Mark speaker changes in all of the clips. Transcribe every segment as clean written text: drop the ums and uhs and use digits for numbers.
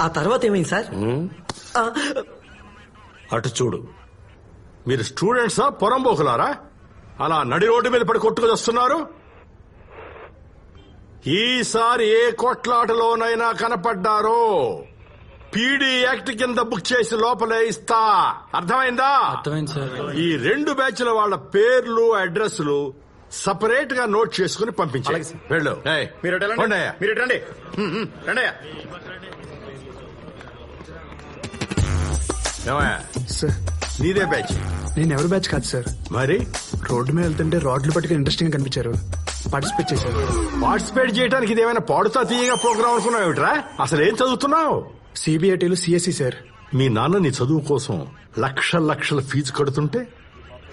Speaker 1: ఆ తర్వాత ఏమైంది సార్?
Speaker 2: అటు చూడు, మీరు స్టూడెంట్సా పొరంబోకులారా? అలా నడి రోడ్డు మీద పడి కొట్టుకు వస్తున్నారు. ఈసారి ఏ కొట్లాటలోనైనా కనపడ్డారో పీడీ యాక్ట్ కింద బుక్ చేసి లోపలే ఇస్తా. అర్థమైందా?
Speaker 3: అర్థమైంది సార్.
Speaker 2: ఈ 2 బ్యాచ్ల వాళ్ళ పేర్లు అడ్రస్లు సపరేట్ గా నోట్ చేసుకుని పంపించాలి. వెళ్ళు. నీదే బ్యాచ్?
Speaker 4: నేను ఎవరు బ్యాచ్ కాదు సార్.
Speaker 2: మరి
Speaker 4: రోడ్డు మీద వెళ్తుంటే రాడ్లు పట్టుకుని ఇంట్రెస్టింగ్ గా కనిపించారు, పార్టిసిపేట్ చేశారు.
Speaker 2: పార్టిసిపేట్ చేయడానికి ఇదేమైనా పాడుతా తీయగా ప్రోగ్రామ్ అనుకున్నావు ఏమిట్రా? అసలు ఏం చదువుతున్నావు?
Speaker 4: సిబిఐటీలు సిఎస్సి సార్.
Speaker 2: మీ నాన్న నీ చదువు కోసం లక్షల ఫీజు కడుతుంటే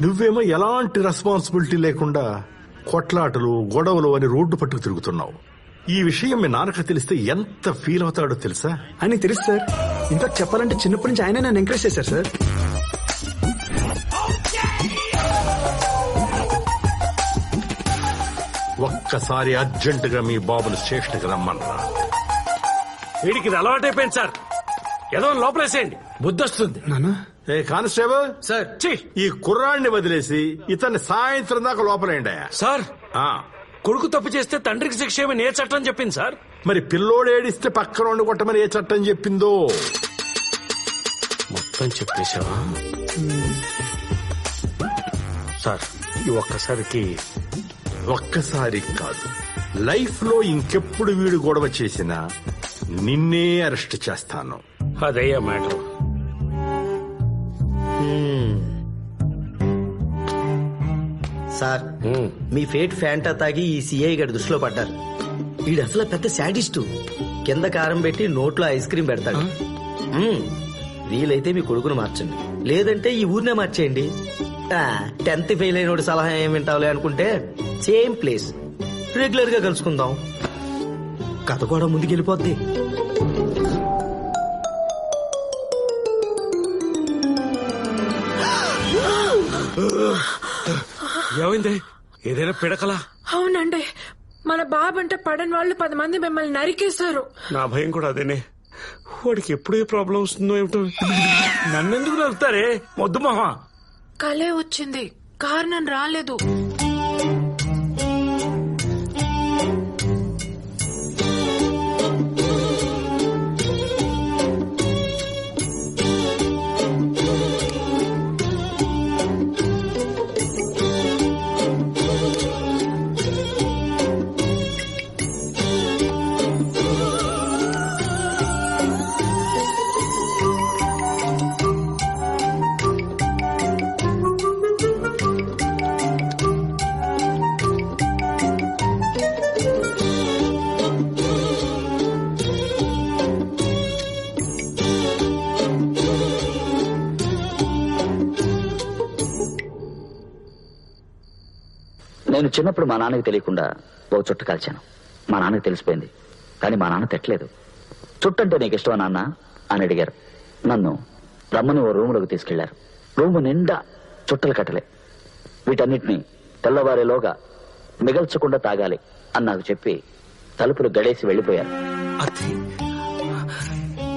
Speaker 2: నువ్వేమో ఎలాంటి రెస్పాన్సిబిలిటీ లేకుండా కొట్లాటలు గొడవలు అని రోడ్డు పట్టుకు తిరుగుతున్నావు. ఈ విషయం మీ నాన్నకు తెలిస్తే ఎంత ఫీల్ అవుతాడో తెలుసా?
Speaker 4: ఆయనకి తెలుసు సార్. ఇంకా చెప్పాలంటే చిన్నప్పటి నుంచి ఆయన నన్ను ఎంకరేజ్ చేశారు సార్.
Speaker 2: ఒక్కసారి అర్జెంటుగా మీ బాబుని స్టేషన్కి రమ్మన్నరా.
Speaker 3: వీడికి ఇది అలవాటైపోయింది సార్. ఏదో లోపలేసేయండి, బుద్ధొస్తుంది.
Speaker 4: నాన్న.
Speaker 2: ఏ కానిస్టేబుల్
Speaker 3: సార్,
Speaker 2: ఈ కుర్రాడిని వదిలేసి ఇతన్ని సాయంత్రం దాకా లోపలేండి.
Speaker 3: సార్, కొడుకు తప్పు చేస్తే తండ్రికి శిక్ష ఏమని ఏ చట్టం చెప్పింది సార్?
Speaker 2: మరి పిల్లోడు ఏడిస్తే పక్కన కొట్టమని ఏ చట్టం చెప్పిందో
Speaker 3: మొత్తం చెప్పేశావా సార్? ఈ
Speaker 2: ఒక్కసారి కాదు, లైఫ్ లో ఇంకెప్పుడు వీడు గొడవ చేసినా నిన్నే అరెస్ట్ చేస్తాను.
Speaker 3: అదయ్యా మ్యాటర్.
Speaker 1: సార్, మీ ఫేట్ ఫ్యాంటా తాగి ఈ సిఐ గారి దృష్టిలో పడ్డారు. వీడు అసలు పెద్ద శాడిస్టు. కింద కారం పెట్టి నోట్లో ఐస్ క్రీమ్ పెడతాడు. వీలైతే మీ కొడుకును మార్చండి, లేదంటే ఈ ఊరినే మార్చేయండి. 10th ఫెయిల్ అయినోడు సలహా ఏం వింటావులే అనుకుంటే సేమ్ ప్లేస్ రెగ్యులర్ గా కలుసుకుందాం. కథ కూడా ముందుకెళ్ళిపోద్ది.
Speaker 3: ఏమైంది? ఏదైనా పిడకలా?
Speaker 5: అవునండి, మన బాబంటే పడని వాళ్ళు 10 మంది మిమ్మల్ని నరికేశారు.
Speaker 3: నా భయం కూడా అదేనే. వాడికి ఎప్పుడు ఏ ప్రాబ్లం వస్తుందో ఏమిటో. నన్నెందుకు నరుకుతారే మొద్దు మహా?
Speaker 5: కలే వచ్చింది, కారణం రాలేదు.
Speaker 6: నేను చిన్నప్పుడు మా నాన్నకి తెలియకుండా ఓ చుట్ట కాల్చాను. మా నాన్నకి తెలిసిపోయింది, కానీ మా నాన్న తిట్టలేదు. చుట్టంటే నీకు ఇష్టమా నాన్న అని అడిగారు. నన్ను రమ్మని ఓ రూములోకి తీసుకెళ్లారు. రూము నిండా చుట్టలు కట్టలే. వీటన్నిటినీ తెల్లవారేలోగా మిగల్చకుండా తాగాలి అని నాకు చెప్పి తలుపులు గడేసి వెళ్లిపోయారు.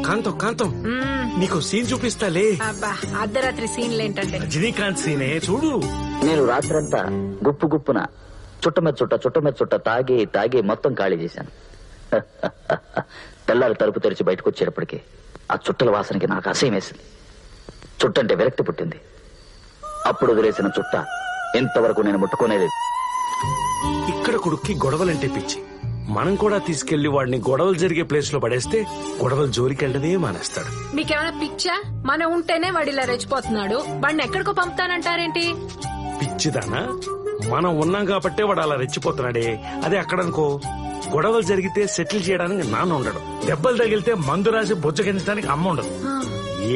Speaker 3: కాంతం కాంతం, నీకు సీన్ చూపిస్తాలే.
Speaker 5: అర్ధరాత్రి సీన్లు ఏంటంటే
Speaker 3: రజనీకాంత్ సీనే చూడు.
Speaker 6: నేను రాత్రంతా గుప్పు గుప్పున చుట్ట మీద చుట్ట తాగి మొత్తం ఖాళీ చేశాను. తెల్లారి తలుపు తెరిచి బయటకు వచ్చేటప్పటికి ఆ చుట్టల వాసనకి నాకు అసహ్యం వేసింది. చుట్టంటే విరక్తి పుట్టింది. అప్పుడు వదిలేసిన చుట్ట ఇంతవరకు నేను ముట్టుకోనేది.
Speaker 3: ఇక్కడ కొడుక్కి గొడవలంటే పిచ్చి. మనం కూడా తీసుకెళ్లి వాడిని గొడవలు జరిగే ప్లేస్ లో పడేస్తే గొడవలు జోలికెళ్ళదే మానేస్తాడు.
Speaker 5: మీకేమైనా పిచ్చా? మనం ఉంటేనే వాడు ఇలా రెచ్చిపోతున్నాడు. వాడిని ఎక్కడికో పంపుతానంటారేంటి?
Speaker 3: పిచ్చిదానా? మనం ఉన్నాం కాబట్టే వాడు అలా రెచ్చిపోతున్నాడే. అదే అక్కడనుకో, గొడవలు జరిగితే సెటిల్ చేయడానికి నాన్న ఉండడు, దెబ్బలు తగిలితే మందు రాసి బొచ్చగించడానికి అమ్మ ఉండదు.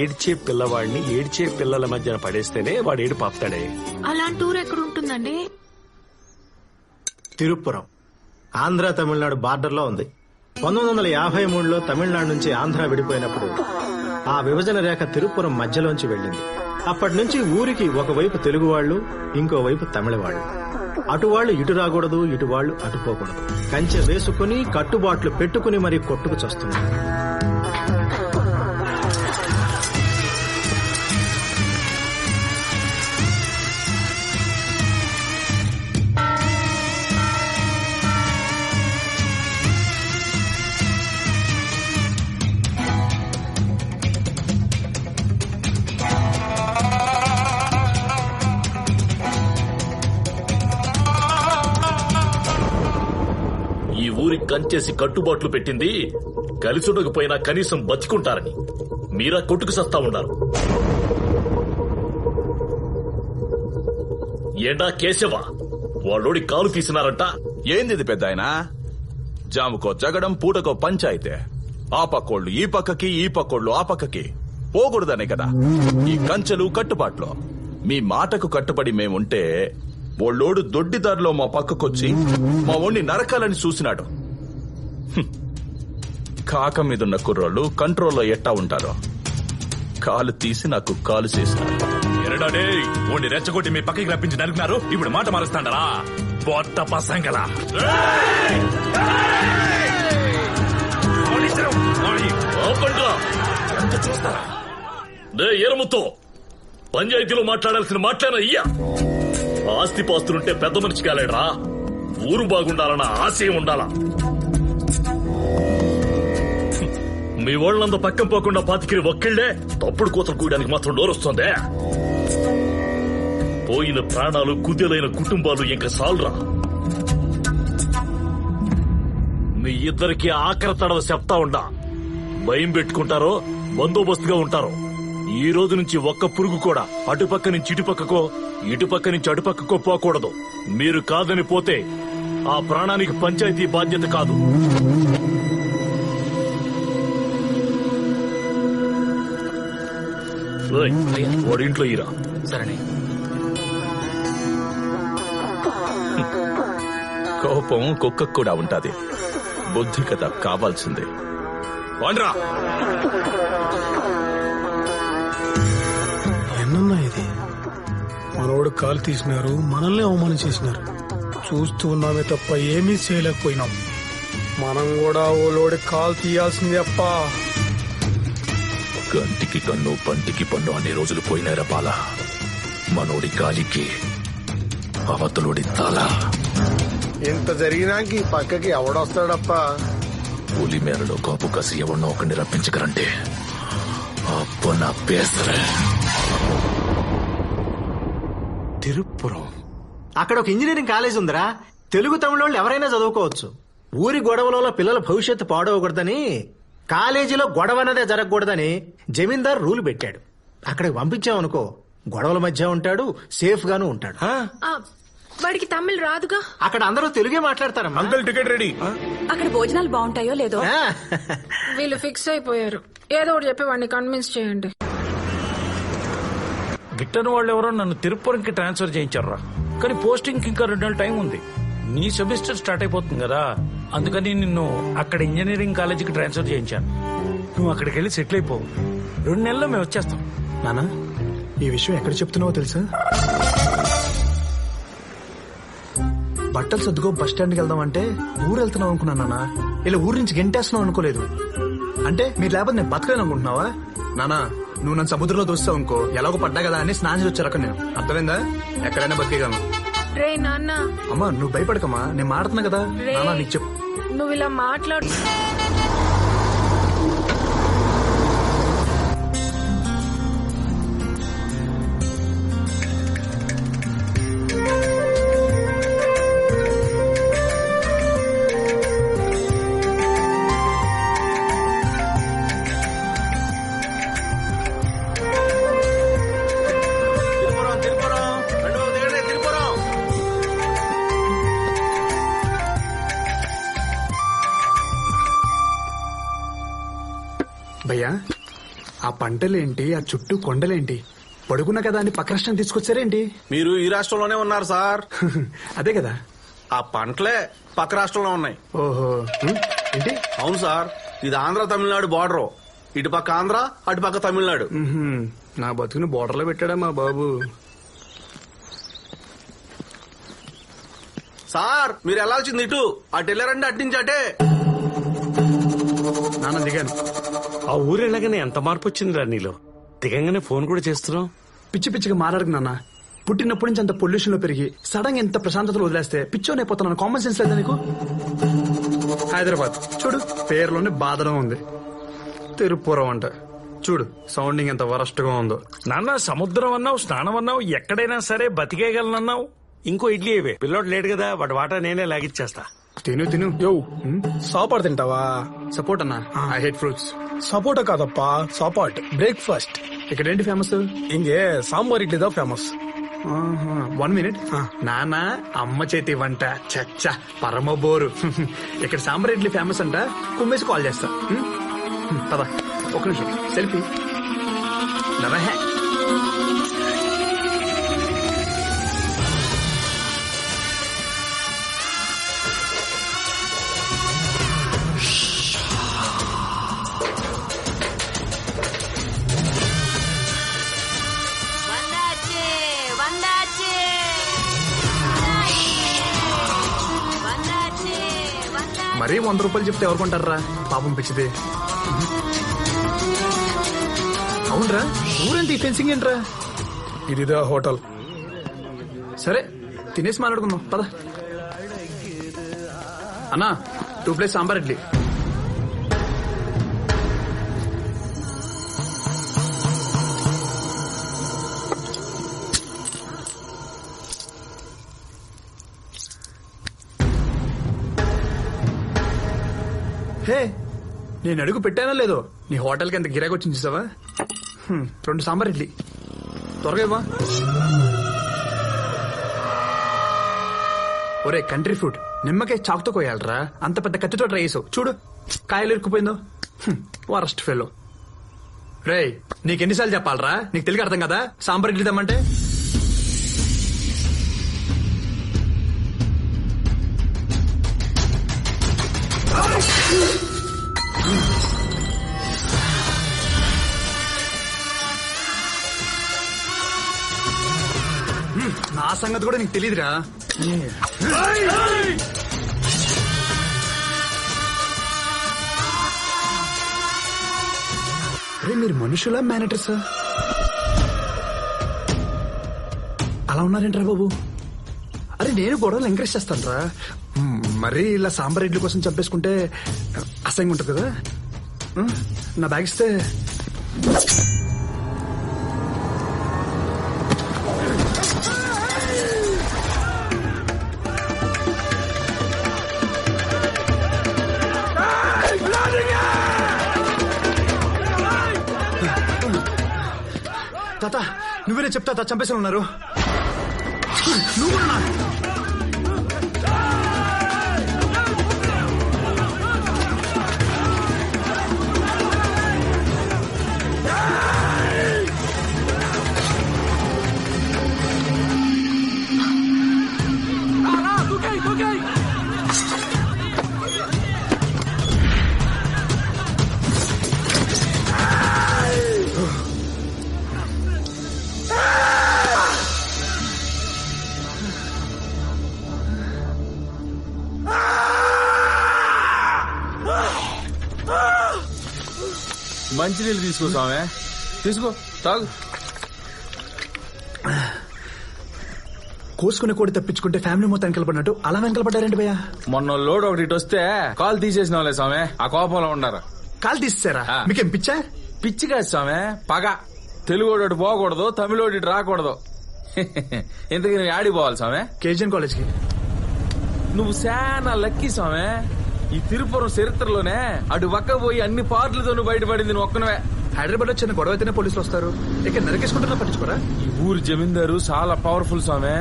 Speaker 3: ఏడ్చే పిల్లవాడిని ఏడ్చే పిల్లల మధ్యన పడేస్తేనే వాడు ఏడు పాపుతాడే.
Speaker 5: అలాంటి ఊరు ఎక్కడ ఉంటుందండి?
Speaker 7: తిరుపురం, ఆంధ్ర తమిళనాడు బార్డర్ లో ఉంది. 1953లో తమిళనాడు నుంచి ఆంధ్ర విడిపోయినప్పుడు ఆ విభజన రేఖ తిరుపురం మధ్యలోంచి వెళ్ళింది. అప్పటి నుంచి ఊరికి ఒకవైపు తెలుగు వాళ్ళు, ఇంకోవైపు తమిళ వాళ్ళు. అటువాళ్లు ఇటు రాకూడదు, ఇటువాళ్లు అటుపోకూడదు. కంచె వేసుకుని కట్టుబాట్లు పెట్టుకుని మరీ కొట్టుకు చస్తున్నారు.
Speaker 8: కంచేసి కట్టుబాట్లు పెట్టింది కలిసుండకపోయినా కనీసం బతికుంటారని. మీరా కొట్టుకు సస్తా ఉన్నారు. ఏండా కేశవ, వాళ్ళోడి కాలు తీసినారంట.
Speaker 9: ఏంది పెద్ద ఆయన? జాముకో జగడం, పూటకో పంచాయితే. ఆ పక్కోళ్ళు ఈ పక్కకి, ఈ పక్కోళ్ళు ఆ పక్కకి పోకూడదనే కదా ఈ కంచెలు కట్టుబాట్లు. మీ మాటకు కట్టుబడి మేముంటే ఓళ్ళోడు దొడ్డిదారిలో మా పక్కకొచ్చి మా ఓణ్ణి నరకాలని చూసినాడు. కాక మీదున్న కుర్రోళ్ళు కంట్రోల్లో ఎట్టా ఉంటారో కాలు తీసి నాకు కాలు చేసినారు.
Speaker 8: ఎరడాడే ఓడి రెచ్చగొట్టి మీ పక్కకి రప్పించి నరికినారు. ఇప్పుడు మాట మారుస్తాండరా బొత్త పసంగలా. చూస్తారా ఏరముతో పంచాయతీలో మాట్లాడాల్సిన మాట్లాడిన అయ్యా. ఆస్తిపాస్తులుంటే పెద్ద మనిషి కాలేడరా. ఊరు బాగుండాలన్న ఆశయం ఉండాలా. మీ వాళ్ళంతా పక్కన పోకుండా పాతికిరి ఒక్కళ్లే తప్పుడు కూతలు కూయడానికి మాత్రం నోరొస్తుందే. పోయిన ప్రాణాలు, కుదేలైన కుటుంబాలు ఇంకా సాల్రా. మీ ఇద్దరికి ఆఖరి తడవ చెప్తా ఉండా. భయం పెట్టుకుంటారో, బందోబస్తుగా ఉంటారో. ఈ రోజు నుంచి ఒక్క పురుగు కూడా అటుపక్క నుంచి ఇటుపక్కకో, ఇటుపక్క నుంచి అటుపక్కకో పోకూడదు. మీరు కాదని పోతే ఆ ప్రాణానికి పంచాయతీ బాధ్యత కాదు. వాడి ఇంట్లో ఇరా.
Speaker 6: సరే.
Speaker 9: కోపం కుక్కకు కూడా ఉంటది. బుద్ధి కదా కావాల్సిందే. వాండ్రా.
Speaker 4: ఎన్నన్నా ఇది? మనోడు కాలు తీసినారు, మనల్ని అవమానం చేసినారు. చూస్తూ ఉన్నామే తప్ప ఏమీ చేయలేకపోయినాం. మనం కూడా ఓలోడి కాలు తీయాల్సిందే అప్ప.
Speaker 8: కంటికి కన్ను, పంటికి పన్ను అనే రోజులు పోయినారా బాల. మనోడి గాలికి అవతలోడి తల.
Speaker 10: ఇంత జరిగినాక ఈ పక్కకి ఎవడొస్తాడప్పా?
Speaker 8: పులి మేరలో కాపు కసి ఎవరినో ఒకరిని రప్పించకరంటే అప్ప నా పేసరే.
Speaker 3: తిరుపురం
Speaker 7: అక్కడ ఒక ఇంజనీరింగ్ కాలేజ్ ఉందిరా. తెలుగు తమిళోళ్ళు ఎవరైనా చదువుకోవచ్చు. ఊరి గొడవలలో పిల్లల భవిష్యత్తు పాడవకూడదని, కాలేజీలో గొడవ అన్నదే జరగకూడదని జమీందార్ రూల్ పెట్టాడు. అక్కడికి పంపించామనుకో, గొడవల మధ్య ఉంటాడు, సేఫ్ గాను ఉంటాడు.
Speaker 5: వాడికి తమిళ్ రాదుగా.
Speaker 7: అక్కడ అందరూ తెలుగే మాట్లాడతారమ్మా.
Speaker 3: Uncle ticket ready.
Speaker 11: అక్కడ భోజనాలు బాగుంటాయో లేదో.
Speaker 5: వీళ్ళు ఫిక్స్ అయిపోయారు. ఏదో ఒకటి చెప్పి వాడిని కన్విన్స్ చేయండి.
Speaker 3: గిట్టని వాళ్ళు ఎవరో నన్ను తిరుపురంకి ట్రాన్స్ఫర్ చేయించారా. కానీ పోస్టింగ్ ఇంకా 2 నెలలు టైం ఉంది. నీ సెమిస్టర్ స్టార్ట్ అయిపోతుంది కదా, అందుకని నిన్ను అక్కడ ఇంజనీరింగ్ కాలేజీకి ట్రాన్స్ఫర్ చేయించాను. నువ్వు అక్కడికి వెళ్ళి సెటిల్ అయిపోవు. 2 నెలల్లో మేము వచ్చేస్తాం.
Speaker 4: నానా, ఈ విషయం ఎక్కడ చెప్తున్నావో తెలుసా? బట్టలు సర్దుకో బస్ స్టాండ్కి వెళ్దామంటే ఊరు వెళ్తున్నావు అనుకున్నాను నాన్న. ఇలా ఊరు నుంచి గెంటేస్తున్నావు అనుకోలేదు. అంటే మీరు లేకపోతే నేను బతకలేను అనుకుంటున్నావా? నానా, నువ్వు నన్ను సముద్రంలో దోస్తావు అనుకో, ఎలాగో పడ్డా కదా అని స్నానం చేసి వచ్చారు అక్కడ. నేను అర్థమైందా? ఎక్కడైనా బతికేగాను.
Speaker 5: రే నాన్న.
Speaker 4: అమ్మా నువ్వు భయపడకమ్మా, నేను మాడుతున్నా కదా. నానా నీకు చెప్పు.
Speaker 5: నువ్వు ఇలా మాట్లాడు.
Speaker 4: భయ్యా, ఆ పంటలేంటి, ఆ చుట్టూ కొండలేంటి? పడుకున్నా కదా అని పక్క రాష్ట్రం తీసుకొచ్చారేంటి?
Speaker 10: మీరు ఈ రాష్ట్రంలోనే ఉన్నారు సార్.
Speaker 4: అదే కదా.
Speaker 10: ఆ పంటలే పక్క రాష్ట్రంలో ఉన్నాయి.
Speaker 4: ఓహో, ఏంటి?
Speaker 10: అవును సార్, ఇది ఆంధ్ర తమిళనాడు బార్డర్. ఇటు పక్క ఆంధ్ర, అటు పక్క తమిళనాడు.
Speaker 4: నా బతుకుని బోర్డర్లో పెట్టాడా మా బాబు.
Speaker 10: సార్ మీరు వెళ్లాల్సింది ఇటు, అటు వెళ్ళారండి, అటు నుంచి అటే.
Speaker 4: నాన్న దిగాను.
Speaker 3: ఆ ఊరు వెళ్ళగానే ఎంత మార్పు వచ్చిందిరా నీలో. దిగంగానే ఫోన్ కూడా చేస్తున్నావు.
Speaker 4: పిచ్చి పిచ్చిగా మాట్లాడకు నాన్న. పుట్టినప్పటి నుంచి అంత పొల్యూషన్ లో పెరిగి సడన్ ఎంత ప్రశాంతతలో వదిలేస్తే పిచ్చోనైపోతున్నాను. కామన్ సెన్స్ లేదా నీకు? హైదరాబాద్ చూడు, పేరులోనే బాధలో ఉంది. తిరుపురం అంట చూడు, సౌండింగ్ ఎంత వరస్ట్ గా ఉందో.
Speaker 3: నాన్న, సముద్రం అన్నావు, స్నానం అన్నావు, ఎక్కడైనా సరే బతికేయగలనన్నావు. ఇంకో ఇడ్లీ ఇవే. పిల్లోడు లేడు కదా, వాడి వాటా నేనే లాగిచ్చేస్తా.
Speaker 4: తిను తిను
Speaker 12: యో సాపాడు తింటావా?
Speaker 4: సపోర్ట్ అన్నా, ఐ హేట్ ఫ్రూట్స్.
Speaker 12: సపోటా కాదప్పా, సాపాట్ బ్రేక్ఫాస్ట్.
Speaker 4: ఇక్కడ ఏంటి ఫేమస్?
Speaker 12: ఇంకే సాంబార్ ఇడ్లీ దా ఫేమస్.
Speaker 4: 1 minute. నానా అమ్మ చేతి వంట చచ్చా పరమ బోరు. ఇక్కడ సాంబార్ ఇడ్లీ ఫేమస్ అంట, కుమ్మేసి కాల్ చేస్తా. పదా ఒక నిమిషం సెల్ఫీ. నవహే మరీ 100 రూపాయలు చెప్తే ఎవరు కొంటారా? పాపం పిచ్చిది. అవునరా, ఊరంతా ఈ ఫెన్సింగ్ ఏంట్రా?
Speaker 12: ఇదిదా హోటల్.
Speaker 4: సరే తినేసి మాట్లాడుకుందాం పద. అన్నా 2 ప్లేట్స్ సాంబార్ ఇడ్లీ. హే, నేను అడుగు పెట్టానో లేదో నీ హోటల్కి ఎంత గిరాకి వచ్చింది చూసావా? 2 సాంబార్ ఇడ్లీ త్వరగా ఇవ్వా. ఒరే కంట్రీ ఫ్రూట్, నిమ్మకాయ చాకుతో కోయాలరా, అంత పెద్ద కత్తితో ట్రై చేసావు చూడు, కాయలు ఇరుక్కుపోయిందో. Worst fellow. రే నీకెన్నిసార్లు చెప్పాలరా, నీకు తెలుగు అర్థం కదా సాంబార్ ఇడ్లీ తెమ్మంటే? నా సంగతి కూడా నీకు తెలీదురా. అరే మీరు మనుషులా మేనేటర్సా? అలా ఉన్నారేంట్రా బాబు? అరే నేను గొడవలు ఎంకరేజ్ చేస్తాను రా, మరీ ఇలా సాంబార్ ఇడ్లీ కోసం చంపేసుకుంటే అసహ్యంగా ఉంటుంది కదా. నా బ్యాగ్ ఇస్తే. తాత నువ్వేనే చెప్తా, చంపేసి ఉన్నారు. నువ్వు
Speaker 9: మంచినీళ్ళు తీసుకో స్వామి, తీసుకో తాగు.
Speaker 4: కోసుకునే కోడి తప్పించుకుంటే ఫ్యామిలీ మొత్తం వెనకలపడినట్టు అలా వెనకలపడ్డారండి భయ్యా.
Speaker 9: మొన్న లోడ్ ఒకటి వస్తే కాలు తీసేసిన వాళ్ళే స్వామి, ఆ కోపంలో ఉండారు.
Speaker 4: కాలు తీసేసారా? మీకేం పిచ్చా?
Speaker 9: పిచ్చి కాదు స్వామి, పగ. తెలుగోడు పోకూడదు, తమిళోడి రాకూడదు. ఇంతకీ నువ్వు ఆడికి పోవాలి స్వామి?
Speaker 4: కేజీఎన్ కాలేజ్ కి.
Speaker 9: నువ్వు శానా లక్కీ స్వామి. ఈ తిరుపురం చరిత్రలోనే అటు పక్క పోయి అన్ని పార్టీలతో నువ్వు బయటపడింది నువ్వు ఒక్కనవే.
Speaker 4: హైదరాబాద్ లో చిన్న గొడవ అయితేనే పోలీసులు వస్తారు, ఇక్కడ నరికేసుకుంటున్నా పట్టించుకోరా?
Speaker 9: ఈ ఊరు జమీందారు చాలా పవర్ఫుల్ స్వామి.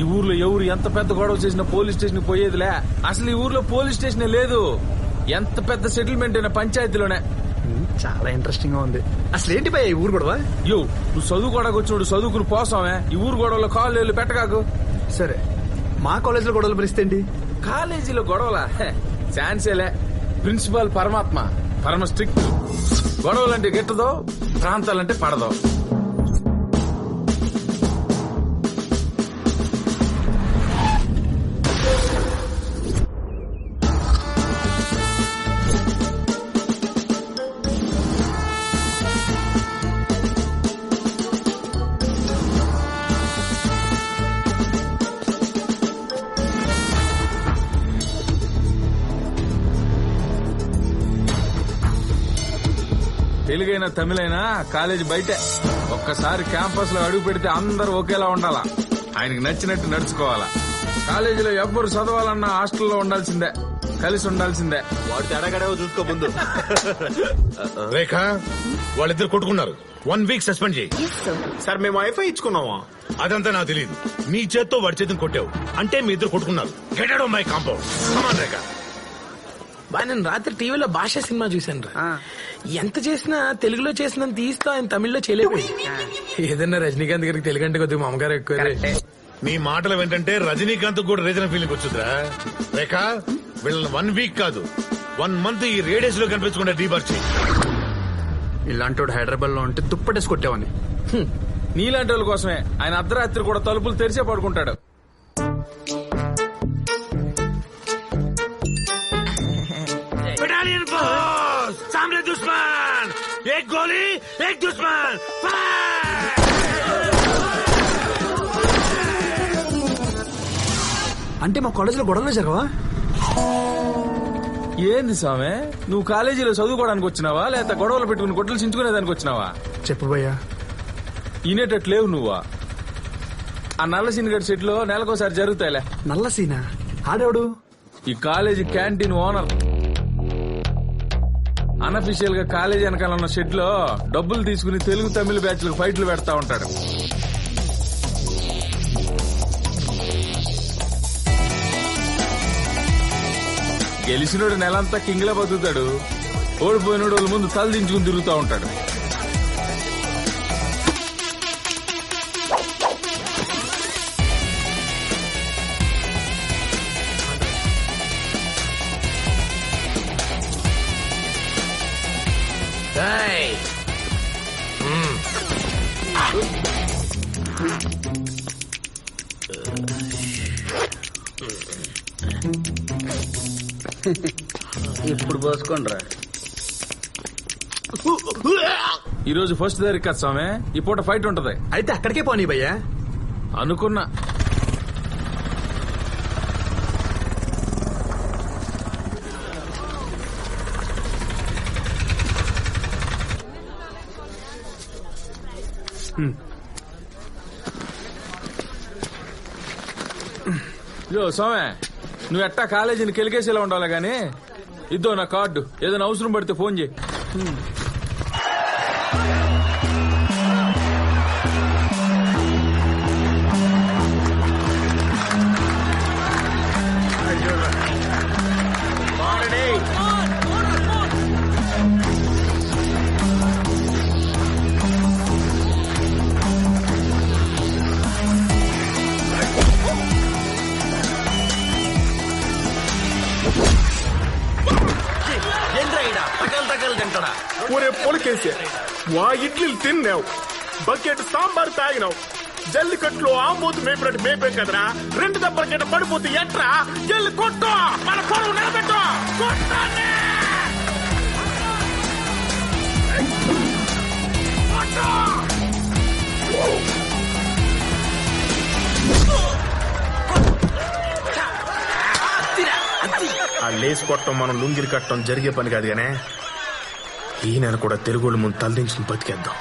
Speaker 9: ఈ ఊర్లో ఎవరు ఎంత పెద్ద గొడవ చేసినా పోలీస్ స్టేషన్ పోయేదిలే. అసలు ఈ ఊర్లో పోలీస్ స్టేషన్ లేదు, ఎంత పెద్ద సెటిల్మెంట్ అయినా పంచాయతీలోనే.
Speaker 4: చాలా ఇంట్రెస్టింగ్ గా ఉంది. అసలు ఏంటి భయ్యా ఈ ఊరు గొడవ?
Speaker 9: యో నువ్వు చదువుకోవడానికి వచ్చినప్పుడు చదువుకుని పోసామే, ఈ ఊరు గొడవలో కాళ్ళు పెట్టగాకు.
Speaker 4: సరే మా కాలేజ్ లో గొడవలు పరిస్థితి ఏంటి?
Speaker 9: కాలేజీలో గొడవలా? ఛాన్సేలే. ప్రిన్సిపాల్ పరమాత్మ, పరమ స్ట్రిక్ట్. గొడవలంటే గిట్టదో, ప్రాంతాలంటే పడదో. తెలుగైనా తమిళైనా కాలేజీ బయటే. ఒక్కసారి క్యాంపస్ లో అడుగు పెడితే అందరూ ఒకేలా ఉండాలా, ఆయనకి నచ్చినట్టు నడుచుకోవాలా.
Speaker 3: కాలేజీలో ఎవ్వరు చదవాలన్నా హాస్టల్లో ఉండాల్సిందే, కలిసి ఉండాల్సిందే.
Speaker 10: వాడు తేడాగడేవో చూసుకో ముందు.
Speaker 13: రేఖ వాళ్ళిద్దరు కొట్టుకున్నారు, 1 వీక్ సస్పెండ్ చేయి.
Speaker 7: సార్ మేము వైఫై ఇచ్చుకున్నామా?
Speaker 13: అదంతా నాకు తెలియదు. నీ చేత్తో వాడి చేతిని కొట్టావు అంటే మీ ఇద్దరు కొట్టుకున్నారు. Get out of my compound. Come on Rekha.
Speaker 12: నేను రాత్రి టీవీలో భాష సినిమా చూశాను రా. ఎంత చేసినా తెలుగులో చేసినంత తీస్తా ఆయన తమిళ్లో చేయలేకపోయి. ఏదన్నా రజనీకాంత్ గారికి తెలుగు అంటే కొద్దిగా మామగారు ఎక్కువ.
Speaker 13: నీ మాటలు ఏంటంటే రజనీకాంత్ కూడా రీజనల్ ఫీలింగ్ వచ్చుద్రా. రేఖ వీళ్ళని 1 వీక్ కాదు 1 మంత్ ఈ రేడియస్ లో కనిపించకుండా డీబార్ చేయి.
Speaker 4: ఇలాంటి హైదరాబాద్ లో ఉంటే దుప్పటేసి కొట్టావని.
Speaker 3: నీలాంటి వాళ్ళ కోసమే ఆయన అర్ధరాత్రి కూడా తలుపులు తెరిచే పడుకుంటాడు.
Speaker 13: బెటాలియన్ ఫోర్స్ సామ్నే దుష్మన్, ఏక్ గోలీ ఏక్ దుష్మన్, ఫైర్!
Speaker 4: అంటే మా కాలేజీలో గొడవలే జరగవా?
Speaker 3: ఏంది సామే, నువ్వు కాలేజీలో చదువుకోవడానికి వచ్చినావా లేకపోతే గొడవలు పెట్టుకుని గొడ్డలు చించుకునేదానికి వచ్చినావా?
Speaker 4: చెప్పు భయ్యా.
Speaker 3: ఈనేటట్లేవు నువ్వా? ఆ నల్ల సినిగడ్ సెట్ లో నెలకోసారి జరుగుతాయిలే.
Speaker 4: నల్ల సీనా? ఆడేవాడు?
Speaker 3: ఈ కాలేజీ క్యాంటీన్ ఓనర్. అన్అఫీషియల్ గా కాలేజీ వెనకాల ఉన్న షెడ్ లో డబ్బులు తీసుకుని తెలుగు తమిళ బ్యాచ్లకు ఫైట్లు పెడతా ఉంటాడు. గెలిచినోడు నెలంతా కింగ్లా బతుకుతాడు, ఓడిపోయినోడు వాళ్ళ ముందు తల దించుకుని తిరుగుతూ ఉంటాడు.
Speaker 10: ఇప్పుడు పోసుకోండిరా.
Speaker 3: ఈ రోజు ఫస్ట్ తారీఖు కదా స్వామి, ఈ పూట ఫైట్ ఉంటది.
Speaker 4: అయితే అక్కడికే పోనీ భయ్యా.
Speaker 3: అనుకున్నా. ఇదో స్వామి, నువ్వు ఎట్టా కాలేజీని కెలికేసేలా ఉండాలి గానీ ఇద్దో నా కార్డు, ఏదైనా అవసరం పడితే ఫోన్ చేయి.
Speaker 12: ఒరే పొలకేసే, వా ఇడ్లీలు తిన్నావు, బకెట్ సాంబార్ తాగినావు, జల్లికట్లో ఆంబోతు మేపినట్టు మేపే కదరా. 2 దెబ్బల కింద పడిపోతే ఎట్రా? జల్లి కొట్టు, మన పొలం నిలబెట్టు. కొట్టానే
Speaker 4: ఆ లేస్ కొట్టడం మనం లుంగిలు కట్టడం జరిగే పని కాదు గానే, ఈయన కూడా తెలుగు ముందు తలదించుకుని బతికేద్దాం.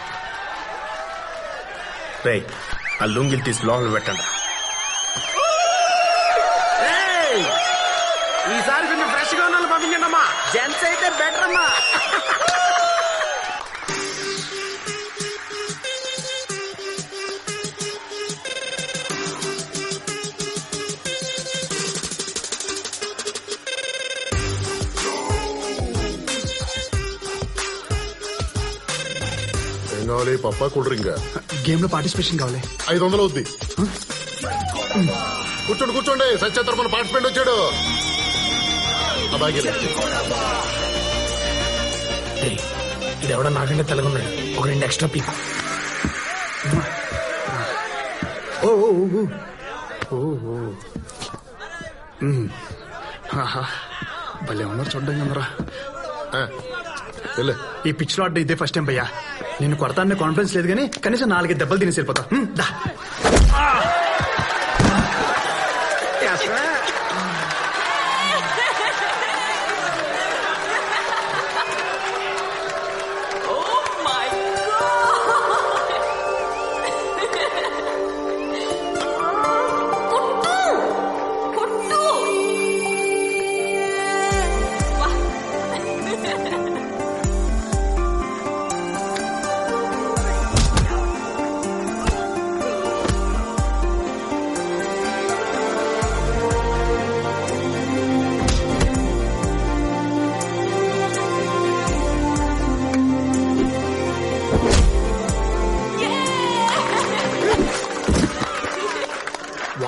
Speaker 4: రే, ఆ లుంగిలు తీసి లోపల పెట్టండి.
Speaker 10: ఈసారి కొంచెం ఫ్రెష్ గా ఉన్న పంపించండి అమ్మా. జెంట్స్ అయితే బెటర్ అమ్మా.
Speaker 2: ఏం కావాలి? పప్పా కూల్ డ్రింక్?
Speaker 4: గేమ్ లో పార్టిసిపేషన్ కావాలి.
Speaker 2: 500 అవుద్ది. కూర్చోండి కూర్చోండి, సత్య తరపున పార్టిసిపెంట్ వచ్చాడు.
Speaker 12: ఇది ఎవడో నాకంటే తెలగున్నాడు, ఒక 2 ఎక్స్ట్రా పీ.
Speaker 4: భలే ఉన్నారు చూడ్డం కదరా.
Speaker 7: ఈ పిచ్ లో ఇదే ఫస్ట్ టైం భయ్యా. నేను కొడతానని కాన్ఫిడెన్స్ లేదు కానీ కనీసం 4 దెబ్బలు తినేసి వెళ్ళిపోతా.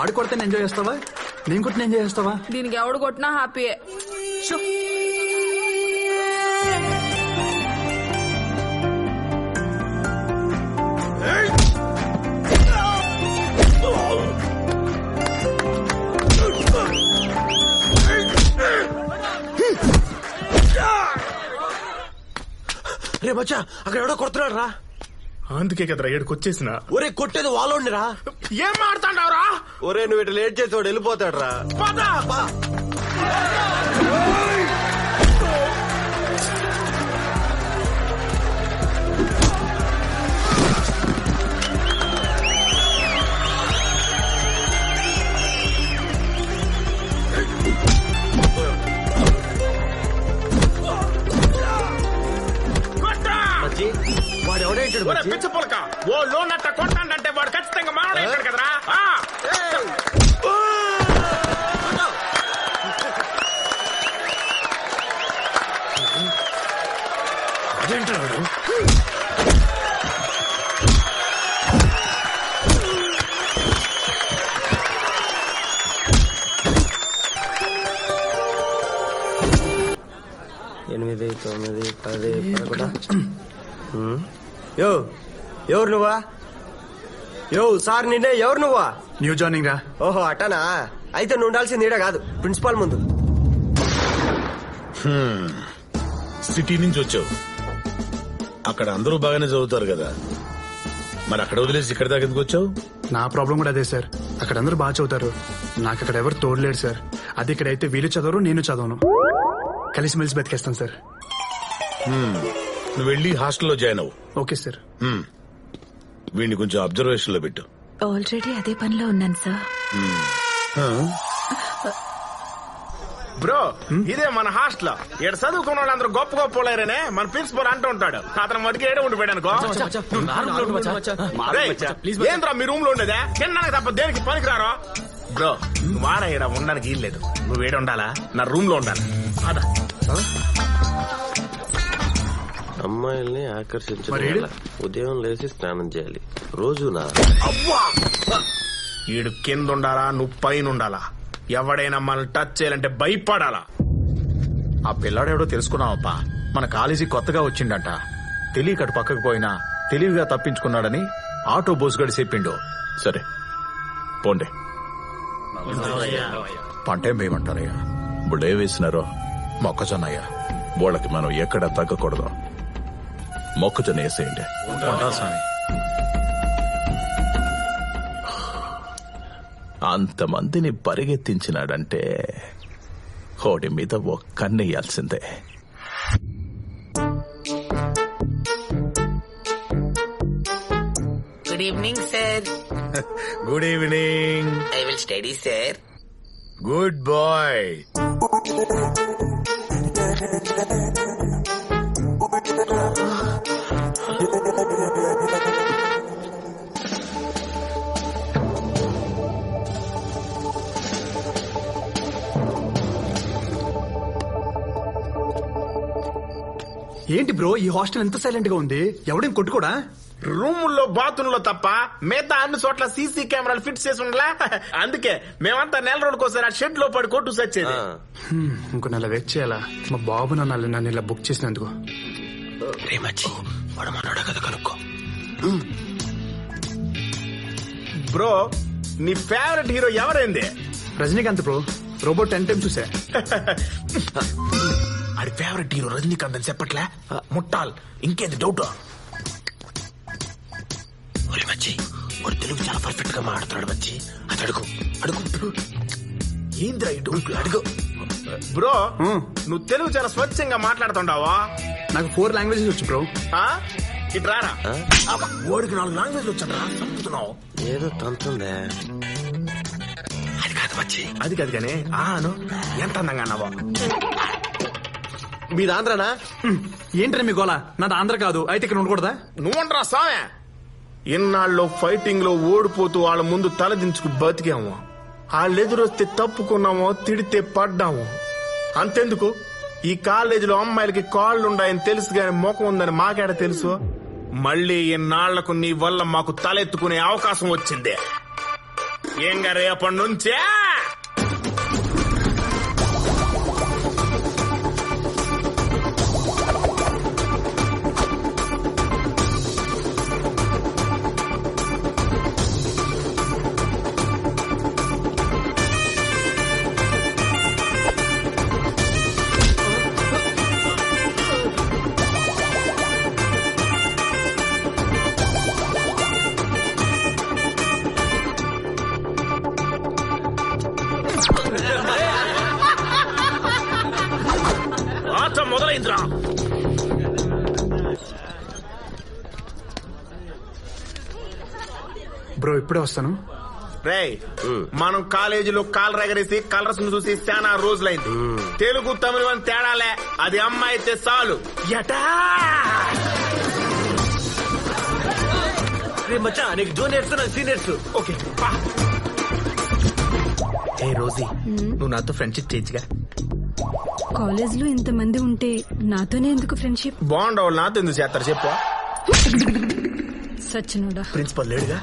Speaker 4: వాడు కొడితే ఎంజాయ్ చేస్తావా, నేను కొట్టిన ఎంజాయ్ చేస్తావా?
Speaker 5: దీనికి ఎవడు కొట్టినా హ్యాపీయే.
Speaker 1: రే బచ్చా, అక్కడ ఎవడో కొడుతున్నాడు రా.
Speaker 12: అందుకే కదరా ఏడుకు వచ్చేసిన.
Speaker 1: ఒరే కొట్టేది వాళ్ళోండి రా.
Speaker 12: ఏం మాడుతాండవరా?
Speaker 1: ఒరే నువ్వు ఇటు లేట్ చేసి వాడు వెళ్ళిపోతాడు రా. వాడు ఎవడేంటాడు
Speaker 12: పిచ్చ పులక, ఓ లోన్ అట్ట కొట్టాడంటే వాడు ఖచ్చితంగా మాట్లాడాడు కదరా.
Speaker 3: అదేంటాడు?
Speaker 1: ఎనిమిది, తొమ్మిది, 10, 11. యో ఎవరు నువ్వా? యో సార్ నిన్నే, ఎవరు నువ్వా?
Speaker 4: న్యూ జాయినింగ్ రా.
Speaker 1: ఓహో అట్టనా? అయితే నువ్వు ఉండాల్సింది ఈడ కాదు, ప్రిన్సిపాల్ ముందు.
Speaker 13: సిటీ నుంచి వచ్చావు, అక్కడ అందరూ బాగానే చదువుతారు కదా, మరి అక్కడ వదిలేసి ఇక్కడ దాకా ఎందుకు వచ్చావు?
Speaker 4: నా ప్రాబ్లం కూడా అదే సార్. అక్కడ అందరూ బాగా చదువుతారు, నాకు అక్కడ ఎవరు తోడలేరు సార్. అది ఇక్కడైతే వీళ్ళు చదవరు, నేను చదవను. కలిసిమెలిసి బతికేస్తాను సార్.
Speaker 13: నువ్వు వెళ్ళి హాస్టల్లో జాయిన్ అవ్వు.
Speaker 4: Okay sir.
Speaker 13: వీడిని కొంచెం అబ్జర్వేషన్ లో పెట్టు.
Speaker 11: ఆల్రెడీ అదే పనిలో ఉన్నాను సార్.
Speaker 12: బ్రో ఇదే మన హాస్టల్. ఇక్కడ చదువుకున్న వాళ్ళందరూ గొప్ప గొప్ప వాళ్ళనే మన ప్రిన్సిపల్ అంటూ ఉంటాడు. అతను మటుకు ఏడే ఉండిపోయాడు అనుకో. ఏంద్రా మీ రూమ్ లో ఉండేదే? తిన్నాక తప్ప దేనికి పనికిరారో. బ్రో నువ్వు ఆడ ఇక్కడ ఉండడానికి వీల్లేదు. నువ్వు ఏడ ఉండాలా? నా రూమ్ లో ఉండాలి. అదా
Speaker 1: అమ్మాయిల్ని ఆకర్షించాలి. ఉదయం లేచి స్నానం చేయాలి రోజునా?
Speaker 12: అవ్వా ఈడు కింద ఉండాలా, నువ్వు పైన ఉండాలా? ఎవడైనా మనల్ని టచ్ చేయాలంటే భయపడాలా?
Speaker 14: ఆ పిల్లాడెవడో తెలుసుకున్నావప్పా. మన కాలేజీ కొత్తగా వచ్చిండంట. తెలియక అటు పక్కకు పోయినా తెలివిగా తప్పించుకున్నాడని ఆటో బోసుగడి చెప్పిండు.
Speaker 9: సరే పోండి.
Speaker 14: పంటేం వేయమంటారయ్యా?
Speaker 9: ఇప్పుడు ఏ వేసినారో
Speaker 14: మొక్కజొన్నయ్యా.
Speaker 9: వాళ్ళకి మనం ఎక్కడ తగ్గకూడదు. మొక్కజొన్న వేసేయండి. అంతమందిని పరిగెత్తించినాడంటే హోడి మీద ఓ కన్నెయ్యాల్సిందే.
Speaker 15: Good evening sir.
Speaker 13: Good evening.
Speaker 15: I will study sir.
Speaker 13: Good boy.
Speaker 4: ఏంటి బ్రో ఈ హాస్టల్ ఎంత సైలెంట్ గా ఉంది? ఎవడేం కొట్టుకోడా?
Speaker 12: రూముల్లో బాత్రూంలో తప్ప మిగతా అన్ని చోట్ల సీసీ కెమెరాలు ఫిట్ చేసి ఉండలా. అందుకే మేమంతా నెల రోజుకోసారి ఆ షెడ్ లో పడి కొట్టు సచ్చేది.
Speaker 4: ఇంకో నెల వెయిట్ చేయాలా? మా బాబు నన్ను ఇలా బుక్ చేసినందుకు.
Speaker 12: బ్రో నీ ఫేవరెట్ హీరో ఎవరైంది?
Speaker 4: రజనీకాంత్ బ్రో. రోబోట్ 10 times చూసా.
Speaker 12: అది ఫేవరెట్ హీరో రజనీకాంత్ అని చెప్పట్లే ముట్టాల్. ఇంకేంది డౌట్? మచ్చి వాడు తెలుగు చాలా పర్ఫెక్ట్ గా మాట్లాడుతున్నాడు. మచ్చి అది అడుగు అడుగు. ఏంద్రా ఈ డౌట్? అడుగు బ్రో. నువ్వు తెలుగు చాలా స్వచ్ఛంగా మాట్లాడుతుండావా?
Speaker 4: నాకు 4 languages వచ్చు బ్రో.
Speaker 12: ఇట్రారా. ఓడికి 4 languages వచ్చారా? చంపుతున్నావు.
Speaker 1: ఏదో తంతుందే.
Speaker 12: అది కాదు మచ్చి, అది కాదు కానీ ఆను ఎంత అందంగా అన్నావా?
Speaker 1: మీది ఆంధ్రనా?
Speaker 4: ఏంటనే మీ గోళ? నాది ఆంధ్ర కాదు. అయితే ఇక్కడ ఉండకూడదా?
Speaker 12: నువ్వుంటరా సామే. ఇన్నాళ్ళు ఫైటింగ్ లో ఓడిపోతూ వాళ్ళ ముందు తలదించుకు బతికాము. వాళ్ళు ఎదురొస్తే తప్పుకున్నామో, తిడితే పడ్డాము. అంతెందుకు ఈ కాలేజీలో అమ్మాయిలకి కాళ్ళుండాయని తెలుసు గాని ముఖం ఉందని మాకేడ తెలుసు? మళ్ళీ ఇన్నాళ్లకు నీ వల్ల మాకు తలెత్తుకునే అవకాశం వచ్చిందే. ఎంగ రేపటి నుంచే ఆట మొదలైందిరా.
Speaker 4: బ్రో ఇప్పుడే వస్తాను.
Speaker 12: రే మనం కాలేజీలో కాలు రగరేసి కలర్స్ ను చూసి చాలా రోజులైంది. తెలుగు తమిళ అని తేడాలే, అది అమ్మాయి అయితే చాలు. ఎటా
Speaker 1: మచ్చా నీకు జూనియర్స్ నాకు సీనియర్స్.
Speaker 12: ఓకే
Speaker 4: ఏ రోజీ, నువ్వు నాతో ఫ్రెండ్షిప్ చేయొచ్చుగా.
Speaker 11: కాలేజ్ లో ఇంతమంది ఉంటే నాతోనే ఎందుకు ఫ్రెండ్షిప్?
Speaker 12: బాగుండవు, నాతో ఎందుకు చేస్తారు చెప్పు.
Speaker 11: సచ్చినోడా.
Speaker 4: ప్రిన్సిపల్ లేడుగా.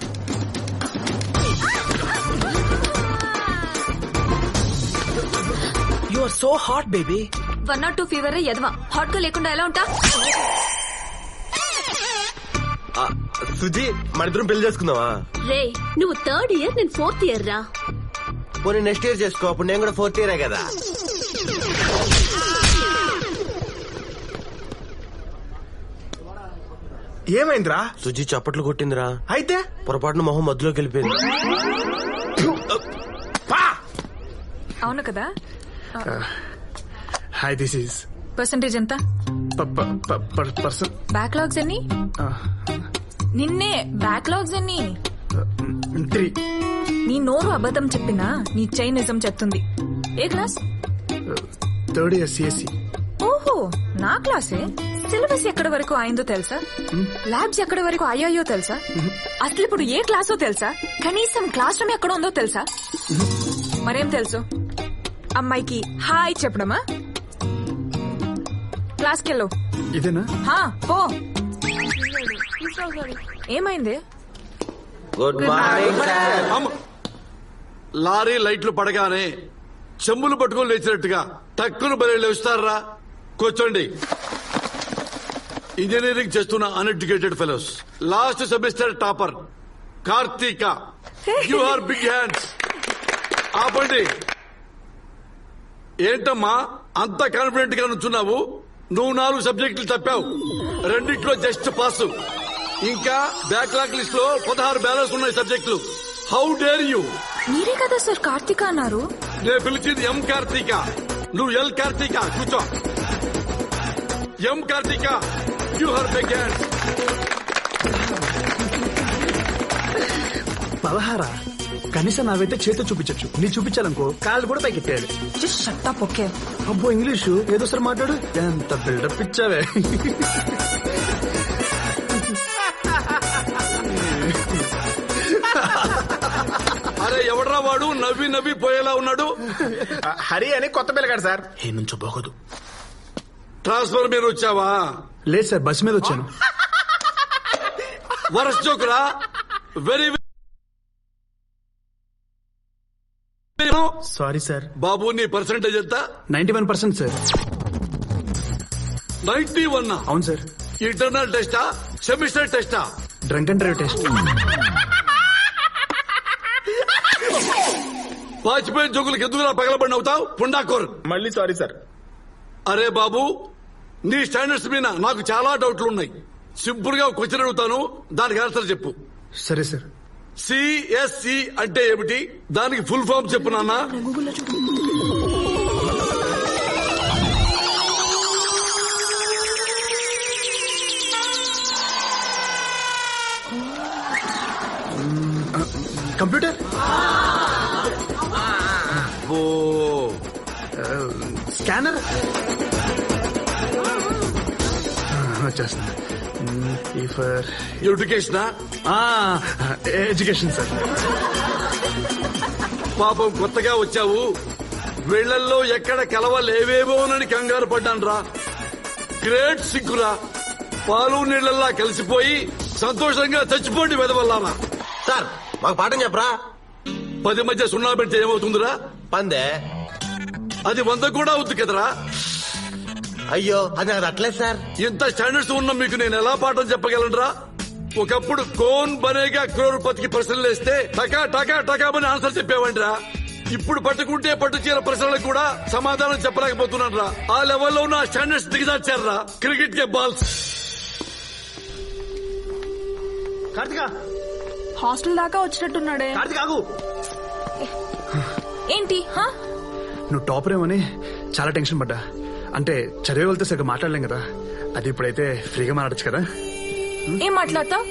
Speaker 1: You are so hot baby.
Speaker 11: 102 fever ఎదవా. హాట్ గా లేకుండా ఎలా ఉంటా?
Speaker 1: సుజీ మన ఇద్దరం పెళ్లి చేసుకుందావా?
Speaker 16: రే నువ్వు 3rd ఇయర్, నేను 4th ఇయర్ రా.
Speaker 1: పోనీ నెక్స్ట్ ఇయర్ చేసుకో, అప్పుడు నేను కూడా 4th ఇయరే కదా.
Speaker 12: ఏమైందిరా?
Speaker 1: సుజీ చప్పట్లు కొట్టిందిరా.
Speaker 12: అయితే
Speaker 1: పొరపాటున మొహం మధ్యలోకి వెళ్ళిపోయింది.
Speaker 5: అవును కదా.
Speaker 4: హాయ్, దిస్ ఈస్
Speaker 5: పర్సంటేజ్ ఎంత?
Speaker 4: పర్సన్.
Speaker 5: బ్యాక్లాగ్స్ ఎన్ని? నిన్నే బ్యాక్లాగ్స్ ఎన్ని?
Speaker 4: 3.
Speaker 5: నీ నోరు అబద్ధం చెప్పినా నీ చైన్ నిజం చెప్తుంది. ఏ క్లాస్?
Speaker 4: 3rd year CSC.
Speaker 5: ఓహో నా క్లాసే. సిలబస్ ఎక్కడి వరకు అయిందో తెలుసా? ల్యాబ్స్ ఎక్కడి వరకు అయ్యాయో తెలుసా? అసలు ఇప్పుడు ఏ క్లాసో తెలుసా? కనీసం క్లాస్ రూమ్ ఎక్కడ ఉందో తెలుసా? మరేం తెలుసు? అమ్మాయికి హాయ్ చెప్పడమా? క్లాస్కి వెళ్ళు.
Speaker 4: ఇదేనా?
Speaker 5: పో. ఏమైంది?
Speaker 1: Good morning.
Speaker 17: లారీ లైట్లు పడగానే చెంబులు పట్టుకొని లేచినట్టుగా టక్కును బలి లేస్తారా? కూర్చోండి. ఇంజనీరింగ్ చేస్తున్న uneducated fellows, last semester topper Karthika, you are big hands. ఆపండి. ఏంటమ్మా అంత కాన్ఫిడెంట్ గా నుంచున్నావు? నువ్వు 4 సబ్జెక్టులు తప్పావు, 2 జస్ట్ పాస్. ఇంకా బ్యాక్లాగ్ లిస్ట్ లో 16 బ్యాలెన్స్ ఉన్నాయి సబ్జెక్టులు. How dare you?
Speaker 5: మీరే కదా సార్ కార్తీక అన్నారు.
Speaker 17: నేను పిలిచింది ఎం కార్తీక, నువ్వు ఎల్ కార్తీక. కూర్చో. M Karthika, you are big hands.
Speaker 4: 16? కనీసం నావైతే చేతితో చూపించచ్చు, నీ చూపించాలనుకో కాళ్ళు కూడా పైకెట్టాడు.
Speaker 5: Just shut up. ఓకే.
Speaker 4: అబ్బో ఇంగ్లీషు ఏదో సార్ మాట్లాడు. ఎంత బిల్డప్ ఇచ్చావే.
Speaker 17: అరే ఎవడ్రా వాడు నవ్వి నవ్వి పోయేలా ఉన్నాడు?
Speaker 12: హరి అని కొత్త పిల్లగాడు సార్.
Speaker 4: ఏ నుంచో బాగోదు.
Speaker 17: ట్రాన్స్ఫర్ మీద వచ్చావా?
Speaker 4: లేదు సార్, బస్ మీద వచ్చాను.
Speaker 17: వరస్ జోకురా. Very
Speaker 4: sorry sir.
Speaker 17: బాబు నీ పర్సెంటేజ్ ఎంత?
Speaker 4: 91% సార్.
Speaker 17: 91?
Speaker 4: అవును సార్.
Speaker 17: ఇంటర్నల్ టెస్టా, సెమిస్టర్ టెస్టా?
Speaker 4: Drunk and drive test.
Speaker 17: పాచిపోయిన జోకులకు ఎందుకు పగలబడి అవుతావు? పుండాకోర్.
Speaker 12: మళ్ళీ సారీ సార్.
Speaker 17: అరే బాబు, నీ స్టాండర్డ్స్ మీద నాకు చాలా డౌట్లు ఉన్నాయి. సింపుల్ గా క్వశ్చన్ అడుగుతాను, దానికి ఆన్సర్ చెప్పు.
Speaker 4: సరే సార్.
Speaker 17: సిఎస్సి అంటే ఏమిటి? దానికి ఫుల్ ఫామ్ చెప్పు నాన్న.
Speaker 4: కంప్యూటర్.
Speaker 17: ఓ
Speaker 4: స్కానర్. వచ్చేస్తున్నా.
Speaker 17: ఎడ్యుకేషనా?
Speaker 4: Education sir.
Speaker 17: పాపం కొత్తగా వచ్చావు, వీళ్లల్లో ఎక్కడ కలవలేవేమోనని కంగారు పడ్డాను రా. గ్రేట్ సిగ్గురా. పాలు నీళ్లల్లా కలిసిపోయి సంతోషంగా చచ్చిపోండి వెదవల్లారా.
Speaker 1: సార్ మాకు పాఠం చెప్పరా?
Speaker 17: 10 మధ్య 0 పెడితే ఏమవుతుందిరా?
Speaker 10: 100.
Speaker 17: అది 100 కూడా అవుతుంది కదరా.
Speaker 10: అయ్యో అది నాకు అట్లేదు సార్.
Speaker 17: ఇంత స్టాండర్డ్స్ ఉన్న మీకు నేను ఎలా పాఠం చెప్పగలనరా? ఒకప్పుడు కోన్ బనేగా క్రోర్పతికి ప్రశ్నలు వేస్తే టకా టకా టకామని ఆన్సర్ చెప్పేవండిరా. ఇప్పుడు పట్టుకుంటే పట్టు చీర ప్రశ్నలకు కూడా సమాధానం చెప్పలేకపోతున్నాను రా. ఆ లెవెల్లో ఉన్న స్టాండర్డ్స్ దిగజార్చారా. క్రికెట్ కే బాల్స్.
Speaker 4: కార్తిక
Speaker 5: హాస్టల్ దాకా వచ్చినట్టున్నాడే.
Speaker 4: కార్తికాగు
Speaker 5: ఏంటి?
Speaker 4: నువ్వు టాపర్ ఏమని చాలా టెన్షన్ పడ్డా. అంటే చదివే వెళ్తే సరిగ్గా మాట్లాడలేం కదా, అది ఇప్పుడైతే ఫ్రీగా మాట్లాడచ్చు కదా.
Speaker 5: ఏం మాట్లాడతావు?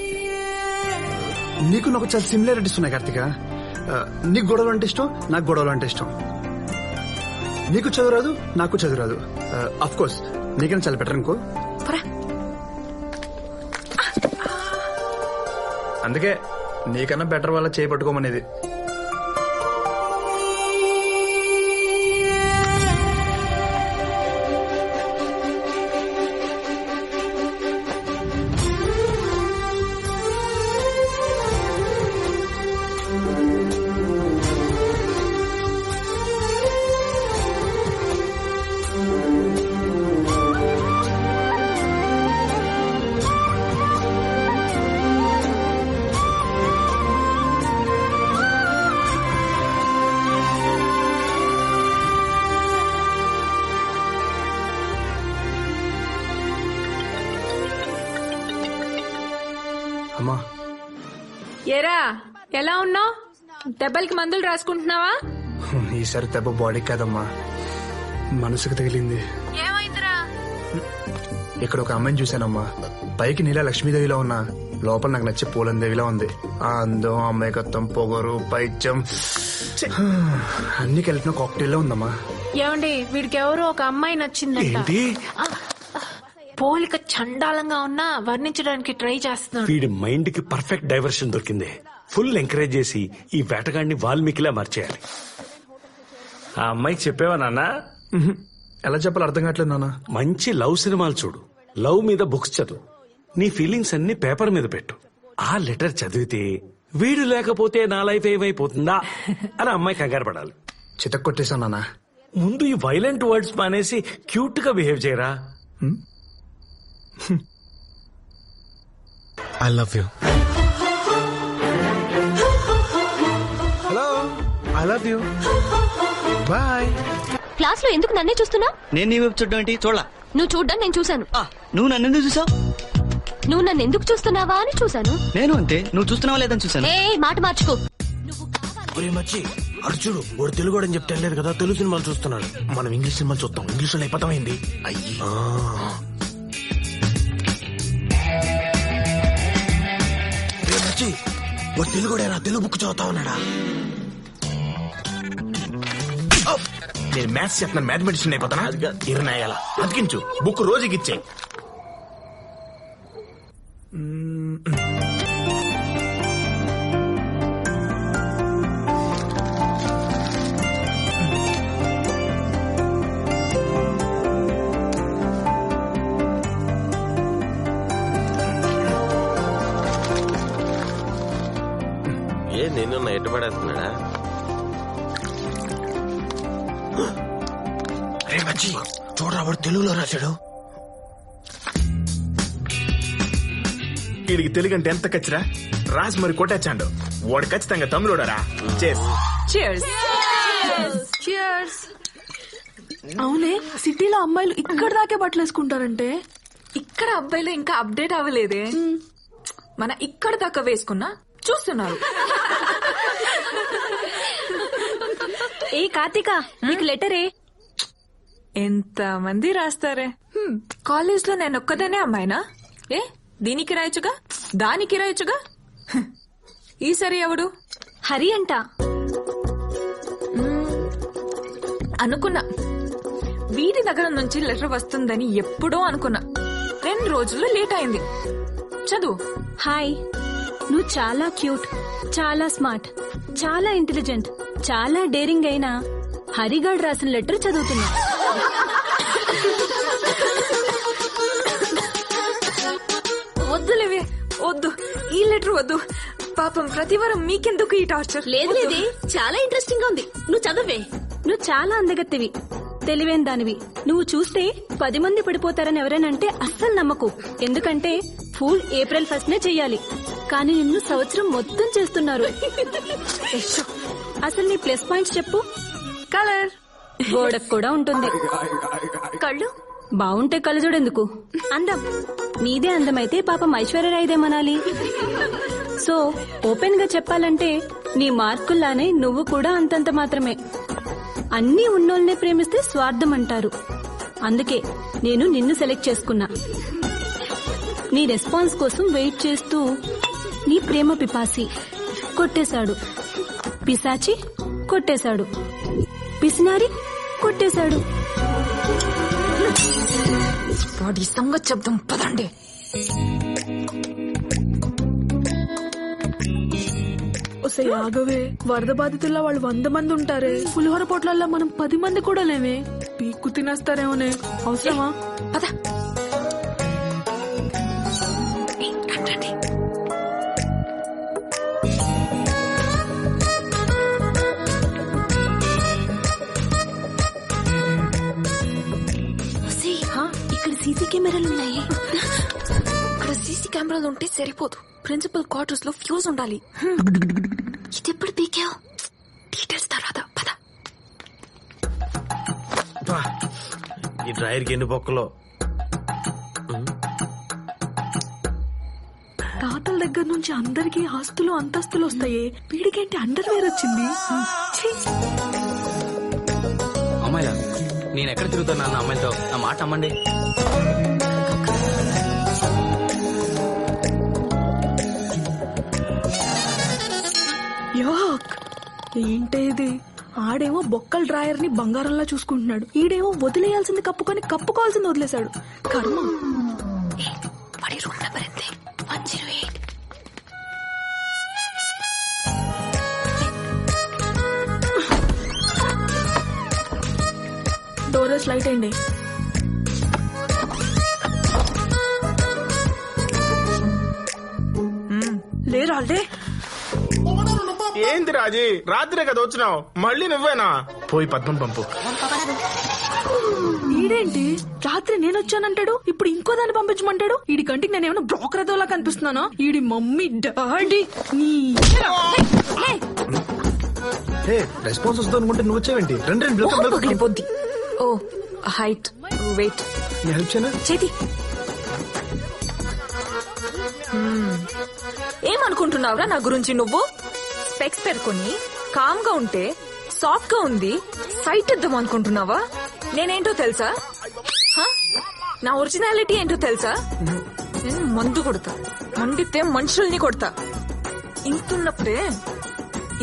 Speaker 4: నీకు నాకు చాలా సిమిలారిటీస్ ఉన్నాయి కార్తిక. నీకు గొడవలు అంటే ఇష్టం, నాకు గొడవలు అంటే ఇష్టం. నీకు చదువురాదు, నాకు చదువురాదు. అఫ్ కోర్స్ నీకైనా చాలా బెటర్ అనుకో. అందుకే నీకన్నా బెటర్ వాళ్ళ చేపట్టుకోమనేది. అమ్మా
Speaker 5: ఏరా ఎలా ఉన్నావు? దెబ్బలకి మందులు రాసుకుంటున్నావా?
Speaker 4: ఈసారి దెబ్బ బాడీ కాదమ్మా, మనసుకు తగిలింది.
Speaker 5: ఏమైందిరా?
Speaker 4: ఇక్కడ ఒక అమ్మాయిని చూశానమ్మా. పైకి నీలా లక్ష్మీదేవిలా ఉన్నా, లోపల నాకు నచ్చే పూలందేవిలా ఉంది. ఆ అందం, అమ్మాయికత్వం, పొగరు, పైత్యం అన్ని కలిపిన కాక్టైల్ లో ఉందమ్మా.
Speaker 18: ఏమండి వీడికి ఎవరో ఒక అమ్మాయి నచ్చిందంట. పోలిక చండాలంగా ఉన్నా వర్ణించడానికి ట్రై చేస్తున్నాడు.
Speaker 3: వీడి మైండ్ కి పర్ఫెక్ట్ డైవర్షన్ దొరికింది. ఫుల్ ఎంకరేజ్ చేసి ఈ వేటగాడిని వాల్మీకిలా మార్చేయాలి. ఆ అమ్మాయికి చెప్పేవా నాన్న?
Speaker 4: ఎలా చెప్పాలి అర్థం కావట్లేదు నాన్న.
Speaker 3: మంచి లవ్ సినిమాలు చూడు, లవ్ మీద బుక్స్ చదువు, నీ ఫీలింగ్స్ అన్ని పేపర్ మీద పెట్టు. ఆ లెటర్ చదివితే వీడు లేకపోతే నా లైఫ్ ఏమైపోతుందా అని అమ్మాయి కంగారు పడాలి.
Speaker 4: చితక్ కొట్టేశా నాన్న.
Speaker 3: ముందు ఈ వైలెంట్ వర్డ్స్ మానేసి క్యూట్ గా బిహేవ్ చేయరా.
Speaker 4: I love you. Hello, I love you. Bye.
Speaker 16: Class లో ఎందుకు నన్నే చూస్తున్నా?
Speaker 19: నేను నీ వైపు చూడడం ఏంటి? చూడలా.
Speaker 16: నువ్వు చూడ్డం నేను చూశాను.
Speaker 19: నువ్వు నన్ను ఎందుకు చూసావు?
Speaker 16: నువ్వు నన్ను ఎందుకు చూస్తున్నావా అని చూశాను.
Speaker 19: నేను అంతే, నువ్వు చూస్తున్నావా లేదని చూసాను.
Speaker 16: ఏ మాట మార్చుకో.
Speaker 1: మచ్చి అర్జుడు వాడు తెలుగు అని చెప్తే లేదు కదా, తెలుగు సినిమాలు చూస్తున్నాడు. మనం ఇంగ్లీష్ సినిమాలు చూస్తాం, ఇంగ్లీష్ లో అయిపోతామైంది. అయ్యి మచ్చి వాడు తెలుగుడేనా? తెలుగు బుక్ చదువుతా ఉన్నాడా? నేను మ్యాథ్స్ చెప్తున్నాను, మ్యాథమెటిషియన్ అయిపోతానా? ఇరనాయాల అతికించు, బుక్ రోజుకి ఇచ్చే.
Speaker 10: నిన్ను ఎట్టుపడేస్తున్నాడా?
Speaker 1: రే మచ్చి చూడరా, వాడు తెలుగులో రాశాడు.
Speaker 12: వీడికి తెలుగు అంటే ఎంత కచ్చిరా రాసి మరి కొట్టేచ్చాడు. వాడు ఖచ్చితంగా తమిళోడరా.
Speaker 5: అవునే, సిటీలో అమ్మాయిలు ఇక్కడ దాకే బట్టలు వేసుకుంటారంటే ఇక్కడ అబ్బాయిలు ఇంకా అప్డేట్ అవ్వలేదే. మన ఇక్కడ దాకా వేసుకున్నా చూస్తున్నారు.
Speaker 11: ఏ కార్తిక, నీకు లెటరే.
Speaker 5: ఎంత మంది రాస్తారే. కాలేజ్ లో నేను ఒక్కదానే అమ్మాయినా? ఏ దీనికి రాయొచ్చుగా, దానికి రాయొచ్చుగా. ఈసారి ఎవడు?
Speaker 11: హరి అంట.
Speaker 5: అనుకున్నా వీడి దగ్గర నుంచి లెటర్ వస్తుందని ఎప్పుడో అనుకున్నా. 2 రోజుల్లో లేట్ అయింది. చదువు.
Speaker 11: హాయ్, నువ్వు చాలా క్యూట్, చాలా స్మార్ట్, చాలా ఇంటెలిజెంట్, చాలా డేరింగ్ అయినా హరిగాడ్ రాసిన లెటర్ చదువుతున్నా.
Speaker 5: వద్దులేవే, వద్దు, ఈ లెటర్ వద్దు. పాపం ప్రతివారం మీకెందుకు ఈ టార్చర్?
Speaker 11: లేదు లేదే, చాలా ఇంట్రెస్టింగ్ గా ఉంది. నువ్వు చదవే. నువ్వు చాలా అందగత్తివి, తెలివైన దానివి. నువ్వు చూస్తే 10 మంది పడిపోతారని ఎవరైనా అంటే అస్సలు నమ్మకు. ఎందుకంటే ఫూల్ ఏప్రిల్ 1 నే చెయ్యాలి, కానీ నిన్ను సంవత్సరం మొత్తం చేస్తున్నారు. అసలు నీ ప్లస్ పాయింట్స్ చెప్పు.
Speaker 5: కలర్
Speaker 11: గోడకు కూడా ఉంటుంది.
Speaker 5: కళ్ళు
Speaker 11: బాగుంటే కళ్ళజోడెందుకు? అందం నీదే అందమైతే పాపం ఐశ్వర్యరాయిదేమనాలి. సో ఓపెన్ గా చెప్పాలంటే నీ మార్కుల్లానే నువ్వు కూడా అంతంత మాత్రమే. అన్నీ ఉన్నోల్నే ప్రేమిస్తే స్వార్థం అంటారు. అందుకే నేను నిన్ను సెలెక్ట్ చేసుకున్నా. నీ రెస్పాన్స్ కోసం వెయిట్ చేస్తూ నీ ప్రేమ పిపాసి కొట్టేశాడు, పిశాచి కొట్టేశాడు, పిసినారి కొట్టేశాడు.
Speaker 5: వాడి సంగతి చెప్దాం పదండి.
Speaker 18: ఆగవే, వరద బాధితుల్లో వాళ్ళు 100 మంది ఉంటారే. పులిహోర పొట్లల్లో మనం 10 మంది కూడా లేమే. పీక్కు తినేస్తారేమోనే. అవసరమా?
Speaker 5: పద.
Speaker 11: ఇక్కడ సీసీ కెమెరాలు ఉన్నాయి.
Speaker 5: ఇక్కడ సీసీ కెమెరాలు ఉంటే సరిపోదు, ప్రిన్సిపల్ క్వార్టర్స్ లో ఫ్యూజ్ ఉండాలి. ఇది ఎప్పుడు పీకావు? డీటెయిల్స్ తర్వాత పద.
Speaker 1: ఈ డ్రైవర్ కి ఎన్ని బొక్కలో.
Speaker 18: తాతల దగ్గర నుంచి అందరికి ఆస్తులు అంతస్తులు వస్తాయి. వీడికేంటి అండర్వేర్ వచ్చింది?
Speaker 1: అమ్మాయిలా నేను ఎక్కడ తిరుగుతాను అన్న అమ్మాయితో నా మాట అమ్మండి.
Speaker 18: ఏంటే ఇది? ఆడేమో బొక్కల డ్రాయర్ ని బంగారంలా చూసుకుంటున్నాడు, ఈడేమో వదిలేయాల్సింది కప్పుకొని కప్పుకోవాల్సింది వదిలేశాడు. కర్మ.
Speaker 5: వాడి రూమ్ నెంబర్ ఎంత? 108.
Speaker 18: డోర్స్ లైట్ అయింది. లేరాల్దే.
Speaker 12: ఏంది రాజీ, రాత్రే కదా వచ్చినావు, మళ్ళీ నువ్వేనా?
Speaker 4: పోయి పద్మం పంపు.
Speaker 18: ఈడేంటి రాత్రి నేను వచ్చానంటాడు, ఇప్పుడు ఇంకో దాన్ని పంపించమంటాడు. ఈడి కంటికి నేనేమన్నా బ్రోకర్ అదోలా కనిపిస్తున్నానా? ఈడి మమ్మీ డాడీ
Speaker 4: రెస్పాన్స్ వస్తుంది అనుకుంటే నువ్వు వచ్చావేంటి?
Speaker 5: పగిలిపోద్ది. ఓ హైట్, వెయిట్.
Speaker 4: హెల్ప్ చేయనా?
Speaker 5: చేతి. ఏమనుకుంటున్నావురా నా గురించి నువ్వు? స్పెక్స్ పెట్టుకుని కామ్ గా ఉంటే సాఫ్ట్ గా ఉంది సైట్ ఇద్దాం అనుకుంటున్నావా? నేనేంటో తెలుసా? నా ఒరిజినాలిటీ ఏంటో తెలుసా? నేను మందు కొడతా, మండితే మనుషుల్ని కొడతా. ఇంతున్నప్పుడే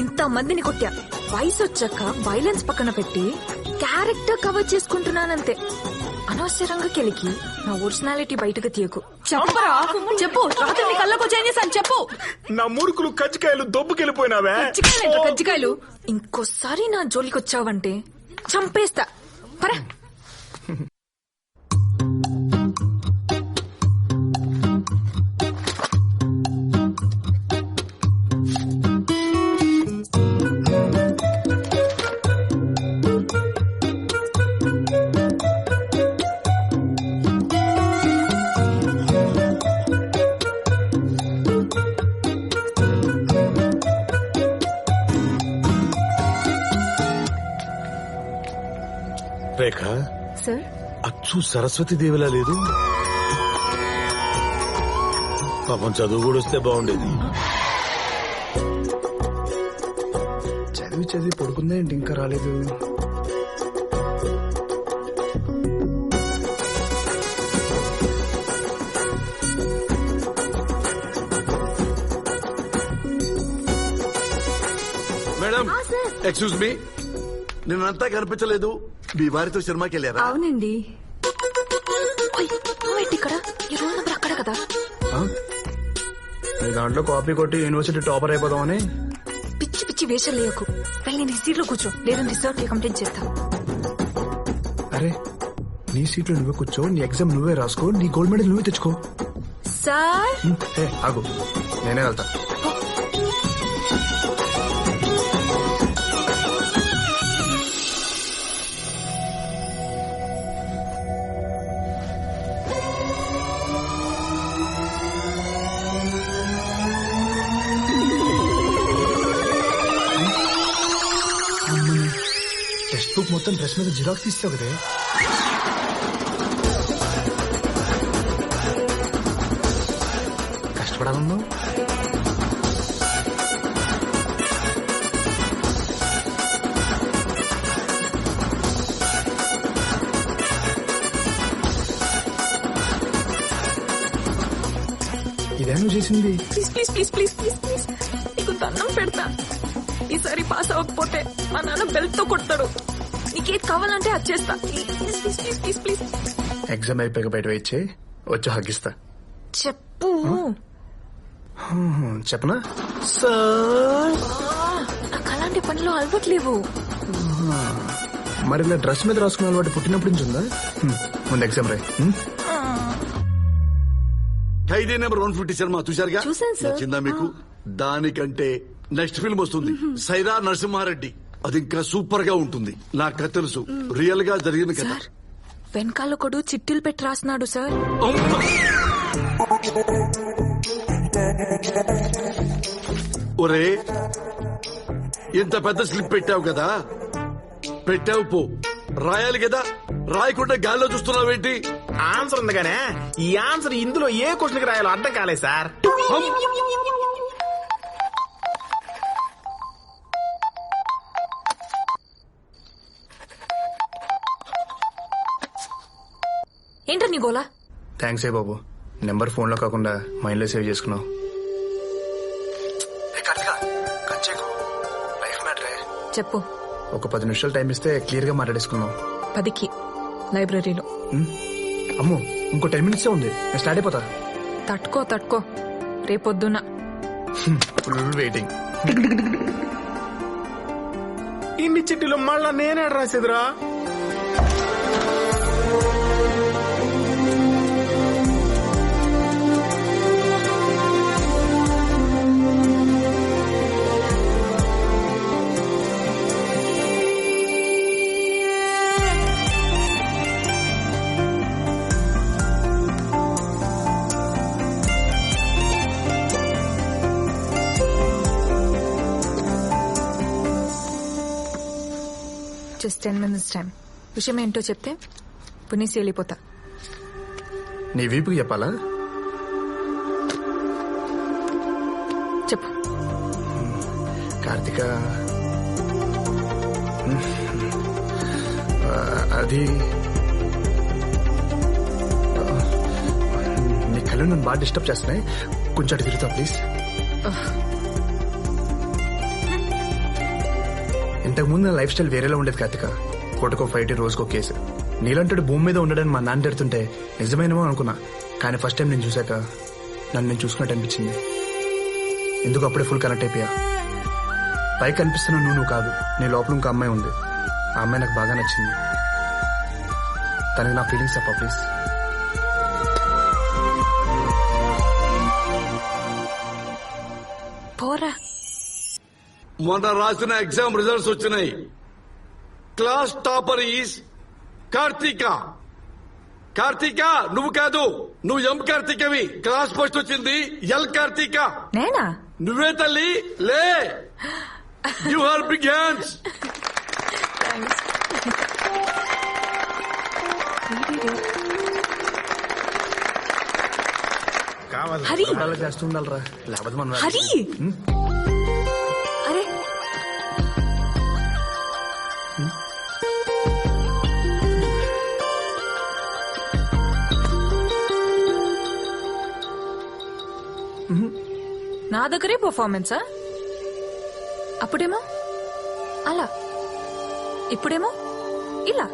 Speaker 5: ఇంత మందిని కొట్టా. వయసు వచ్చాక వైలెన్స్ పక్కన పెట్టి క్యారెక్టర్ కవర్ చేసుకుంటున్నానంతే. అనవసరంగా కెలికి నా ఒరిజినాలిటీ బయటకు తీయకు.
Speaker 18: చెప్పరా, చెప్పు. రాత్రి కళ్ళకు చేసాను చెప్పు.
Speaker 12: నా మురుకులు కజ్జికాయలు దొబ్బుకెళ్ళిపోయినావే.
Speaker 5: కజ్జికాయలు ఇంకోసారి నా జోలికి వచ్చావంటే చంపేస్తా. పరా.
Speaker 2: రేఖ,
Speaker 5: సార్,
Speaker 2: అచ్చు సరస్వతి దేవిలా లేదు. పాపం చదువు కూడా వస్తే బాగుండేది.
Speaker 4: చదివి చదివి పడుకుందా ఏంటి ఇంకా రాలేదు?
Speaker 17: మేడం, ఎక్స్క్యూజ్ మీ, నిన్నంతా కనిపించలేదు. మీ వారితో సినిమాకి వెళ్ళారా?
Speaker 5: అవునండి. ఇక్కడ ఈ రూమ్ నెంబర్ అక్కడ కదా.
Speaker 4: నీ దాంట్లో కాపీ కొట్టి యూనివర్సిటీ టాపర్ అయిపోదామని.
Speaker 5: పిచ్చి పిచ్చి వేషాలు లేకు. వెళ్ళి నీ సీట్ లో కూర్చో, లేదని రిజల్ట్ కంప్లైంట్ చేస్తా.
Speaker 4: అరే, నీ సీట్లో నువ్వే కూర్చో, నీ ఎగ్జామ్ నువ్వే రాసుకో, నీ గోల్డ్ మెడల్ నువ్వే తెచ్చుకో.
Speaker 5: సార్
Speaker 4: ఆగు, నేనే వెళ్తా. టెక్స్ట్ బుక్ మొత్తం డ్రెస్ మీద జిరాక్స్ తీస్తావు కదే. కష్టపడాలన్నావు. ఇదే నువ్వు చేసింది.
Speaker 5: Please please please please please please నీకు దండం పెడతా. ఈసారి పాస్ అవ్వకపోతే మా నాన్న బెల్ట్ తో కొడతాడు. నీకేది కావాలంటే అది చేస్తా. Please please please please please.
Speaker 4: Exam అయిపోయాక బయట వచ్చి వచ్చి హగ్గిస్తా.
Speaker 5: చెప్పు.
Speaker 4: చెప్పనా?
Speaker 5: నాకు అలాంటి పనిలో అలవట్లేవు.
Speaker 4: మరి ఇలా డ్రెస్ మీద రాసుకున్న అలవాటు పుట్టినప్పటి నుంచి ఉందా? ముందు ఎగ్జామ్ రాయి.
Speaker 17: ఖైదీ నెంబర్ 150 సినిమా చూశారుగా? నచ్చిందా మీకు? దానికంటే నెక్స్ట్ ఫిల్మ్ వస్తుంది, సైరా నరసింహారెడ్డి. అది ఇంకా సూపర్ గా ఉంటుంది. నాకు తెలుసు, రియల్ గా జరిగిన కదా.
Speaker 5: వెనకాల కొడు చిట్టీలు పెట్టి రాస్తున్నాడు సార్.
Speaker 17: ఒరే, ఇంత పెద్ద స్లిప్ పెట్టావు కదా, పెట్టావు పో, రాయాలి కదా. రాయకుండా గాల్లో చూస్తున్నావేంటి?
Speaker 12: ఆన్సర్ ఉంది కానీ ఈ ఆన్సర్ ఇందులో ఏ క్వశ్చన్ కి రాయాలో అర్థం కాలేదు సార్.
Speaker 5: ఏంటో నీ గోలా?
Speaker 4: థ్యాంక్స్ ఏ బాబు, నెంబర్ ఫోన్ లో కాకుండా మైండ్ లో సేవ్ చేసుకున్నావు.
Speaker 5: చెప్పు.
Speaker 4: ఒక 10 నిమిషాలు టైం ఇస్తే క్లియర్ గా మాట్లాడేసుకున్నావు.
Speaker 5: 10కి లైబ్రరీలో.
Speaker 4: అమ్మో, ఇంకో 10 మినిట్స్ ఉంది, నేను స్టార్ట్ అయిపోతా.
Speaker 5: తట్టుకో రేపొద్దున.
Speaker 4: Full waiting.
Speaker 12: ఇన్ని చిట్టీలు మళ్ళా నేనే రాసేదిరా.
Speaker 5: Just 10 minutes time. విషయం ఏంటో చెప్తే పునీసి వెళ్ళిపోతా.
Speaker 4: నీ వీపుకి చెప్పాలా?
Speaker 5: చెప్పు.
Speaker 4: కార్తిక, అది నీ కళ్ళు నన్ను బాగా డిస్టర్బ్ చేస్తున్నాయి, కొంచెం అటు తిరుగుతా ప్లీజ్. ఇంతకుముందు నా లైఫ్ స్టైల్ వేరేలా ఉండేది కార్తిక. కోటకో ఫైట్, రోజుకో కేసు. నీలంటాడు భూమి మీద ఉండడానికి మా నాన్న తిడుతుంటే నిజమేనేమో అనుకున్నా. కానీ ఫస్ట్ టైం నేను చూశాక నన్ను నేను చూసుకున్నట్టు అనిపించింది. ఎందుకు అప్పుడే ఫుల్ కనెక్ట్ అయిపోయా. పైకి కనిపిస్తున్నా నువ్వు కాదు, నీ లోపల ఇంకో అమ్మాయి ఉంది. ఆ అమ్మాయి నాకు బాగా నచ్చింది. తనకి నా ఫీలింగ్స్ చెప్పా ప్లీజ్.
Speaker 5: పోరా.
Speaker 17: మొన్న రాసిన ఎగ్జామ్ రిజల్ట్స్ వచ్చినాయి. Class topper is Karthika. Karthika నువ్వు కాదు, నువ్వు ఎం కార్తీకవి. క్లాస్ ఫస్ట్ వచ్చింది ఎల్ కార్తీక.
Speaker 5: నేనా?
Speaker 17: నువ్వే తల్లి, లే. You are big hands.
Speaker 5: హరి
Speaker 4: చేస్తూ ఉండాలరా, లేకపోతే మనం
Speaker 5: హరి. అరే నా దగ్గరే పర్ఫార్మెన్సా? అప్పుడేమో అలా, ఇప్పుడేమో ఇలా.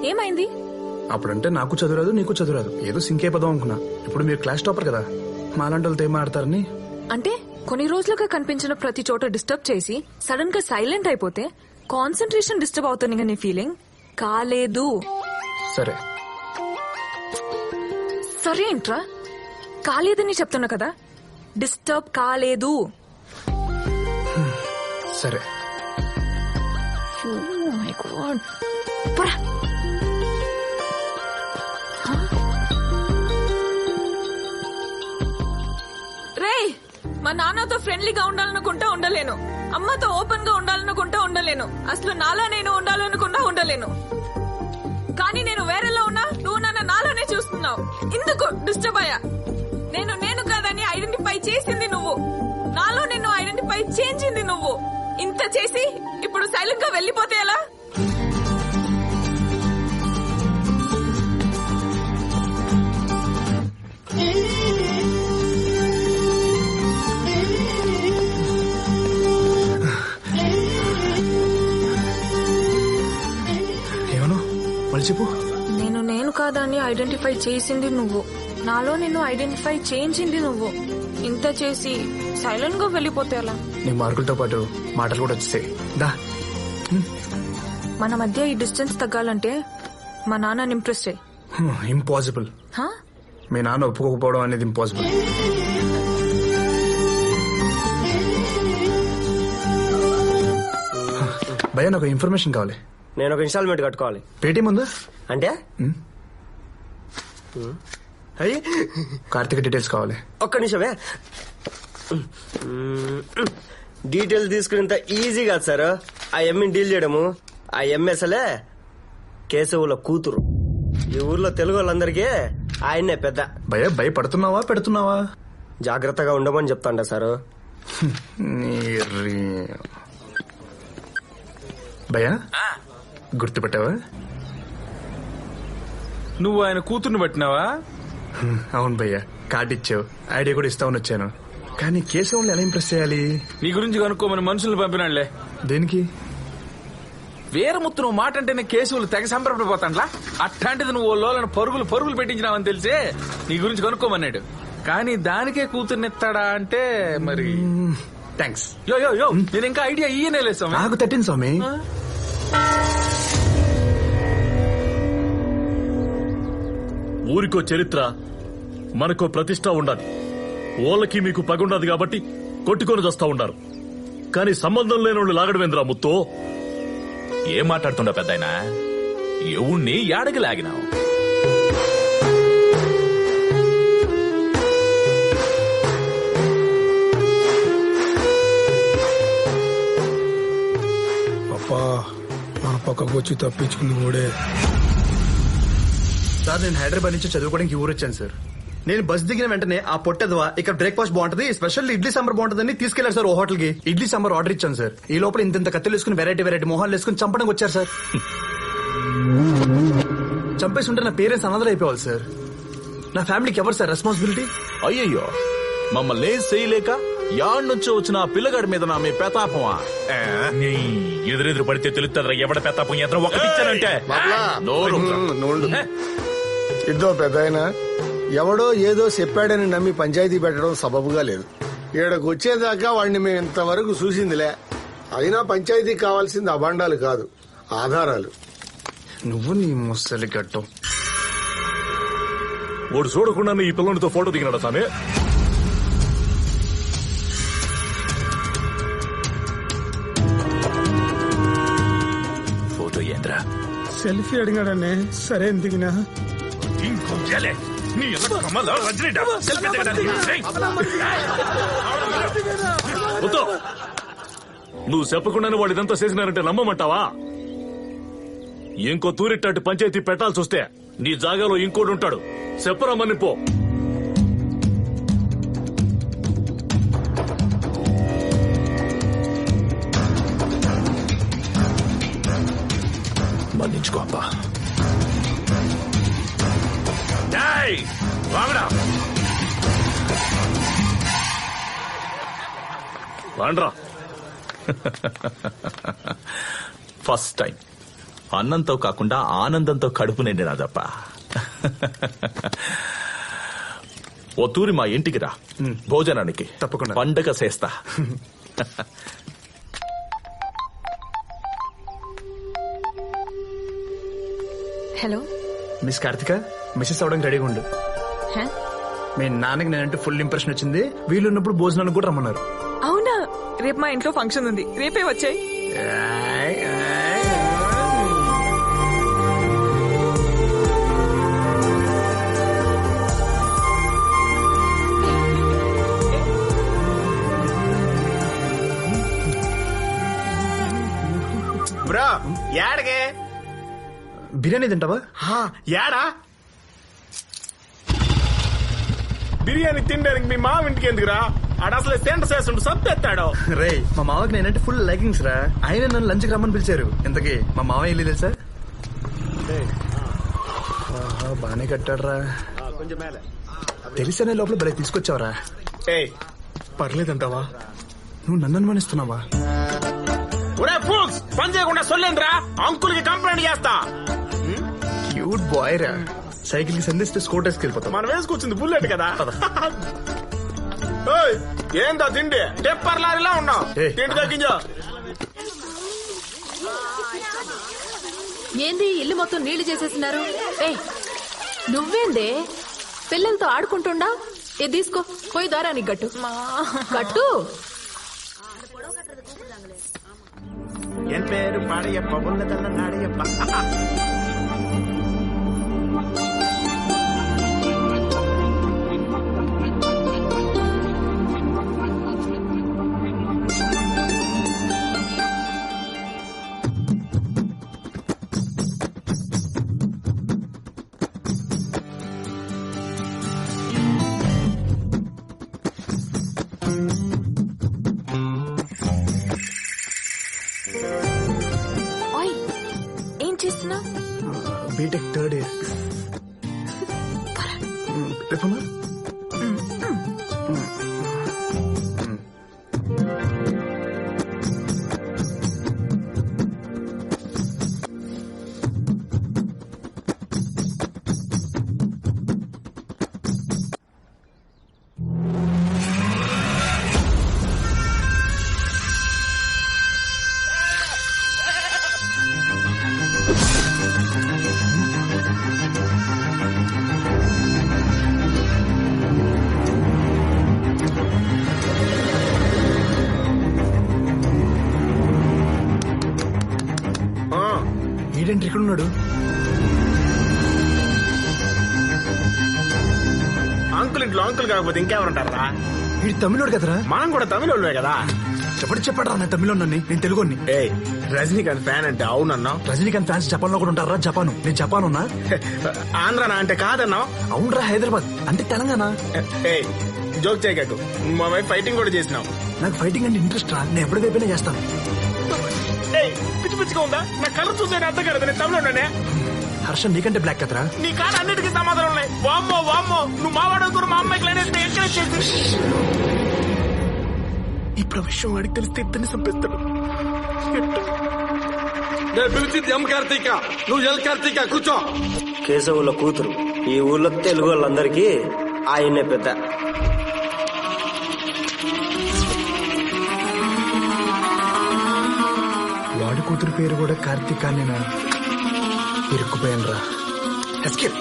Speaker 5: ఏమైంది?
Speaker 4: అప్పుడంటే నాకు చదువురాదు, నీకు చదువురాదు, ఏదో సింక్ అయిపోదాం అనుకున్నా. ఇప్పుడు మీరు క్లాస్ టాపర్ కదా, మాలాంటి వాళ్ళతో ఏం ఆడతారని.
Speaker 5: అంటే కొన్ని రోజులుగా కనిపించిన ప్రతి చోట డిస్టర్బ్ చేసి సడన్ గా సైలెంట్ అయిపోతే కాన్సన్ట్రేషన్ డిస్టర్బ్ అవుతుంది నీ ఫీలింగ్ కాలేదు.
Speaker 4: సరే
Speaker 5: సరే ఏంట్రా, కాలేదని చెప్తున్నా కదా. డిస్టర్బ్ కాలేదు.
Speaker 4: సరే.
Speaker 5: రేయ్, మా నాన్నతో ఫ్రెండ్లీగా ఉండాలనుకుంటా ఉండలేను, అమ్మతో ఓపెన్ గా ఉండాలనుకుంటా ఉండలేను, అసలు నాలా నేను ఉండాలనుకుంటా ఉండలేను. కానీ నేను వేరేలా ఉన్నా, నువ్వు నన్ను నాలోనే చూస్తున్నావు. ఇందుకు డిస్టర్బ్ అయ్యా. నేను కాదని ఐడెంటిఫై చేసింది నువ్వు, నాలో నిన్ను ఐడెంటిఫై చేయించింది నువ్వు. ఇంత చేసి ఇప్పుడు సైలెంట్ గా వెళ్ళిపోతే ఎలా?
Speaker 4: ఏమను మళ్ళీ చెప్పు.
Speaker 5: నేను కాదని ఐడెంటిఫై చేసింది నువ్వు, నాలో నిన్ను ఐడెంటిఫై చేయించింది నువ్వు. ఇంత చేసి సైలెంట్ గా వెళ్ళిపోతే ఎలా?
Speaker 4: నీ మార్కులతో పాటు మాటలు కూడా వచ్చేసాయి. దా.
Speaker 5: మన మధ్య ఈ డిస్టెన్స్ తగ్గాలంటే మా నాన్నని ఇంప్రెస్ చేయి.
Speaker 4: ఇంపాసిబుల్. మీ నాన్న ఒప్పుకోకపోవడం అనేది ఇంపాసిబుల్. భయ నాకు ఇన్ఫర్మేషన్ కావాలి.
Speaker 1: నేను ఒక ఇన్స్టాల్మెంట్ కట్టుకోవాలి.
Speaker 4: పేటీఎం ఉందా?
Speaker 1: అంటే
Speaker 4: అయ్యి కార్తీక్ డీటెయిల్స్ కావాలి.
Speaker 1: ఒక్క నిమిషమే. డీటెయిల్స్ తీసుకునేంత ఈజీ కాదు సార్ ఆ ఎమ్మిని డీల్ చేయడము. ఆ ఎమ్మెసలే కేశవుల కూతురు. ఈ ఊర్లో తెలుగు వాళ్ళందరికీ ఆయన్నే పెద్ద.
Speaker 4: భయపడుతున్నావా పెడుతున్నావా?
Speaker 1: జాగ్రత్తగా ఉండమని చెప్తాండ సారు.
Speaker 4: భయ్యా గుర్తుపెట్టావా?
Speaker 20: నువ్వు ఆయన కూతుర్ని పట్టినావా?
Speaker 4: అవును భయ్యా, కార్డు ఇచ్చావు, ఐడియా కూడా ఇస్తామని వచ్చాను. కానీ కేశవుల్ని ఎలా ఇంప్రెస్ చేయాలి?
Speaker 20: నీ గురించి కనుక్కోమని మనుషుల్ని పంపినాళ్లే.
Speaker 4: దేనికి?
Speaker 20: వీరముత్తు నువ్వు మాట అంటేనే కేశవులు తెగ సంబరపడిపోతాండ్లా. అట్లాంటిది నువ్వు లోలను పరుగులు పెట్టించినావని తెలిసే నీ గురించి కనుక్కోమన్నాడు. కానీ దానికే కూతుర్నెత్తాడా అంటే మరి
Speaker 4: థ్యాంక్స్.
Speaker 20: యో నేను ఇంకా ఐడియా ఇయ్యనే స్వామి.
Speaker 4: నాకు తట్టింది స్వామి.
Speaker 8: ఊరికో చరిత్ర, మనకో ప్రతిష్ట ఉండాలి. ఓళ్ళకి మీకు పగుండదు కాబట్టి కొట్టుకొని వస్తా ఉండారు. కానీ సంబంధం లేనోళ్ళు లాగడమేంద్రా ముత్తో?
Speaker 9: ఏం మాట్లాడుతుండ పెద్దాయనా? ఎవణ్ణి యాడకి లాగినావు?
Speaker 12: అప్పా మన పక్కకు వచ్చి తప్పించుకుని కూడా.
Speaker 4: సార్ నేను హైదరాబాద్ నుంచి చదువుకోవడానికి ఊరు వచ్చాను సార్. నేను బస్ దిగిన వెంటనే ఆ పొట్టెదవా ఇక్కడ బ్రేక్ఫాస్ట్ బాగుంటది, స్పెషల్ ఇడ్లీ సాంబార్ బాగుంటుందని తీసుకెళ్లారు సార్ ఓ హోటల్ కి. ఇడ్లీ సాంబార్ ఆర్డర్ ఇచ్చాను సార్. ఈ లోపల ఇంత కత్తులు వేసుకుని వెరైటీ మొహాలు వేసుకుని చంపడానికి వచ్చారు సార్. చంపేసి ఉంటే నా పేరెంట్స్ అనాథలు అయిపోవాలి సార్. నా ఫ్యామిలీకి ఎవరు సార్ రెస్పాన్సిబిలిటీ?
Speaker 9: అయ్యయ్యో, మమ్మల్ని చేయలేక యాడ్ నుంచి వచ్చిన ఆ పిల్లగాడి మీద నా మీ పెతాపమా?
Speaker 8: ఎదురెదురు పడితే తెలుస్తుందిరా ఎవడ పెతాపం. ఎదురు ఒకటిచ్చానంటే
Speaker 12: ఇద్దో పెద్దాయన ఎవడో ఏదో చెప్పాడని నమ్మి పంచాయతీ పెట్టడం సబబుగా లేదు. ఈడకు వచ్చేదాకా వాడిని మేము ఇంతవరకు చూసిందిలే. అయినా పంచాయతీకి కావాల్సింది అభాండాలు కాదు, ఆధారాలు.
Speaker 4: నువ్వు నీ ముసలి గట్టం.
Speaker 8: వాడు చూడకుండా ఈ పిల్లలతో ఫోటో దిగినాడు తానే.
Speaker 9: ఫోటో ఏంద్రా?
Speaker 12: సెల్ఫీ అడిగాడనే. సరే దిగినా.
Speaker 8: నువ్వు చెప్పకుండానే వాళ్ళు ఇదంతా చేసినారంటే నమ్మమంటావా? ఇంకో తూరిట్టాటి పంచాయతీ పెట్టాల్సి వస్తే నీ జాగాలో ఇంకోటి ఉంటాడు. చెప్పరామని పో.
Speaker 9: మన్నించుకో అబ్బా. ఫస్ట్ టైం అన్నంతో కాకుండా ఆనందంతో కడుపు నిండినాదప్ప. ఓ తూరి మా ఇంటికి రా, భోజనానికి.
Speaker 4: తప్పకుండా.
Speaker 9: పండగ చేస్తా.
Speaker 5: హలో
Speaker 4: మిస్ కార్తిక, మిస్సెస్ అవడానికి రెడీగా ఉండు. మీ నాన్నకి నేనంటే ఫుల్ ఇంప్రెషన్ వచ్చింది. వీళ్ళున్నప్పుడు భోజనానికి కూడా రమ్మన్నారు.
Speaker 5: అవునా? రేపు మా ఇంట్లో ఫంక్షన్ ఉంది, రేపే వచ్చాయి.
Speaker 12: బ్రో యాడకే?
Speaker 4: బిర్యానీ తింటావా?
Speaker 12: యాడా బిర్యానీ తినడానికి మీ మామ ఇంటికి ఎందుకురా? ఆడ అసలు సెంటర్ చేస్తుండు సత్తెత్తాడు.
Speaker 4: రే మా మామకి నేనంటే ఫుల్ లైకింగ్స్ రా. ఆయన నన్ను లంచ్కి రమ్మని పిలిచారు. ఇంతకీ మా మామ వెళ్ళి తెలుసా? బానే కట్టాడ్రా. తెలిసనే లోపల భలే తీసుకొచ్చావరా. పర్లేదంటావా? నువ్వు నన్ను అనుమానిస్తున్నావా?
Speaker 12: పని చేయకుండా సొల్లేంద్రా, అంకుల్ కి కంప్లైంట్ చేస్తా.
Speaker 4: క్యూట్ బాయ్ రా. సైకిల్ కి సంధిస్తే స్కూటర్స్కి వెళ్ళిపోతాం.
Speaker 12: మనం వేసుకొచ్చింది బుల్లెట్ కదా. ఏందా తిండి టెప్పర్ లారీలా ఉన్నావు. తిండి తగ్గించో.
Speaker 21: ఏంది ఇల్లు మొత్తం నీళ్లు చేసేస్తున్నారు? నువ్వేందే పిల్లలతో ఆడుకుంటుండా? ఏ తీసుకో పోయి దారానికి గట్టు గట్టు.
Speaker 1: ఎన్ పేరు పాడయ్యప్ప ఉన్నదన్న నాడయ్యప్ప.
Speaker 4: B Tech third year. రేపమ్మా ఈడేంటి ఇక్కడ ఉన్నాడు?
Speaker 12: అంకుల్ ఇంట్లో అంకుల్ కాకపోతే ఇంకెవరుంటారా?
Speaker 4: వీడు తమిళోడు కదరా.
Speaker 12: మనం కూడా తమిళోళ్ళే కదా.
Speaker 4: చెప్పాడు నా తమిళోడిని. నేను తెలుగుని.
Speaker 12: రజనీకాంత్ ఫ్యాన్ అంటే అవునన్నా.
Speaker 4: రజనీకాంత్ ఫ్యాన్స్ జపాన్ లో కూడా ఉంటారా? జపాను. నేను జపాన్ ఉన్నా.
Speaker 12: ఆంధ్రానా అంటే కాదన్నా.
Speaker 4: అవునరా హైదరాబాద్ అంటే తెలంగాణ.
Speaker 12: జోక్ చేయకట్టు, మా వైఫ్ ఫైటింగ్ కూడా చేసినాం.
Speaker 4: నాకు ఫైటింగ్ అంటే ఇంట్రెస్ట్ రా. నేను ఎప్పటికైపోయినా చేస్తాను.
Speaker 12: పిచ్చి పిచ్చిగా ఉందా? నా కలర్ చూసే అర్థం కదా. నేను తమిళోనే.
Speaker 4: హర్ష నీకంటే బ్లాక్ కదరా.
Speaker 12: నీ కాడ అన్నిటికీ సమాధానం ఉన్నాయి. వామ్మో వామ్మో, నువ్వు మా వాడు మా అమ్మాయికి లేనేస్తే ఎంకరేజ్ చేసి.
Speaker 4: ఇప్పుడు విషయం వాడికి తెలిస్తే ఇద్దరిని చంపేస్తాడు.
Speaker 17: పిలిచింది ఎం కార్తీక, నువ్వు ఎల్ కార్తీక కూర్చో.
Speaker 22: కేశవుల కూతురు. ఈ ఊర్లో తెలుగు వాళ్ళందరికీ ఆయనే పెద్ద.
Speaker 4: వాడి కూతురు పేరు కూడా కార్తీక. నేను ఇరుక్కుపోయాను రా. ఎస్కేప్.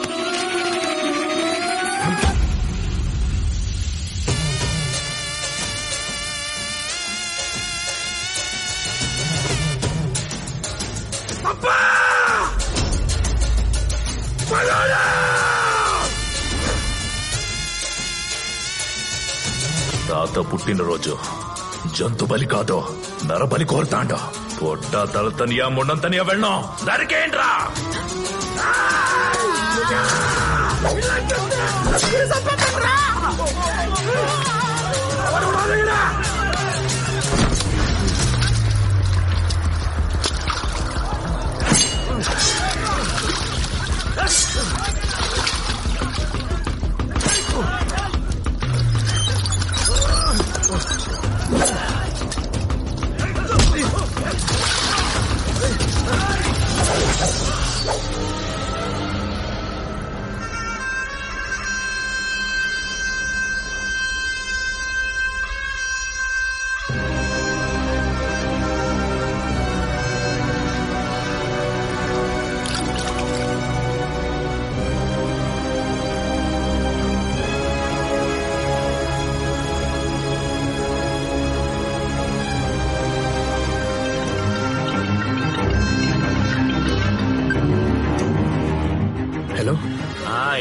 Speaker 8: తాత పుట్టినరోజు జంతు బలి కాదు, నరబలి కోరుతాండో. పొట్ట తలతనియా మొండంతనియా వెళ్ళం నరికేంట్రా.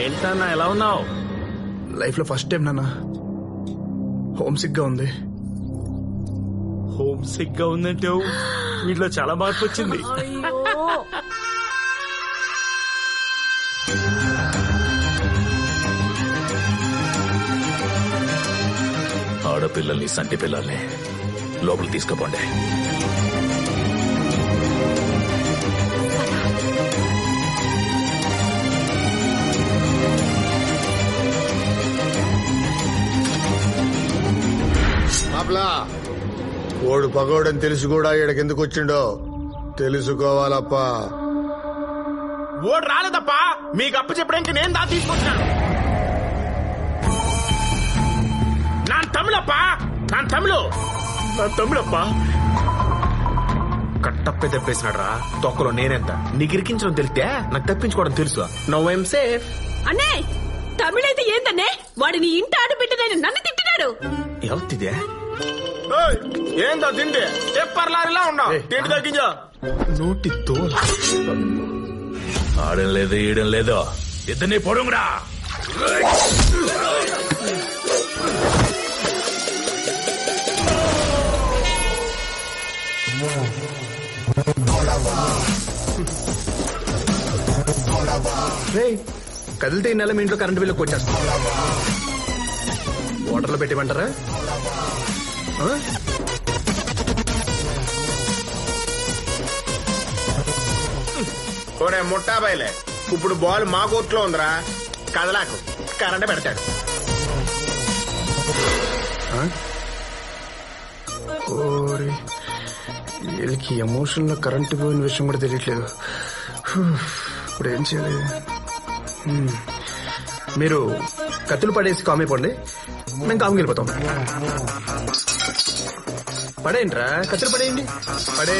Speaker 3: ఏంటన్నా ఎలా ఉన్నావు?
Speaker 4: లైఫ్ లో ఫస్ట్ టైం నాన్న హోమ్ సిక్ గా ఉంది.
Speaker 3: హోమ్ సిక్ గా ఉందంటే వీటిలో చాలా మార్పు వచ్చింది.
Speaker 8: ఆడపిల్లల్ని సంటి పిల్లల్ని లోపలికి తీసుకుపోండి.
Speaker 6: ఓడు పగోడని తెలిసి కూడా ఈడకెందుకు వచ్చిండో తెలుసుకోవాలప్పా.
Speaker 12: ఓడు రాలేదప్పా, మీకు అప్పు చెప్పడానికి నేను దా తీసుకొచ్చాను. Non తమిళప్పా, non తమిళప్పా.
Speaker 4: కట్టప్పే తప్పేసినాడు రా. తొక్కలో నేనెంత నీకు ఇరికించడం తెలిస్తే నాకు తప్పించుకోవడం తెలుసు. No I'm safe.
Speaker 11: అన్నే తమిళైతే ఏందన్నే? వాడిని ఇంట ఆడబిడ్డనైన నన్ను తిట్టినాడు.
Speaker 4: ఎవరిదే?
Speaker 12: ఏందో తిండి టెప్పర్ లారీలా ఉన్నావు. తిండి తగ్గించా.
Speaker 4: నోటి తోల
Speaker 8: ఆడం లేదు ఈయడం లేదు. ఇద్దరిని పొడుగురా.
Speaker 4: కదిలితే ఈ నెల మీ ఇంట్లో కరెంటు బిల్లుకి వచ్చేస్తా. వాటర్లో పెట్టిమంటారా?
Speaker 12: ఒరే ముట్టాబాయిలే, ఇప్పుడు బాల్ మా కోర్టులో ఉందిరా. కదలాకు, కరెంట్ పెడతాడు.
Speaker 4: వీళ్ళకి ఎమోషన్ లో కరెంటు పోయిన విషయం కూడా తెలియట్లేదు. ఇప్పుడు ఏం చేయాలి? మీరు కత్తులు పడేసి కామైపోండి, మేము కాముకి వెళ్ళిపోతాం. పడేయండిరా, కత్తులు పడేయండి. పడే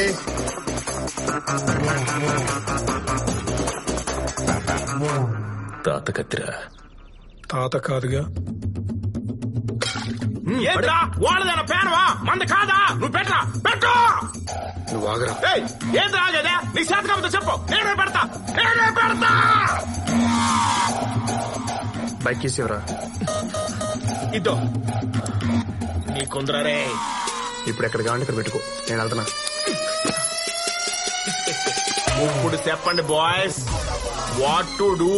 Speaker 8: తాత కత్తిరా.
Speaker 4: తాత కాదుగా.
Speaker 12: ఏంట్రా వాళ్ళదేనా పేనవా? మంద కాదా? నువ్వు పెట్టరా, పెట్టు.
Speaker 4: నువ్వు ఆగరా.
Speaker 12: ఏంటి ఆగేదే? నీ చేత కాకపోతే చెప్పు, నేనే పెడతా.
Speaker 4: బైక్ తీసేవరా.
Speaker 12: ఇద్దో నీకుందరే.
Speaker 4: ఇప్పుడు ఎక్కడ కావాలంటే ఇక్కడ పెట్టుకో, నేను వెళ్తున్నా.
Speaker 12: ఇప్పుడు చెప్పండి boys, what to do,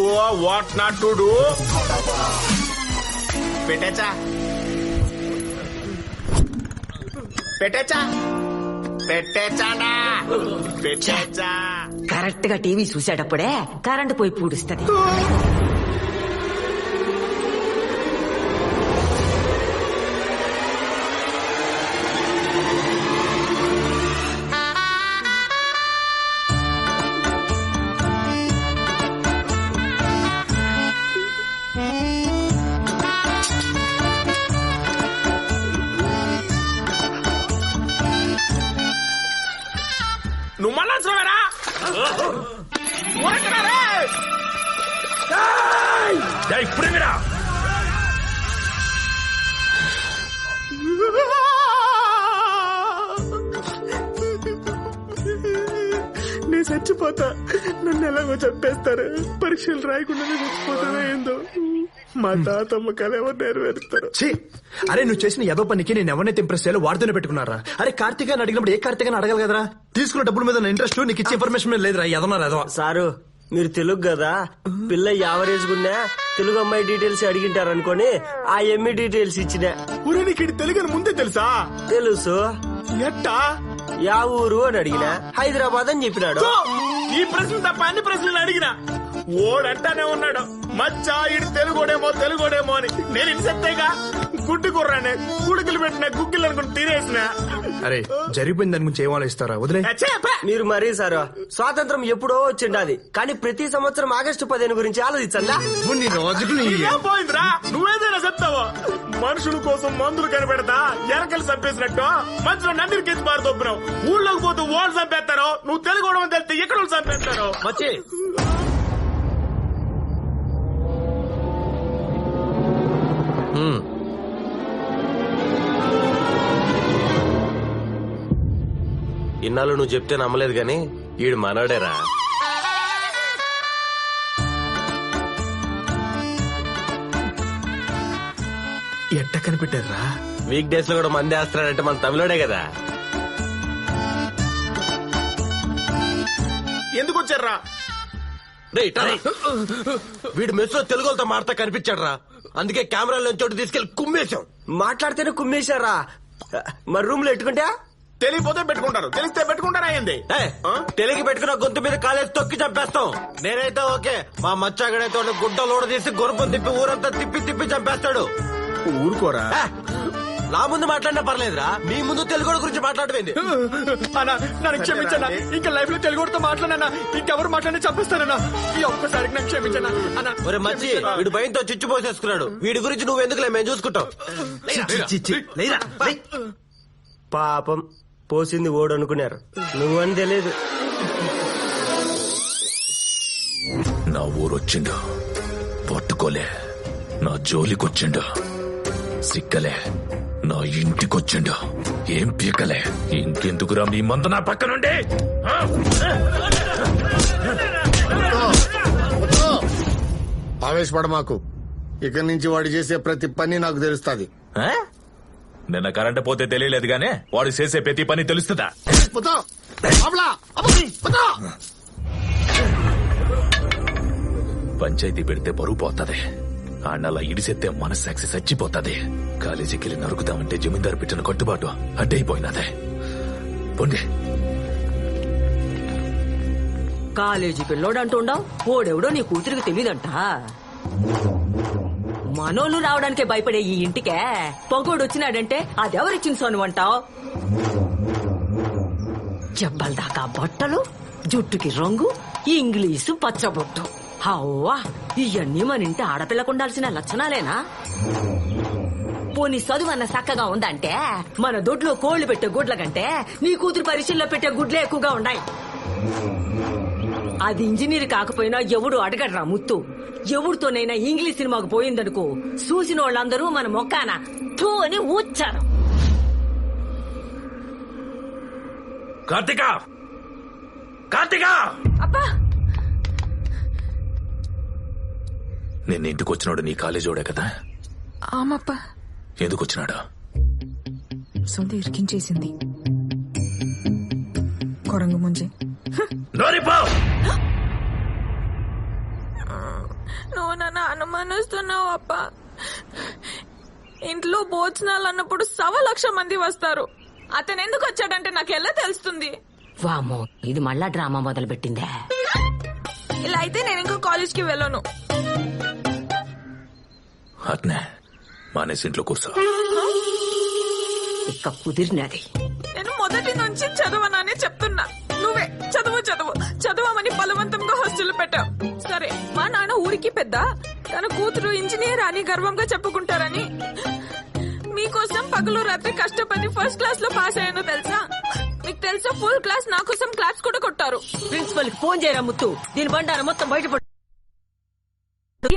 Speaker 12: what not to do. పెట్టేచ్చా పెట్టేచ్చా పెట్టేచ్చానా పెట్టేచ్చా.
Speaker 7: కరెక్ట్ గా టీవీ చూసేటప్పుడే కరెంటు పోయి పూడుస్తుంది.
Speaker 12: నువ్వు మళ్ళా చూడరా.
Speaker 8: ఇప్పుడేరా
Speaker 12: నేను చచ్చిపోతా, నన్ను ఎలాగో చంపేస్తారు. పరీక్షలు రాయకుండానే చచ్చిపోతావా ఏందో. మా తాతమ్మ కళ ఎవరు నెరవేరుస్తారు.
Speaker 4: అరే నువ్వు చేసిన ఏదో పనికి నేను ఎవరినైతే ఇంప్రెస్ చేయాలో వాడితోనే పెట్టుకున్నారా? అరే కార్తీక్ అని అడిగినప్పుడు ఏ కార్తీక్ అని అడగాలి కదరా. తీసుకున్న డబ్బుల మీద ఇంట్రెస్ట్, నీకు ఇచ్చే ఇన్ఫర్మేషన్ మీద లేదురా. ఎదన్నా
Speaker 22: సారు మీరు తెలుగు కదా, పిల్ల యావరేజ్ గున్నా తెలుగు అమ్మాయి డీటెయిల్స్ అడిగింటారు అనుకోని ఆ ఎంఈ డీటెయిల్స్ ఇచ్చిన.
Speaker 12: ఊరే నీకు తెలుగు ముందే తెలుసా?
Speaker 22: తెలుసు.
Speaker 12: ఎట్టా?
Speaker 22: యా ఊరు అని అడిగిన హైదరాబాద్ అని చెప్పినాడు.
Speaker 12: ఈ ప్రశ్న తప్ప అన్ని ప్రశ్నలు అడిగినా ఓడంటానే ఉన్నాడు. మచ్చా ఇడు తెలుగోడేమో అని. నేను ఇటు చెప్తేగా గుడ్డు కుర్రానే గుడికిలు పెట్టిన గుగ్గిలు అనుకుని తినేసిన.
Speaker 4: అరే జరిగిపోయిన దాని గురించి ఏం ఆలోచిస్తారా? వదిలే.
Speaker 22: మీరు మరీ సార్ స్వాతంత్రం ఎప్పుడో వచ్చిండాది, కానీ ప్రతి సంవత్సరం ఆగస్టు 15 గురించి ఆలోచించండా?
Speaker 12: పోయిందిరా, నువ్వేదైనా చెప్తావో. మనుషుల కోసం మందులు కనిపెడతా ఎరకలు చంపేసినట్టు మధ్యలో నందిని కెచ్చి పారుతొప్పినావు. ఊళ్ళోకి పోతూ ఓళ్ళు చంపేస్తారో, నువ్వు తెలుగోవడం తెలిస్తే ఎక్కడ చంపేస్తారో.
Speaker 22: వచ్చి
Speaker 23: ఇన్నాళ్ళు నువ్వు చెప్తే నమ్మలేదు గాని ఈడు మనోడేరా.
Speaker 4: ఎట్ట కనిపెట్టారా?
Speaker 23: వీక్ డేస్ లో కూడా మంది వేస్తున్నాడంటే మన తమిళోడే కదా.
Speaker 12: ఎందుకు వచ్చారా?
Speaker 23: వీడు మెస్ లో తెలుగు వాళ్ళతో మాడతా కనిపించాడు రా. అందుకే కెమెరాలో చోటు తీసుకెళ్లి కుమ్మేశాం.
Speaker 7: మాట్లాడితేనే కుమ్మేశారా? మరి రూమ్ లో ఎట్టుకుంటా?
Speaker 12: తెలియపోతే పెట్టుకుంటారు, తెలిస్తే పెట్టుకుంటారా? ఏంది
Speaker 23: తెలుగు పెట్టుకున్న గొంతు మీద కాలేజ్ తొక్కి చంపేస్తాం. నేనైతే ఓకే, మా మచ్చాగడైతే గుడ్డ లోడ తీసి గుర్రం తిప్పి ఊరంతా తిప్పి తిప్పి చంపేస్తాడు.
Speaker 12: ఊరుకోరా.
Speaker 23: నా ముందు మాట్లాడినా పర్లేదురా, మీ ముందు తెలుగు గురించి మాట్లాడవేంది?
Speaker 4: అన్నా నన్ను క్షమించన్నా, ఇంకా లైఫ్ లో తెలుగుతో మాట్లాడనా, ఇంకెవరు మాట్లాడినా చంపేస్తానన్నా. ఈ ఒక్కసారికి నాకు క్షమించన్నా అన్నా.
Speaker 23: ఒరే మచ్చి, వీడు భయంతో చిచ్చు పోసేసుకున్నాడు. వీడి గురించి నువ్వెందుకులే, మేము చూసుకుంటాం.
Speaker 7: పాపం పోసింది ఓడు అనుకున్నారు, నువ్వని తెలియదు.
Speaker 8: నా ఊరొచ్చిండు, పట్టుకోలే. నా జోలికొచ్చిండు, సిక్కలే. నా ఇంటికొచ్చిండు, ఏం పీకలే. ఇంకెందుకురా మీ మంద నా పక్క నుండి?
Speaker 6: ఆవేశపడ మాకు. ఇక్కడి నుంచి వాడు చేసే ప్రతి పని నాకు తెలుస్తుంది.
Speaker 8: నిన్న కరెంట్ పోతే తెలియలేదు గానే వాడు చేసే ప్రతి పని తెలుస్తుందా? పంచాయతీ పెడితే బరువు పోతుంది, అన్నలా ఇడిసెత్తే మనస్సాక్షి చచ్చిపోతుంది. కాలేజీకి వెళ్ళి నరుకుతామంటే జమీందారు పెట్టిన కట్టుబాటు అడ్డైపోయినదే. పొండి.
Speaker 7: కాలేజీ పిల్లోడు అంటుండవు, ఓడెవడో నీ కూతురికి తెలియదంట. మనోళ్ళు రావడానికే భయపడే ఈ ఇంటికే పొగోడు వచ్చినాడంటే అదెవరిచ్చిన సోను అంటావు? జబ్బల దాకా బట్టలు, జుట్టుకి రంగు, ఇంగ్లీషు పచ్చబొట్టు. అవ్వా, ఇవన్నీ మన ఇంటి ఆడపిల్లకు ఉండాల్సిన లక్షణాలేనా? పోనీ చదువు అన్న చక్కగా ఉందంటే మన దొడ్లో కోళ్లు పెట్టే గుడ్ల కంటే నీ కూతురు పరీక్షల్లో పెట్టే గుడ్లే ఎక్కువగా ఉన్నాయి. అది ఇంజనీర్ కాకపోయినా ఎవడు అడగడరా ముత్తు. ఎవరితోనైనా ఇంగ్లీష్ సినిమాకు పోయిందనుకో, చూసిన వాళ్ళందరూ మన మొక్కాన ఠూ అని ఊచ్చారు.
Speaker 8: కార్తిక, కార్తిక!
Speaker 5: అబ్బా,
Speaker 8: నేను ఇంటికి వచ్చినాడు నీ కాలేజోడే కదా?
Speaker 5: ఆమప్ప.
Speaker 8: ఎందుకు వచ్చినాడు?
Speaker 5: సొంత ఇరికించేసింది కొరంగు ముంజే. నువ్వు నన్ను అనుమానిస్తున్నావు అప్ప. ఇంట్లో భోజనాలు అన్నప్పుడు 1,00,000 మంది వస్తారు. అతను ఎందుకు వచ్చాడంటే నాకు ఎలా తెలుస్తుంది?
Speaker 7: వామో, ఇది మళ్ళా డ్రామా మొదలు పెట్టిందే.
Speaker 5: ఇలా అయితే నేను ఇంకో కాలేజ్కి వెళ్ళను.
Speaker 8: అట్నే మానేసి ఇంట్లో కూర్చో.
Speaker 7: ఇక కుదిరినది.
Speaker 5: నేను మొదటి నుంచి చదవనని చెప్తున్నా. నువ్వే చదువు చదువు చదవమని బలవంతంగా హాస్టల్ పెట్టావు. సరే, మా నాన్న ఊరికి పెద్ద, తన కూతురు ఇంజనీర్ అని గర్వంగా చెప్పుకుంటారని మీకోసం పగలు రాత్రి కష్టపడి ఫస్ట్ క్లాస్ లో పాస్ అయ్యానో తెలుసా? మీకు తెలుసా, ఫుల్ క్లాస్ నా కోసం క్లాప్స్ కూడా కొట్టారు.
Speaker 7: ప్రిన్సిపల్ కి ఫోన్ చేయరా ముత్తు, దీని బండారం మొత్తం బయటపడు.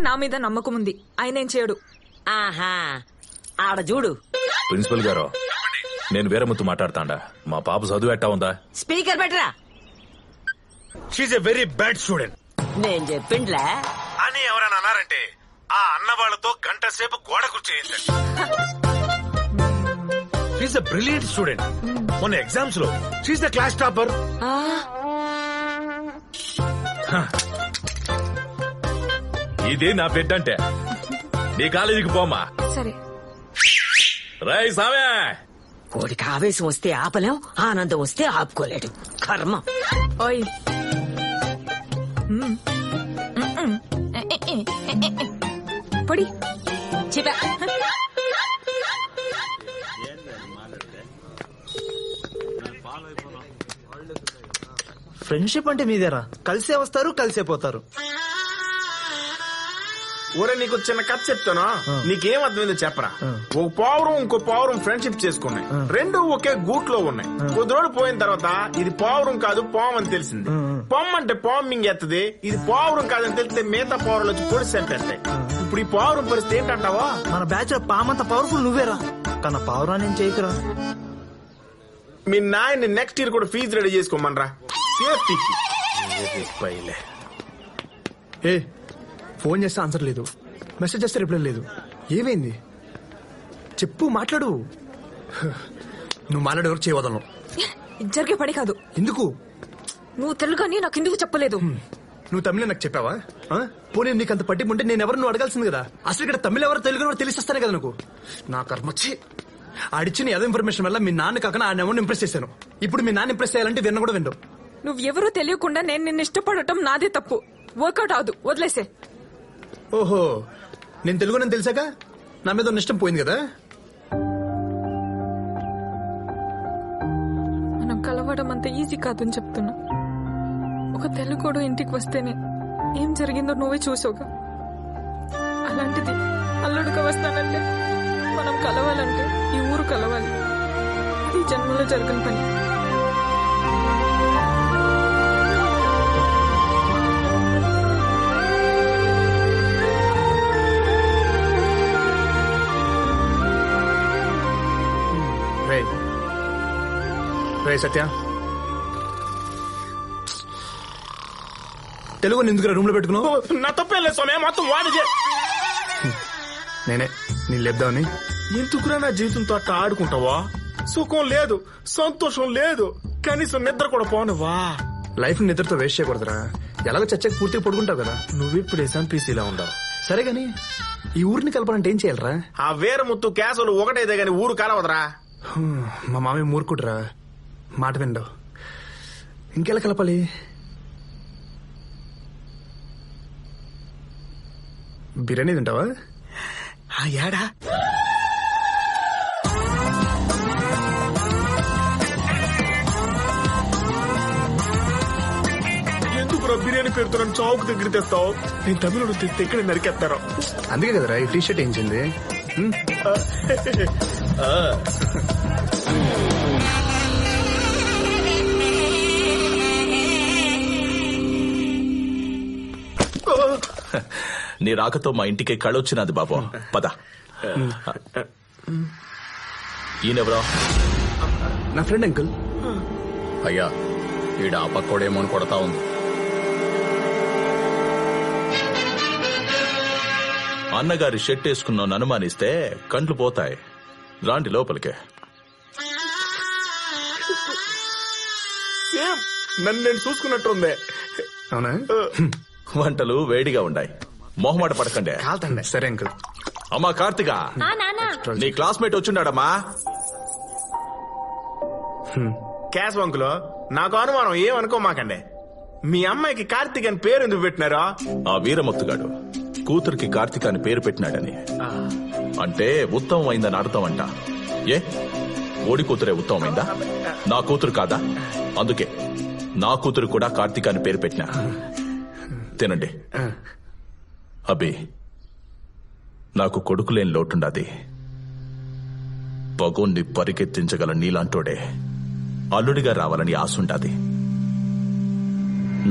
Speaker 5: నా మీద నమ్మకం ఉంది, ఆయన ఏం చేయడు.
Speaker 7: ఆహా, ఆడ చూడు.
Speaker 8: ప్రిన్సిపల్ గారు, నేను వీరముత్తు మాట్లాడతాండా. మా పాప చదువు ఎట్టా ఉందా?
Speaker 7: స్పీకర్ పెట్టరా.
Speaker 3: She's a very bad student.
Speaker 7: నేను చెప్పిండ్లే
Speaker 3: అని ఎవరైనా అన్నారంటే ఆ అన్న వాళ్ళతో గంట సేపు గోడ కూర్చేయండి. She's a brilliant student. మొన్న ఎగ్జామ్స్ లో షీఈ్ ఎ క్లాస్ టాపర్.
Speaker 8: ఇది నా బిడ్డ అంటే. నీ కాలేజీకి పోమ్మా.
Speaker 5: సరే.
Speaker 8: రై సామే,
Speaker 7: కోడికి ఆవేశం వస్తే ఆపలేం, ఆనందం వస్తే ఆపుకోలేడు. కర్మ.
Speaker 5: ఓయ్, పొడి
Speaker 7: చిపా.
Speaker 1: ఫ్రెండ్షిప్ అంటే మీదేరా, కలిసే వస్తారు కలిసే పోతారు.
Speaker 12: ఊరే నీకు చిన్న కథ చెప్తాను, నీకేం అర్థమైందో చెప్పరా. ఒక పావురం ఇంకో పావురం ఫ్రెండ్షిప్ చేసుకున్నాయి. రెండు ఒకే గూట్లో ఉన్నాయి. కొద్ది రోజులు పోయిన తర్వాత ఇది పావురం కాదు పాము అని తెలిసింది. పాము అంటే పాము మింగేత్తది, ఇది పావురం కాదని తెలిస్తే మిగతా పావురాలు వచ్చి పొడిసి చంపేస్తాయి. ఇప్పుడు ఈ పావురం పరిస్థితి ఏంటంటావా?
Speaker 1: మన బ్యాచ్ పామంత పవర్ఫుల్ నువ్వేరా, కానీ పావురాన్ని ఏం చేయకురా.
Speaker 12: మీ నాయన్ని నెక్స్ట్ ఇయర్ కూడా ఫీజు రెడీ చేసుకోమనరా, సేఫ్టీకి.
Speaker 4: ఏ ఫోన్ చేస్తే ఆన్సర్ లేదు, మెసేజ్ చేస్తే రిప్లై లేదు, ఏమైంది? చెప్పు, మాట్లాడు. నువ్వు మాట్లాడే వరకు చేయవదలను.
Speaker 5: జరిగే పని కాదు.
Speaker 4: ఎందుకు?
Speaker 5: నువ్వు తెలుగు అని నాకు ఎందుకు చెప్పలేదు?
Speaker 4: నువ్వు తమిళ నాకు చెప్పావా? పోనీ నీకు అంత పట్టింపు ఉంటే నేను ఎవరు నువ్వు అడగాల్సింది కదా. అసలు ఇక్కడ తమిళ ఎవరు తెలుగు ఎవరు తెలిసిస్తానే కదా నాకు. నా కర్మచ్చి ఆడిచ్చిన ఏదో ఇన్ఫర్మేషన్ వల్ల మీ నాన్న కాక ఆయన ఎవరిని ఇంప్రెస్ చేశాను. ఇప్పుడు మీ నాన్న ఇంప్రెస్ చేయాలంటే విన్న కూడా విండు.
Speaker 5: నువ్వు ఎవరో తెలియకుండా నేను నిన్ను ఇష్టపడటం నాదే తప్పు. వర్కౌట్ అవదు, వదిలేసే.
Speaker 4: ఓహో, నేను తెలుగు నేను తెలిసాక నా మీద ఉన్న ఇష్టం పోయింది కదా.
Speaker 5: మనం కలవడం అంత ఈజీ కాదని చెప్తున్నా. ఒక తెలుగుడు ఇంటికి వస్తేనే ఏం జరిగిందో నువ్వే చూసావుగా. అలాంటిది అల్లుడుగా వస్తానంటే, మనం కలవాలంటే ఈ ఊరు కలవాలి. ఈ జన్మలో జరగని పని.
Speaker 4: రే సత్య, తెలుగు ఎందుకు రూమ్ లో పెట్టుకున్నావు?
Speaker 12: నా తప్పేలేదు స్వామి, మొత్తం వాడిదే.
Speaker 4: నేనే నేను లేపుదామని.
Speaker 12: ఎందుకురా నా జీవితంతో అట్లా ఆడుకుంటావా? సుఖం లేదు, సంతోషం లేదు, కనీసం నిద్ర కూడా పోనివా?
Speaker 4: Life నిద్రతో waste చేయకూడదురా. ఎలాగో చచ్చకి పూర్తిగా పడుకుంటావు కదా.
Speaker 12: నువ్విప్పుడు ఎస్ఎంపీసీలో ఉండవు.
Speaker 4: సరే గాని ఈ ఊరిని కలపాలంటే ఏం చేయాలరా?
Speaker 12: ఆ వీరముత్తు కేసులు ఒకటైతే గాని ఊరు కలవదురా.
Speaker 4: మా మామయ్య మూర్ఖుడురా, మాట విండవు. ఇంకెలా కలపాలి? బిర్యానీ తింటావా?
Speaker 12: ఏడా ఎందుకు బిర్యానీ పేరుతో నన్ను చౌక్ దగ్గర తెస్తావు? నేను తమిళుడు తెస్తే ఇక్కడ నరికేస్తారో.
Speaker 4: అందుకే కదరా ఈ టీ షర్ట్ ఏంచింది.
Speaker 9: నీ రాకతో మా ఇంటికి కళొచ్చినది బాబు. పద. ఈయనెవరో?
Speaker 4: నా ఫ్రెండ్ అంకుల్.
Speaker 13: అయ్యా, ఈడ ఆ పక్కోడేమో కొడతా ఉంది.
Speaker 9: అన్నగారి షర్ట్ వేసుకున్నాను అనుమానిస్తే కంట్లు పోతాయి. రాండి లోపలికే.
Speaker 12: నన్ను నేను చూసుకున్నట్టుంది.
Speaker 4: అవునా?
Speaker 9: వంటలు వేడిగా ఉన్నాయి, మొహమాట పడకండి.
Speaker 4: సరే అంకుల్.
Speaker 9: అమ్మా కార్తిక, నీ క్లాస్మేట్ వచ్చిండాడమ్మా.
Speaker 12: క్యాష్ వంకులో నాకు అనుమానం, ఏమనుకోమాకండి. మీ అమ్మాయికి కార్తీక్ అని పేరు ఎందుకు పెట్టినారా?
Speaker 9: ఆ వీరముత్తుగాడు కూతురికి కార్తిక్ అని పేరు పెట్టినాడని. అంటే ఉత్తమమైందని అర్థం అంట. ఏ ఓడి కూతురే ఉత్తమమైందా? నా కూతురు కాదా? అందుకే నా కూతురు కూడా కార్తిక్ అని పేరు పెట్టినా. తినండి. అబి, నాకు కొడుకులేని లోటుండాది. పగోన్ని పరిగెత్తించగల నీలాంటోడే అల్లుడిగా రావాలని ఆశుండాది.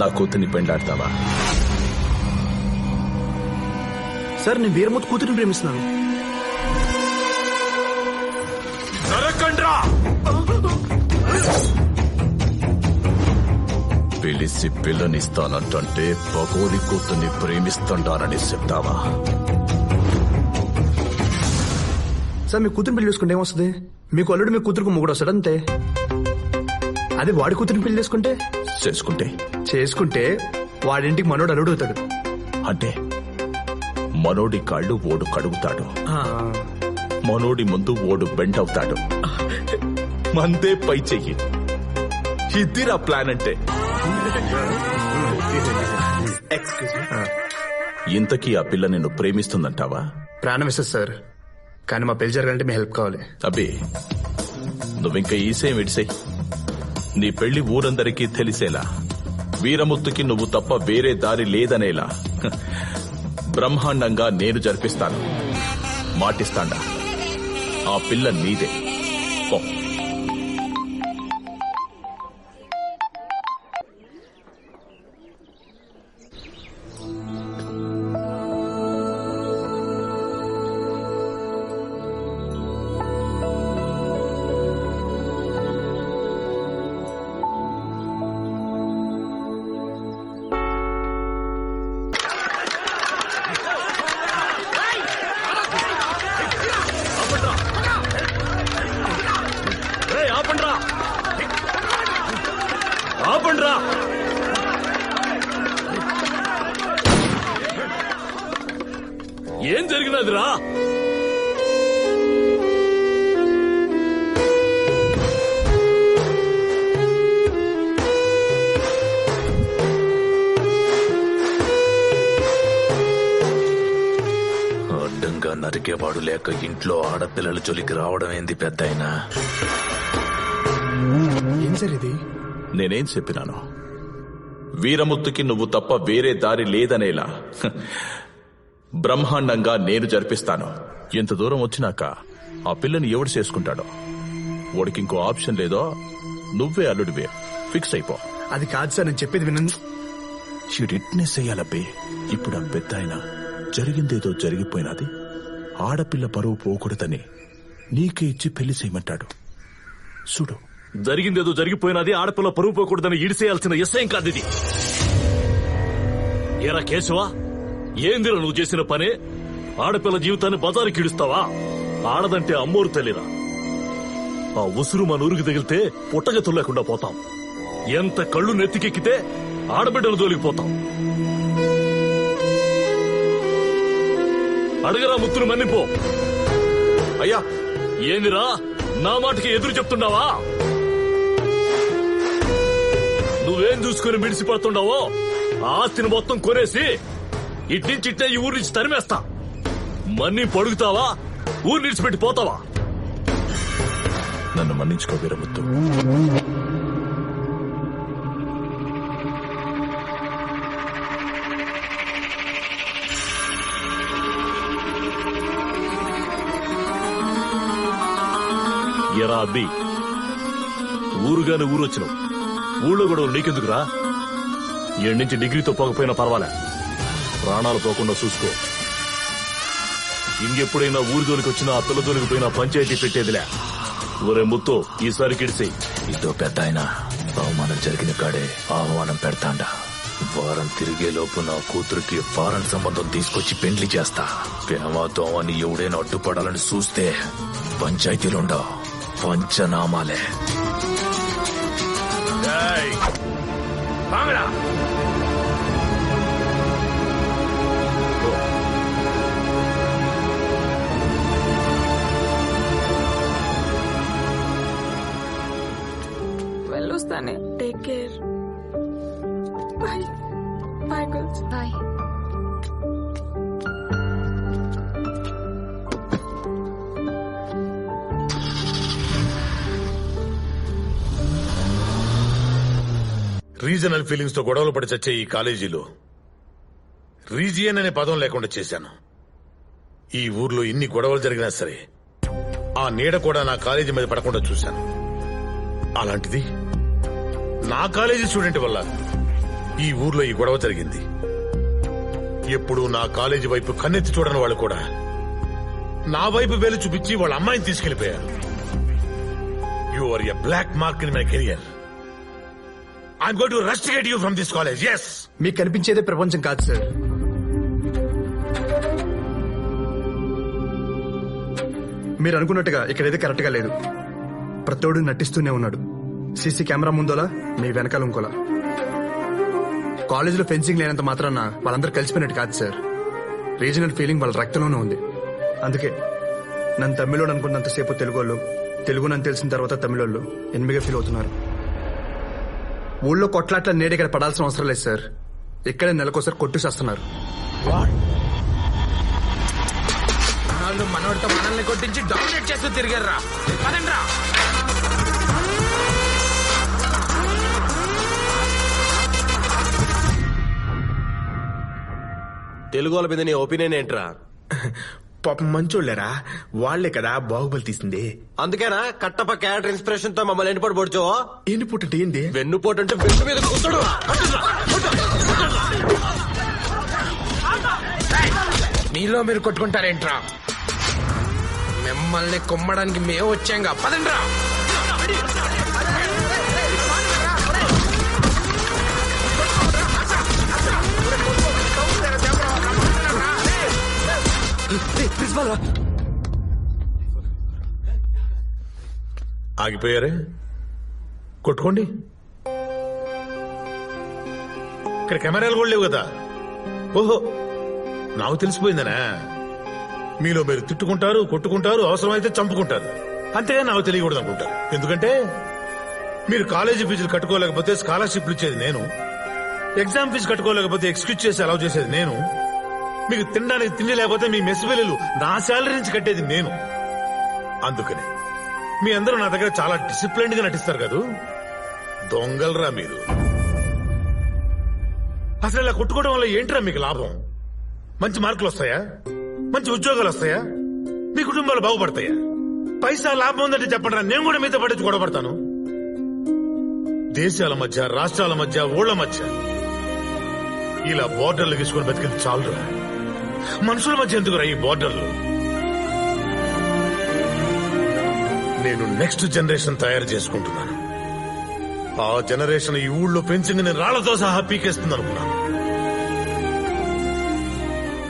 Speaker 9: నా కూతుర్ని పెండాడతావా?
Speaker 4: సార్, నేను వీరముత్తు కూతురిని ప్రేమిస్తున్నాను.
Speaker 9: పిలిచి పిల్లనిస్తానంటే పగోడి కూతుర్ని ప్రేమిస్తుంటానని చెప్తావా?
Speaker 4: సార్, మీ కూతురు పెళ్లి చేసుకుంటే ఏమొస్తుంది? మీకు అల్లుడు మీ కూతురుకు మొగుడు వస్తాడు అంతే. అదే వాడి కూతురిని పెళ్లి చేసుకుంటే వాడింటికి మనోడు అల్లుడు అవుతాడు.
Speaker 9: అంటే మనోడి కాళ్ళు ఓడు కడుగుతాడు, మనోడి ముందు ఓడు బెండ్ అవుతాడు. మందే పై చెయ్యి. ఇదిరా ప్లాన్ అంటే. ఇంతకీ ఆ పిల్ల నిన్ను ప్రేమిస్తుందంటావా?
Speaker 4: ప్రాణం ఇస్తుంది సార్, కానీ మా పెళ్లి జరగాలంటే మీ హెల్ప్ కావాలి.
Speaker 9: అబ్బే, నువ్వింక ఈసేం ఇడిసే. నీ పెళ్లి ఊరందరికీ తెలిసేలా, వీరముత్తుకి నువ్వు తప్ప వేరే దారి లేదనేలా బ్రహ్మాండంగా నేను జరిపిస్తాను. మాటిస్తాండా. ఆ పిల్ల నీదే. పో.
Speaker 8: లేక ఇంట్లో ఆడపిల్లల జొలికి రావడం ఏంది పెద్దాయనా?
Speaker 4: ఏం సార్ ఇది?
Speaker 9: నేనేం చెప్పినాను? వీరముత్తుకి నువ్వు తప్ప వేరే దారి లేదనేలా బ్రహ్మాండంగా నేను జరిపిస్తాను. ఎంత దూరం వచ్చినాక ఆ పిల్లని ఎవడు చేసుకుంటాడో వాడికి ఇంకో ఆప్షన్ లేదో నువ్వే అల్లుడివే. ఫిక్స్ అయిపో.
Speaker 4: అది కాదు సార్, నేను చెప్పేది వినండి.
Speaker 9: షిడిట్నెస్ అయ్యాలబ్బే. ఇప్పుడు ఆ పెద్ద ఆయన జరిగిందేదో జరిగిపోయినది, ఆడపిల్ల పరువు పోకూడదని నీకే ఇచ్చి పెళ్లి చేయమంటాడు. చూడు,
Speaker 8: జరిగిందేదో జరిగిపోయినది, ఆడపిల్ల పరువు పోకూడదని ఈడిసేయాల్సిన ఎస్ఐం కాదు ఇది. ఏరా కేశవా, ఏందిరా నువ్వు చేసిన పనే? ఆడపిల్ల జీవితాన్ని బజారుకి ఇడుస్తావా? ఆడదంటే అమ్మోరు తల్లిరా. ఆ ఉసురు మన ఊరికి తగిలితే పుట్టగతులు లేకుండా పోతాం. ఎంత కళ్ళు నెత్తికెక్కితే ఆడబిడ్డలు తోలిగిపోతాం. అడగరా ముత్తును మన్నిపో.
Speaker 9: అయ్యా,
Speaker 8: ఏందిరా నా మాటకి ఎదురు చెప్తున్నావా? నువ్వేం చూసుకుని మిడిసిపడుతున్నావో ఆ ఆస్తిని మొత్తం కొనేసి ఇట్నించిట్టే ఈ ఊరి నుంచి తరిమేస్తా. మన్ని పడుగుతావా, ఊరు నిడిచిపెట్టి పోతావా?
Speaker 9: నన్ను మన్నించుకో వీరముత్తు.
Speaker 8: ఎరా అబ్బి, ఊరుగానే ఊరొచ్చినావు, ఊళ్ళో కూడా నీకెందుకురా? ఏడు నుంచి డిగ్రీతో పోకపోయినా పర్వాలే, ప్రాణాలు పోకుండా చూసుకో. ఇంకెప్పుడైనా ఊరి జోలికి వచ్చినా ఆ పిల్ల జోలికి పోయినా పంచాయతీ పెట్టేదిలే. ఊరే ముత్తు, ఈసారి కిడిసేయి. ఇదో పెద్ద ఆయన అవమానం జరిగిన కాడే ఆహ్వానం పెడతాండా. వారం తిరిగే లోపు నా కూతురికి ఫారెన్ సంబంధం తీసుకొచ్చి పెండ్లి చేస్తా. ప్రేమతో అని ఎవడైనా అడ్డుపడాలని చూస్తే పంచాయతీలుండవు, పంచనామాలే.
Speaker 18: వెళ్ళొస్తానే. Take care. Bye bye girls.
Speaker 5: Bye.
Speaker 2: Regional feelings తో గొడవలు పడి చచ్చే ఈ కాలేజీలో రీజియన్ అనే పదం లేకుండా చేశాను. ఈ ఊర్లో ఇన్ని గొడవలు జరిగినా సరే ఆ నీడ కూడా నా కాలేజీ మీద పడకుండా చూశాను. అలాంటిది నా కాలేజీ స్టూడెంట్ వల్ల ఈ ఊర్లో ఈ గొడవ జరిగింది. ఎప్పుడు నా కాలేజీ వైపు కన్నెత్తి చూడని వాళ్ళు కూడా నా వైపు వేలు చూపించి వాళ్ళ అమ్మాయిని తీసుకెళ్లిపోయారు. You are a black mark in my career. I'm going to rusticate you from this college, yes.
Speaker 4: మీకు కనిపించేదే ప్రపంచం కాదు సార్. మీరు అనుకున్నట్టుగా ఇక్కడైతే కరెక్ట్ గా లేదు. ప్రతోడు నటిస్తూనే ఉన్నాడు. సీసీ కెమెరా ముందోలా, మీ వెనకాల ఇంకోలా. కాలేజీలో ఫెన్సింగ్ లేనంత మాత్రాన వాళ్ళందరూ కలిసిపోయినట్టు కాదు సార్. రీజనల్ ఫీలింగ్ వాళ్ళ రక్తంలోనే ఉంది. అందుకే నన్ను తమిళోడు అనుకున్నంతసేపు తెలుగోళ్ళు, తెలుగు నన్ను తెలిసిన తర్వాత తమిళోళ్ళు ఎనిమిదిగా ఫీల్ అవుతున్నారు. ఊళ్ళో కొట్లాట్ల నేడే ఇక్కడ పడాల్సిన అవసరం లేదు సార్. ఇక్కడే నెలకోసారి కొట్టుసేస్తున్నారు.
Speaker 20: వాళ్ళు మనోడితో మనల్ని కొట్టించి డామినేట్ చేస్తూ తిరిగారా. పదండ్రా.
Speaker 23: తెలుగు వాళ్ళ మీద నీ ఒపీనియన్ ఏంట్రా?
Speaker 10: పాపం మంచోళ్ళరా, వాళ్లే కదా బాహుబలి తీసింది.
Speaker 23: అందుకేనా కట్టప్ప క్యారెక్టర్ ఇన్స్పిరేషన్ తో మమ్మల్ని ఎండిపోటు పొడిచో.
Speaker 10: ఎండిపోటు అంటే ఏంది?
Speaker 23: వెన్నుపోటు అంటే వెన్ను మీద కూర్చోడు.
Speaker 20: మీలో మీరు కొట్టుకుంటారేంట్రా? మిమ్మల్ని కొమ్మడానికి మేము వచ్చాంగా. పదండ్రా.
Speaker 2: ఆగిపోయారే, కొట్టుకోండి. ఇక్కడ కెమెరాలు కూడా లేవు కదా. ఓహో, నాకు తెలిసిపోయిందనా? మీలో మీరు తిట్టుకుంటారు, కొట్టుకుంటారు, అవసరమైతే చంపుకుంటారు. అంతేగా నాకు తెలియకూడదు అనుకుంటారు. ఎందుకంటే మీరు కాలేజీ ఫీజులు కట్టుకోలేకపోతే స్కాలర్షిప్లు ఇచ్చేది నేను, ఎగ్జామ్ ఫీజు కట్టుకోలేకపోతే ఎక్స్క్యూజ్ చేసి అలౌ చేసేది నేను,
Speaker 12: మీకు తినడానికి తిండి లేకపోతే మీ మెస్ బిల్లులు నా శాలరీ నుంచి కట్టేది నేను. అందుకని మీ అందరూ నా దగ్గర చాలా డిసిప్లైన్ గా నటిస్తారు కదూ. దొంగలరా మీరు. అసలు ఇలా కొట్టుకోవడం వల్ల ఏంట్రా మీకు లాభం? మంచి మార్కులు వస్తాయా? మంచి ఉద్యోగాలు వస్తాయా? మీ కుటుంబాలు బాగుపడతాయా? పైసా లాభం ఉందంటే చెప్పండి, నేను కూడా మీతో పడించి గొడవపడతాను. దేశాల మధ్య, రాష్ట్రాల మధ్య, ఊళ్ళ మధ్య ఇలా బోర్డర్లు తీసుకుని బతికింది చాలురా. మనుషుల మధ్య ఎందుకురా ఈ బోర్డర్లు? నేను నెక్స్ట్ జనరేషన్ తయారు చేసుకుంటున్నాను. ఆ జనరేషన్ ఈ ఊళ్ళో పెంచింగ్ నేను రాళ్లతో సహా పీకేస్తుంది అనుకున్నాను.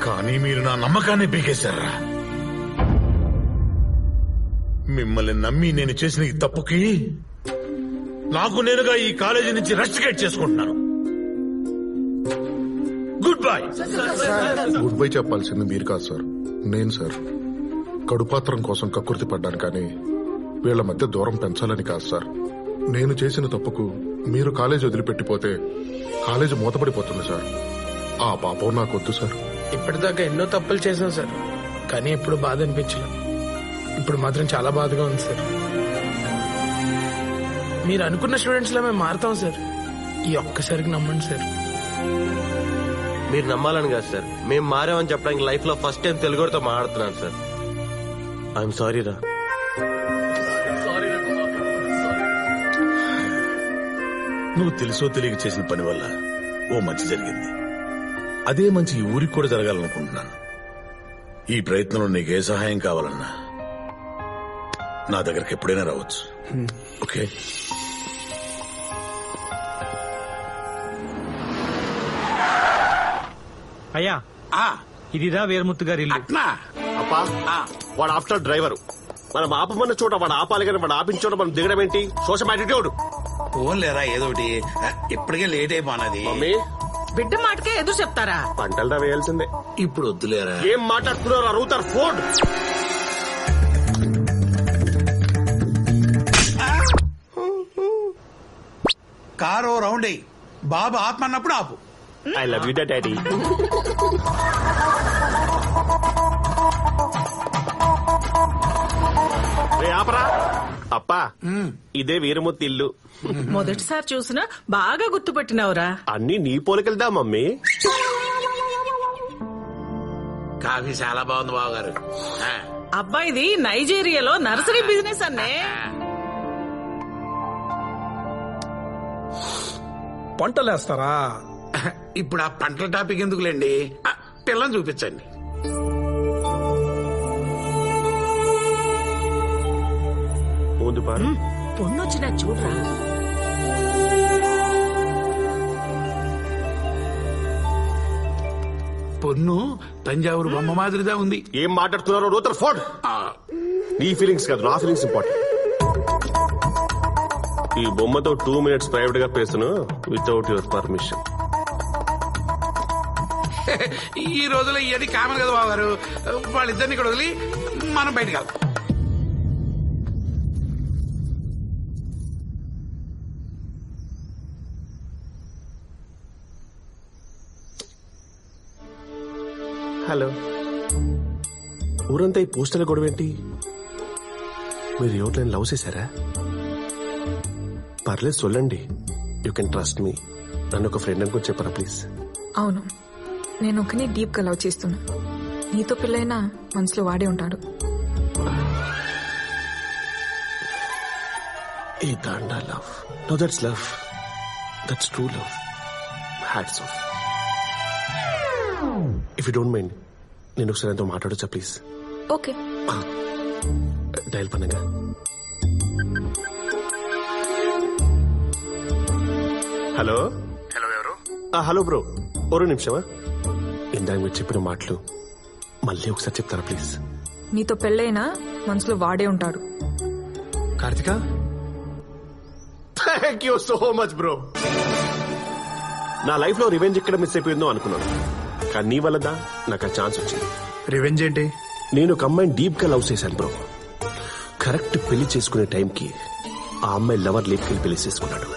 Speaker 12: కానీ మీరు నా నమ్మకాన్ని పీకేశారా? మిమ్మల్ని నమ్మి నేను చేసిన ఈ తప్పుకి నాకు నేనుగా ఈ కాలేజీ నుంచి రెస్టికేట్ చేసుకుంటున్నాను. Good bye.
Speaker 14: గుడ్ బై చెప్పాల్సింది మీరు కాదు సార్, నేను సార్. కడుపాత్రం కోసం కక్కుర్తి పడ్డాను కానీ వీళ్ల మధ్య దూరం పెంచాలని కాదు సార్. నేను చేసిన తప్పుకు మీరు కాలేజీ వదిలిపెట్టిపోతే కాలేజీ మూతపడిపోతుంది సార్. ఆ పాపం నాకొద్దు సార్.
Speaker 15: ఇప్పటిదాకా ఎన్నో తప్పులు చేశాం సార్, కానీ ఇప్పుడు బాధ అనిపించలేదు. ఇప్పుడు మాత్రం చాలా బాధగా ఉంది సార్. మీరు అనుకున్న స్టూడెంట్స్ లా మేము మారుతాం సార్. ఈ ఒక్కసారికి నమ్మండి సార్.
Speaker 23: మీరు నమ్మాలని కాదు సార్, మేము మారామని చెప్పడానికి లైఫ్ లో ఫస్ట్ టైం తెలుగుతో మాట్లాడుతున్నాను సార్. ఐఎమ్ సారీ రా.
Speaker 12: నువ్వు తెలుసో తెలియక చేసిన పని వల్ల ఓ మంచి జరిగింది. అదే మంచి ఈ ఊరికి కూడా జరగాలనుకుంటున్నాను. ఈ ప్రయత్నంలో నీకు ఏ సహాయం కావాలన్నా నా దగ్గరికి ఎప్పుడైనా రావచ్చు. ఓకే?
Speaker 19: అయ్యా, ఇదిదా వీరముత్తు గారి ఇల్లు.
Speaker 23: అప్పా, వాడు ఆఫ్టర్ డ్రైవరు. మనం ఆపమన్న చోట వాడు ఆపాలి కానీ వాడు ఆపించిన చోట మనం దిగడం ఏంటి? Social attitude.
Speaker 24: ఫోన్ లేరా ఏదోటి, ఇప్పటికే లేట్ అయిపోయినది.
Speaker 23: మమ్మీ,
Speaker 25: బిడ్డ మాటకే ఎదురు చెప్తారా?
Speaker 23: పంటలదా వేయాల్సిందే.
Speaker 24: ఇప్పుడు వద్దులేరా.
Speaker 23: ఏం మాట్లాడుతున్నారు? అడుగుతారు ఫోన్.
Speaker 24: కారు రౌండ్ అయ్యి బాబు ఆపమన్నప్పుడు ఆపు.
Speaker 23: I love you daddy. ఆపరా. అప్పా, ఇదే వీరముత్తి ఇల్లు.
Speaker 25: మొదటిసారి చూసినా బాగా గుర్తుపట్టినవురా.
Speaker 23: అన్ని నీ పోలికెళ్దా మమ్మీ?
Speaker 24: కాఫీ చాలా బాగుంది బావగారు.
Speaker 25: అబ్బాయిది నైజీరియాలో నర్సరీ బిజినెస్ అన్నే.
Speaker 24: పంటలేస్తారా? ఇప్పుడు ఆ పంటల టాపిక్ ఎందుకులేండి, పిల్లని చూపించండి.
Speaker 23: ముందు పారు.
Speaker 25: పొన్నొచ్చిన చూడరా.
Speaker 24: పొన్ను తంజావూరు బొమ్మ మాదిరిదా ఉంది.
Speaker 23: ఏం మాట్లాడుతున్నారో రోతర్ ఫోన్. నీ ఫీలింగ్స్ కాదు, నా ఫీలింగ్స్ ఇంపార్టెంట్. ఈ బొమ్మతో 2 minutes ప్రైవేట్ గా పేస్తును వితౌట్ యువర్ పర్మిషన్.
Speaker 24: ఈ రోజులో ఇవన్నీ కామన్ కదా బావగారు. వాళ్ళిద్దరిని ఇక్కడ వదిలి మనం బయటకు వెళ్తాం.
Speaker 23: హలో, ఊరంతా ఈ పోస్టర్ల గొడవ ఏంటి? మీరు ఎవరిని లవ్ చేశారా? పర్లేదు సొల్లండి. You can trust me. నన్ను ఒక ఫ్రెండ్ అనుకో చెప్పరా ప్లీజ్.
Speaker 5: అవును, నేను ఒకని డీప్ గా లవ్ చేస్తున్నా. నీతో పెళ్ళైనా మనసులో వాడే ఉంటాడు.
Speaker 23: ఏ దాండా love. No that's love. That's true love. Hats off. If you don't mind, నేను ఒకసారి ఎంతో మాట్లాడొచ్చా ప్లీజ్?
Speaker 5: ఓకే.
Speaker 23: డయల్ பண்ணுங்க. హలో.
Speaker 24: హలో, ఎవరు?
Speaker 23: హలో బ్రో, ఒక నిమిషమా. ఇందాక మీరు చెప్పిన మాటలు మళ్ళీ ఒకసారి చెప్తారా ప్లీజ్?
Speaker 5: నీతో పెళ్ళైనా మనసులో వాడే ఉంటాడు.
Speaker 23: Karthika, thank you so much bro. నా లైఫ్ లో రివెంజ్ ఎక్కడ మిస్ అయిపోయిందో అనుకున్నాను, కానీ నీ వల్లదా నాకు ఆ ఛాన్స్ వచ్చింది.
Speaker 4: రివెంజ్ ఏంటి?
Speaker 23: నేను ఒక అమ్మాయిని డీప్ గా లవ్ చేశాను బ్రో. కరెక్ట్ పెళ్లి చేసుకునే టైంకి ఆ అమ్మాయి లవర్ లేపుకెళ్ళి పెళ్లి చేసుకున్నాడు.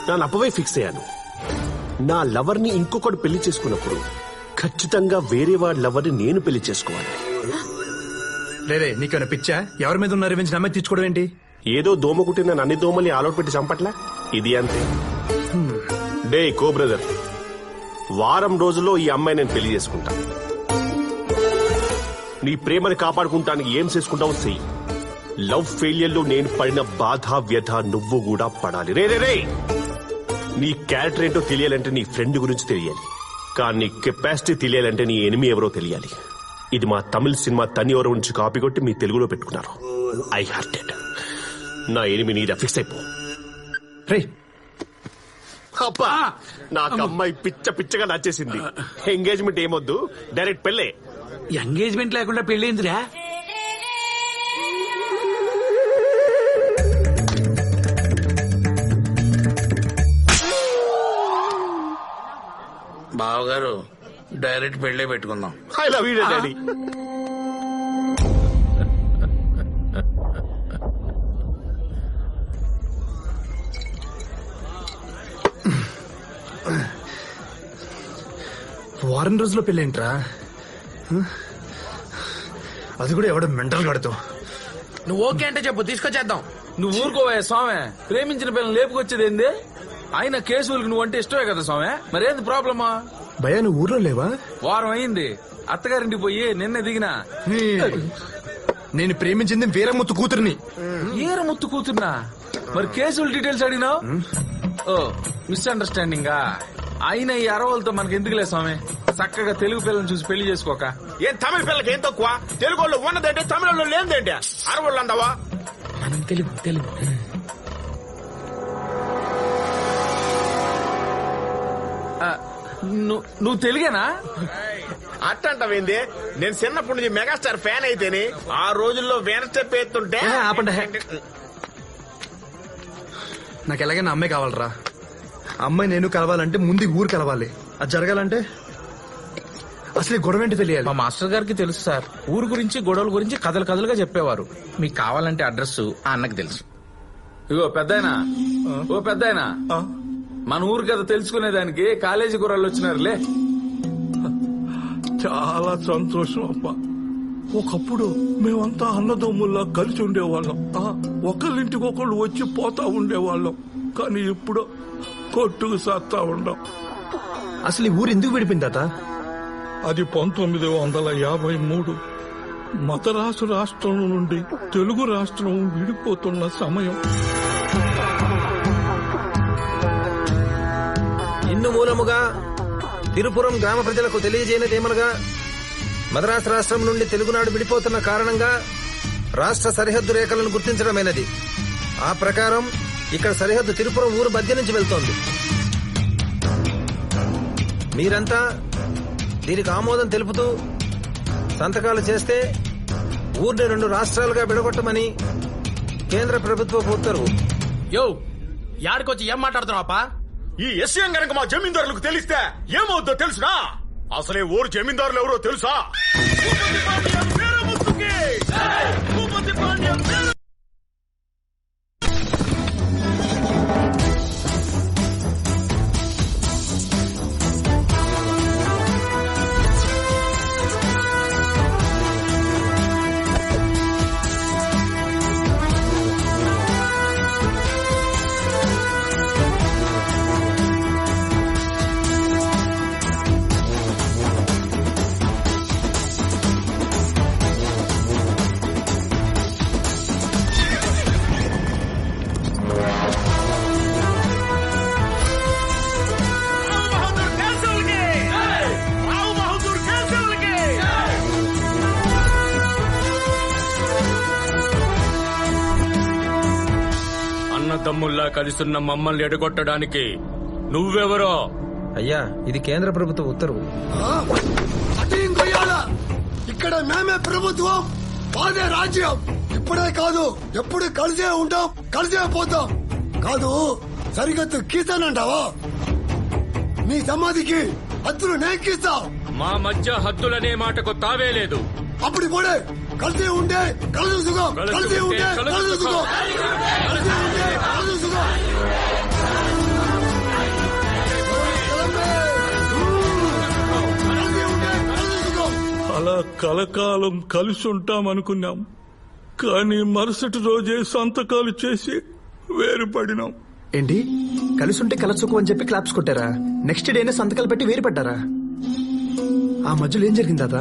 Speaker 23: నేను అప్పవే ఫిక్స్ అయ్యాను.
Speaker 11: నా లవర్ని ఇంకొకడు పెళ్లి చేసుకున్నప్పుడు ఖచ్చితంగా వేరే వాడి లవర్ని నేను పెళ్లి చేసుకోవాలి.
Speaker 4: లేదే నీకేమైనా పిచ్చా? ఎవరి మీద ఉన్న రివెంజ్ నమ్మే తీర్చుకోవడం ఏంటి?
Speaker 11: ఏదో దోమ కుట్టిన అన్ని దోమల్ని ఆలోట్ పెట్టి చంపట్లా, ఇది అంతే. డే కో బ్రదర్, వారం రోజుల్లో ఈ అమ్మాయి నేను పెళ్లి చేసుకుంటా. నీ ప్రేమని కాపాడుకుంటానికి ఏం చేసుకుంటావు చెయ్యి. లవ్ ఫెయిలియర్ లో నేను పడిన బాధ వ్యధ నువ్వు కూడా పడాలి. రే రే రే, నీ క్యారెక్టర్ ఏంటో తెలియాలంటే నీ ఫ్రెండ్ గురించి తెలియాలి, కానీ నీ కెపాసిటీ తెలియాలంటే నీ ఎనిమి ఎవరో తెలియాలి. ఇది మా తమిళ సినిమా తన్ని ఎవరో నుంచి కాపీ కొట్టి మీ తెలుగులో పెట్టుకున్నారు. I hearted. నా ఎనిమి నీదా, ఫిక్స్ అయిపో.
Speaker 4: రే
Speaker 11: అబ్బా, నాకు అమ్మాయి పిచ్చగా నచ్చేసింది. ఎంగేజ్మెంట్ ఏమొద్దు, డైరెక్ట్ పెళ్ళే.
Speaker 24: ఎంగేజ్మెంట్ లేకుండా పెళ్ళైందిరా? బావగారు, డైరెక్ట్ పెళ్ళే పెట్టుకుందాం.
Speaker 11: I love you daddy.
Speaker 4: వారం రోజుల్లో పెళ్ళేంట్రా? అది కూడా ఎవడో మెంటల్ గడుతూ.
Speaker 20: నువ్వు ఓకే అంటే చెప్పు, తీసుకొచ్చేద్దాం. నువ్వు ఊరుకోవా స్వామి, ప్రేమించిన పిల్లలు లేపుకొచ్చేది ఏంది? ఆయన కేసులకు నువ్వు అంటే ఇష్టమే కదా స్వామి, మరేంది ప్రాబ్లమా?
Speaker 4: భయ్యా నువ్వు ఊర్లో లేవా?
Speaker 20: వారం అయింది, అత్తగారింటికి పోయి నిన్నే దిగినా.
Speaker 4: నేను ప్రేమించింది వీరముత్తు కూతురిని.
Speaker 20: వీరముత్తు కూతురునా? మరి కేసుల డీటెయిల్స్ అడిగినావు? ఓ మిస్అండర్స్టాండింగా. అయినా ఈ అరవలతో మనకి ఎందుకులే స్వామి, చక్కగా తెలుగు పిల్లల్ని చూసి పెళ్లి చేసుకోక.
Speaker 12: ఏం తమిళ పిల్లలకి ఏం తక్కువ? తెలుగు వాళ్ళు ఉన్నదంటే తమిళ లేదంటే అరవళ్ళు అందావా?
Speaker 15: మనం తెలుగు తెలుగు
Speaker 20: నువ్వు తెలుగేనా?
Speaker 12: అట్టంటావేంది? నేను చిన్నప్పటి నుంచి మెగాస్టార్ ఫ్యాన్ అయితేనే ఆ రోజుల్లో వేన స్టెప్ ఎత్తుంటే.
Speaker 4: నాకు ఎలాగైనా అమ్మాయి కావాలరా. అమ్మాయి నేను కలవాలంటే ముందు ఊరు కలవాలి. అది జరగాలంటే అసలు గొడవ ఏంటి తెలియాలి.
Speaker 15: మా మాస్టర్ గారికి తెలుసు సార్, ఊరు గురించి గొడవల గురించి కథలుగా చెప్పేవారు. మీకు కావాలంటే అడ్రస్ ఆ అన్నకి తెలుసు.
Speaker 20: ఇగో పెద్దాయనా, ఓ పెద్దాయనా, మన ఊరు కథ తెలుసుకునేదానికి కాలేజీ కుర్రాళ్ళు వచ్చినారులే.
Speaker 3: చాలా సంతోషం అప్ప. ఒకప్పుడు మేమంతా అన్నదమ్ముల్లా కలిసి ఉండేవాళ్ళం. ఒకళ్ళింటికి ఒకళ్ళు వచ్చి పోతా ఉండేవాళ్ళం. కానీ ఇప్పుడు కొట్టుకు సత్తా ఉండం.
Speaker 4: అసలు ఈ ఊరు ఎందుకు విడిపోయింది తాత?
Speaker 3: అది 1953 మద్రాసు రాష్ట్రం నుండి తెలుగు రాష్ట్రం విడిపోతున్న సమయం.
Speaker 16: ఇందు మూలముగా తిరుపురం గ్రామ ప్రజలకు తెలియజేయనిదేమనగా, మద్రాసు రాష్ట్రం నుండి తెలుగునాడు విడిపోతున్న కారణంగా రాష్ట్ర సరిహద్దు రేఖలను గుర్తించడమైనది. ఆ ప్రకారం ఇక్కడ సరిహద్దు తిరుపురం ఊరు మధ్య నుంచి వెళ్తోంది. మీరంతా దీనికి ఆమోదం తెలుపుతూ సంతకాలు చేస్తే ఊరిని 2 రాష్ట్రాలుగా విడగొట్టమని కేంద్ర ప్రభుత్వ ఉత్తర్వు.
Speaker 10: యో యాడికొచ్చి ఏం మాట్లాడుతున్నావా?
Speaker 12: ఈ ఎస్ఎం గనక మా జమీందారులకు తెలిస్తే ఏమవుద్దో తెలుసునా? అసలే ఊరు జమీందారులు ఎవరో తెలుసా?
Speaker 8: అన్నదమ్ముల్లా కలిసున్న మమ్మల్ని ఎడగొట్టడానికి నువ్వెవరో?
Speaker 16: అయ్యా, ఇది కేంద్ర ప్రభుత్వ ఉత్తర్వు.
Speaker 6: ఇక్కడ మేమే ప్రభుత్వం, మాదే రాజ్యం. ఇప్పుడే కాదు, ఎప్పుడు కలిసే ఉంటాం, కలిసే పోతాం. కాదు సరిహద్దు గీస్తానంటావా? నీ సమాధికి హద్దులు నేకిస్తా.
Speaker 8: మా మధ్య హద్దులనే మాటకు తావే లేదు.
Speaker 6: అప్పుడు కూడా కలిసి ఉంటే కలుసుకో, కలిసి ఉంటే కలుసుకో, కలిసి ఉంటే కలుసుకో.
Speaker 1: కలకాలం కలిసి ఉంటామనుకున్నాం. కానీ మరుసటి రోజే సంతకాలు చేసి వేరుపడినాం.
Speaker 4: ఏంటి కలిసి ఉంటే కలసుకు అని చెప్పి క్లాప్స్ కొట్టారా? నెక్స్ట్ డేనే సంతకాలు పెట్టి వేరు పడ్డారా? ఆ మధ్యలో ఏం జరిగింది తాత?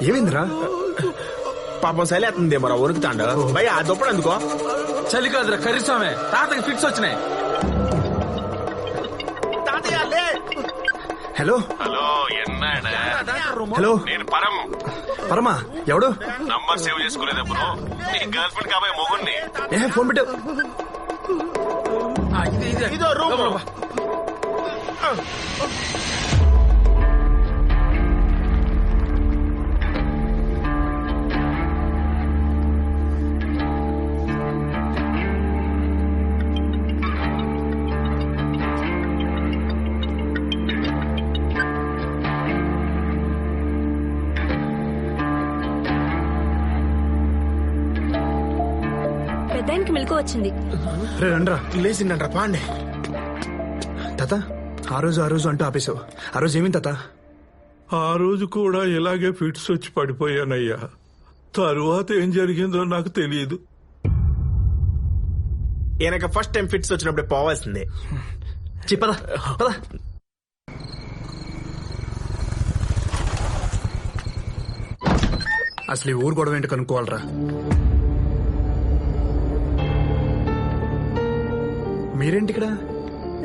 Speaker 4: ఏమైందిరా?
Speaker 10: పాపం చలి అవుతుంది మరో వణుకుతాండు. భయ ఆ దుప్పడు ఎందుకో?
Speaker 20: చలి కాదురా కర్రీస్వామి, తాతకి ఫిట్స్ వచ్చినాయి.
Speaker 4: Hello
Speaker 11: hello ఎన్నాడా?
Speaker 4: హలో
Speaker 11: నేను పరం.
Speaker 4: పరమా ఎవడు?
Speaker 11: నంబర్ సేవ్ చేసుకోలేదా బ్రో? నీ గర్ల్ ఫ్రెండ్ కాబోయే మొగుణ్ణి.
Speaker 4: ఫోన్ పెట్టావు?
Speaker 10: ఇదో రూమ్.
Speaker 18: పెద్దాయనకి మెలకు వచ్చింది.
Speaker 4: రండ్రా.
Speaker 10: లేచిండ్రా పాండే.
Speaker 4: తాత ఆ రోజు అంటూ ఆపేశావు. ఆ రోజు ఏమైంది తాత?
Speaker 1: ఆ రోజు కూడా ఇలాగే ఫిట్స్ వచ్చి పడిపోయానయ్యా. తరువాత ఏం జరిగిందో నాకు తెలియదు.
Speaker 10: ఈయనకి ఫస్ట్ టైం ఫిట్స్ వచ్చినప్పుడే పోవాల్సిందే.
Speaker 4: చెప్పదా పదా. అసలు ఈ ఊరు గొడవ ఏంటి కనుక్కోవాలరా? మీరేంటి ఇక్కడ?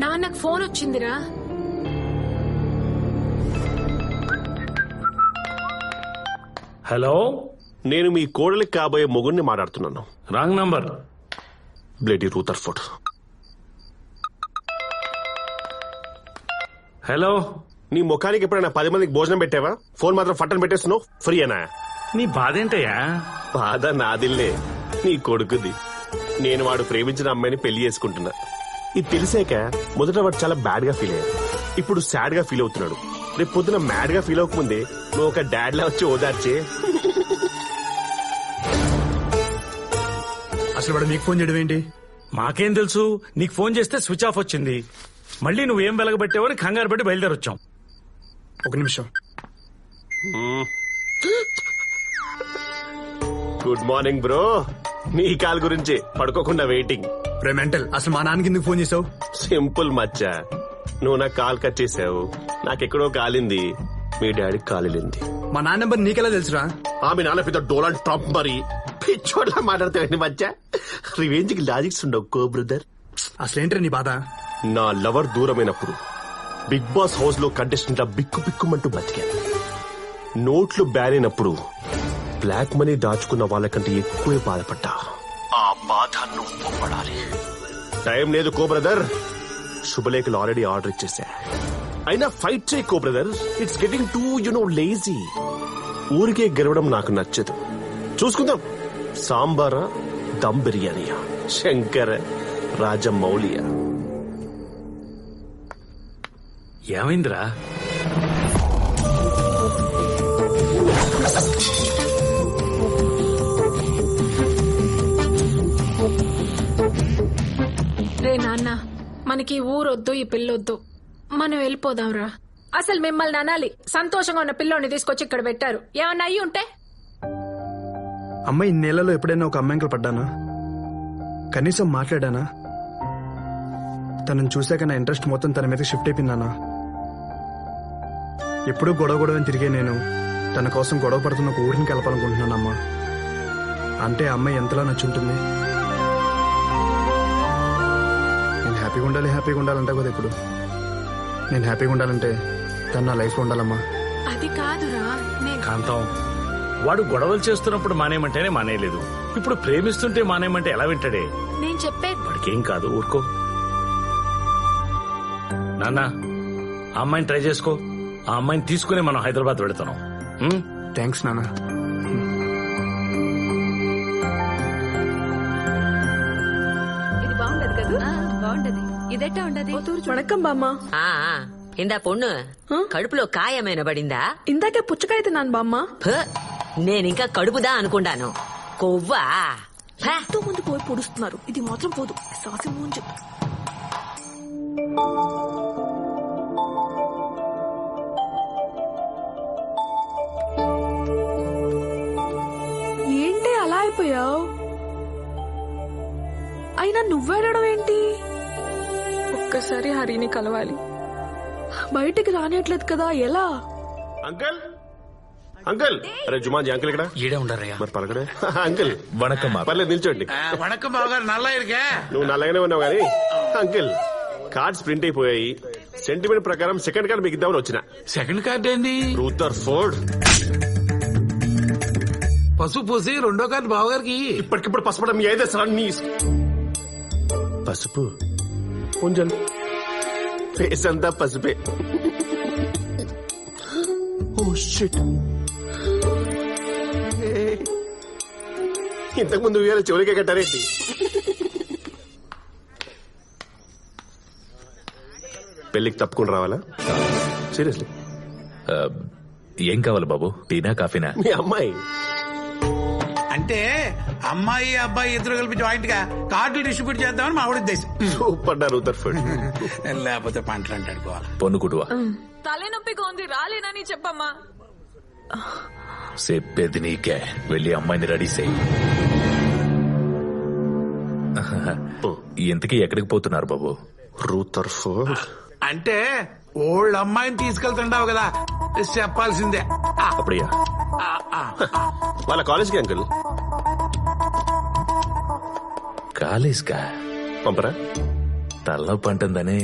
Speaker 18: నాన్నకు ఫోన్ వచ్చిందిరా.
Speaker 3: హలో,
Speaker 11: నేను మీ కోడలికి కాబోయే మొగుడిని మాట్లాడుతున్నాను.
Speaker 3: Wrong number.
Speaker 11: బ్లేడీ రూథర్ఫోర్డ్.
Speaker 3: హలో,
Speaker 11: నీ ముఖానికి ఎప్పుడైనా 10 మందికి భోజనం పెట్టావా? ఫోన్ మాత్రం ఫట్టని పెట్టేస్తున్నావు. ఫ్రీ అనా?
Speaker 3: నీ బాధ ఏంటయ్యా?
Speaker 11: బాధ నాదిల్లే, నీ కొడుకుది. నేను వాడు ప్రేమించిన అమ్మాయిని పెళ్లి చేసుకుంటున్నా. ఇది తెలిసాక మొదట వాడు చాలా బ్యాడ్ గా ఫీల్ అయ్యాడు. ఇప్పుడు సాడ్ గా ఫీల్ అవుతున్నాడు. రేపు పొద్దున మ్యాడ్ గా ఫీల్ అవ్వకముందే నువ్వు ఒక డాడ్ లా వచ్చి ఓదార్చే.
Speaker 4: అసలు వాడు మీకు ఫోన్ చేయడం ఏంటి?
Speaker 3: మాకేం తెలుసు? నీకు ఫోన్ చేస్తే స్విచ్ ఆఫ్ వచ్చింది. మళ్ళీ నువ్వేం వెలగబెట్టావని కంగారు పట్టి బయలుదేరొచ్చాం.
Speaker 4: ఒక నిమిషం.
Speaker 11: Good morning bro. నీ కాల్ గురించి పడుకోకుండా వెయిటింగ్.
Speaker 4: మెంటల్, అసలు మా నాన్నకి ఎందుకు ఫోన్ చేసావు?
Speaker 11: సింపుల్ మచ్చా, నువ్వు నాకు కాల్ కట్ చేసావు, నాకెక్కడో కాలింది, మీ డాడీకి కాలింది.
Speaker 4: మా నాన్న నెంబర్ నీకెలా తెలుసురా?
Speaker 11: మీ నాన్న పెద్ద డొనాల్డ్ ట్రంప్ మరి. పిచ్చోడ్లా మాట్లాడతావండి మచ్చా. రివెంజ్ కి లాజిక్స్ ఉండవు కో బ్రదర్.
Speaker 4: అసలేంట్రా నీ బాధ?
Speaker 11: నా లవర్ దూరమైనప్పుడు బిగ్ బాస్ హౌస్ లో కంటెస్టెంట్ బిక్కు బిక్కుమంటూ బతికాను. నోట్లు బ్యాన్ అయినప్పుడు బ్లాక్ మనీ దాచుకున్న వాళ్ళకంటే ఎక్కువే బాధపడ్డా. ఆ బాధ నువ్వు పడాలి. టైం లేదు కో బ్రదర్. శుభలేఖలు ఆల్రెడీ ఆర్డర్ ఇచ్చేసా. అయినా ఫైట్ చేయి co brother. It's getting too lazy. ఊరికే గెలవడం నాకు నచ్చదు. చూసుకుందాం. సాంబారా, దమ్ బిర్యానీయా, శంకర, రాజమౌళియా?
Speaker 3: ఏమైందిరా?
Speaker 18: రే నాన్న, మనకి ఊరొద్దు, ఈ పిల్లొద్దు, మనం వెళ్ళిపోదాంరా. అసలు మిమ్మల్ని అనాలి, సంతోషంగా ఉన్న పిల్లోని తీసుకొచ్చి ఇక్కడ పెట్టారు. ఏమన్నా అయ్యి ఉంటే?
Speaker 4: అమ్మ, ఇన్నేళ్లలో ఎప్పుడైనా ఒక అమ్మాయికి పడ్డానా? కనీసం మాట్లాడానా? తనని చూశాక నా ఇంట్రెస్ట్ మొత్తం తన మీద షిఫ్ట్ అయిపోయిందానా? ఎప్పుడూ గొడవ తిరిగే నేను తన కోసం గొడవ పడుతున్న ఒక ఊరిని కలపాలనుకుంటున్నానమ్మా. అంటే ఆ అమ్మాయి ఎంతలా నచ్చుంటుంది. నేను హ్యాపీగా ఉండాలంటే కదా. ఇప్పుడు నేను హ్యాపీగా ఉండాలంటే తను నా లైఫ్లో ఉండాలమ్మా.
Speaker 18: అది కాదురా.
Speaker 3: కాంతం, వాడు గొడవలు చేస్తున్నప్పుడు మానేయమంటేనే మానేయలేదు. ఇప్పుడు ప్రేమిస్తుంటే మానేయమంటే ఎలా వింటాడే?
Speaker 18: నేను చెప్పే
Speaker 3: వాడికేం కాదు, ఊరుకో. నాన్న, ఆ అమ్మాయిని ట్రై చేసుకో. ఆ అమ్మాయిని తీసుకుని మనం హైదరాబాద్ వెళుతున్నాం.
Speaker 4: థ్యాంక్స్ నాన్న.
Speaker 5: ఇది బాగుండదు కదా? బాగుండదు. ఇదెట్టా ఉండదు?
Speaker 18: వణకం బామ్మ.
Speaker 7: ఇందా పొన్ను, కడుపులో కాయమైన పడిందా?
Speaker 18: ఇందాకే పుచ్చకాయ తిన్నాను బామ్మ.
Speaker 7: నేనింకా కడుపుదా అనుకుంటాను. కొవ్వా
Speaker 9: ఎంతో మంది పోయి పొడుస్తున్నారు, ఇది మాత్రం పోదు. సాసి ముంచు. ఏంటి అలా అయిపోయావు? అయినా నువ్వేడడం ఏంటి? ఒక్కసారి హరిని కలవాలి. బయటికి రానియట్లేదు కదా, ఎలా?
Speaker 11: అంకుల్ అంకుల్, అరే జుమాన్ అంకుల్ ఇక్కడ
Speaker 3: ఈడే ఉండరయ్యా.
Speaker 11: మరి పలకడే అంకుల్.
Speaker 23: వణకం.
Speaker 11: పర్లేదు నిల్చోండి.
Speaker 24: వణకం బావగారు, నల్ల ఇరుగా.
Speaker 11: నువ్వు నల్లగానే ఉన్నావు కానీ అంకుల్ కార్డ్స్ ప్రింట్ అయిపోయాయి. సెంటిమెంట్ ప్రకారం సెకండ్ కార్డ్ మీకు ఇద్దామని వచ్చిన.
Speaker 24: సెకండ్ కార్డ్ ఏంటి?
Speaker 11: రూదర్ఫోర్డ్.
Speaker 24: పసుపు పూసి రెండో కార్డు బావగారికి.
Speaker 11: ఇప్పటికిప్పుడు పసుపడం మీ అయితే సార్. నీ పసుపు కొంచెం ఫేస్ అంతా పసుపే. Oh shit. ఇంతకుముందు వేరే చెవులకే కట్టారేంటి? పెళ్లికి తప్పుకుని రావాలా? సీరియస్లీ?
Speaker 23: ఏం కావాలి బాబు, టీనా కాఫీనా?
Speaker 11: మీ అమ్మాయి
Speaker 24: అంటే అమ్మాయి అబ్బాయి ఇద్దరు కలిపి జాయింట్ గా కార్డులు డిస్ట్రిబ్యూట్ చేద్దామని మా ఆవిడ ఉద్దేశం.
Speaker 11: Super Rutherford.
Speaker 24: లేకపోతే పంటలు అంటాడుకోవాలి.
Speaker 23: పొన్నుకుటువా
Speaker 5: తలనొప్పిగా ఉంది, రాలేనని చెప్పమ్మా.
Speaker 23: చెప్పేది నీకే, వెళ్ళి అమ్మాయిని రెడీ చేయి. ఇంతకీ ఎక్కడికి పోతున్నారు బాబు?
Speaker 11: రూదర్ఫోర్డ్
Speaker 24: అంటే ఓల్డ్ అమ్మాయిని తీసుకెళ్తుంటావు కదా, చెప్పాల్సిందే.
Speaker 11: అప్పుడయ్యా వాళ్ళ కాలేజ్కి అంకుల్.
Speaker 23: కాలేజ్ కా
Speaker 11: పంపరా?
Speaker 23: తలనొప్పి అంటుందని.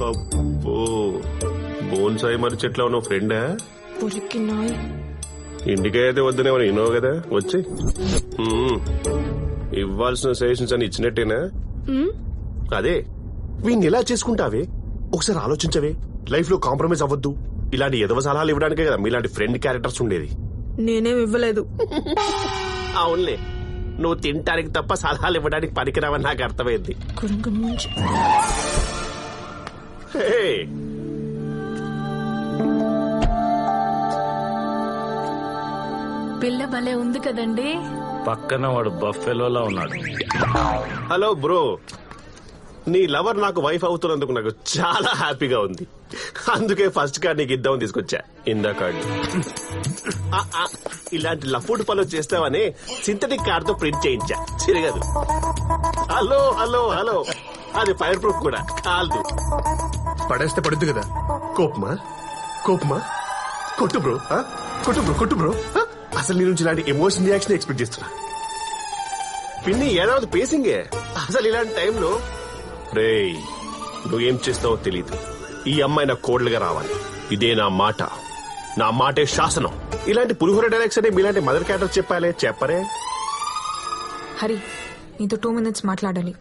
Speaker 11: అబ్బో, బోన్సాయి మరి చెట్ల ఉన్నావు ఫ్రెండా? ఇంటికే అయితే వద్దనే విన్నావు కదా, వచ్చి ఇవ్వాల్సిన సజెషన్స్ అని ఇచ్చినట్టేనా? అదే వీడిని ఎలా చేసుకుంటావే ఒకసారి ఆలోచించవే. లైఫ్ లో కాంప్రమైజ్ అవ్వద్దు. ఇలాంటి ఎదవ సలహాలు ఇవ్వడానికే కదా మీలాంటి ఫ్రెండ్ క్యారెక్టర్స్ ఉండేది.
Speaker 9: నేనేం ఇవ్వలేదు.
Speaker 11: అవునులే, నువ్వు తినటానికి తప్ప సలహాలు ఇవ్వడానికి పనికిరావని నాకు అర్థమైంది.
Speaker 18: పిల్ల భలే ఉంది కదండి.
Speaker 3: పక్కన వాడు బఫెలోలా ఉన్నాడు.
Speaker 11: హలో బ్రో, నీ లవర్ నాకు వైఫ్ అవుతున్నందుకు నాకు చాలా హ్యాపీగా ఉంది. అందుకే ఫస్ట్ కార్డ్ నీకు ఇద్దామని తీసుకొచ్చా. ఇందా కార్డు. ఇలాంటి లఫుడ్ పనులు చేస్తావని సింథటిక్ కార్డ్ తో ప్రింట్ చేయించా. తిరగదు. హలో హలో హలో, అది ఫైర్ ప్రూఫ్ కూడా కాదు.
Speaker 4: పడేస్తే పడుద్దు కదా.
Speaker 11: కోపమా కోపమా? కొట్టు బ్రో, కొట్టు బ్రో, కొట్టు బ్రో. అసలు నీ నుంచి ఇలాంటి ఎమోషన్ రియాక్షన్ ఎక్స్పెక్ట్ చేస్తున్నా. పిన్ని ఏడాది పేసింగే. అసలు ఇలాంటి టైంలో రేయ్ నువ్వేం చేస్తావో తెలీదు. ఈ అమ్మాయి నా కోడలుగా రావాలి. ఇదే నా మాట. నా మాటే శాసనం. ఇలాంటి పులిహోర డైరెక్ట్స్ అని మీలాంటి మదర్ క్యారెక్టర్ చెప్పాలే, చెప్పరే?
Speaker 5: హరి, నీతో 2 minutes మాట్లాడాలి.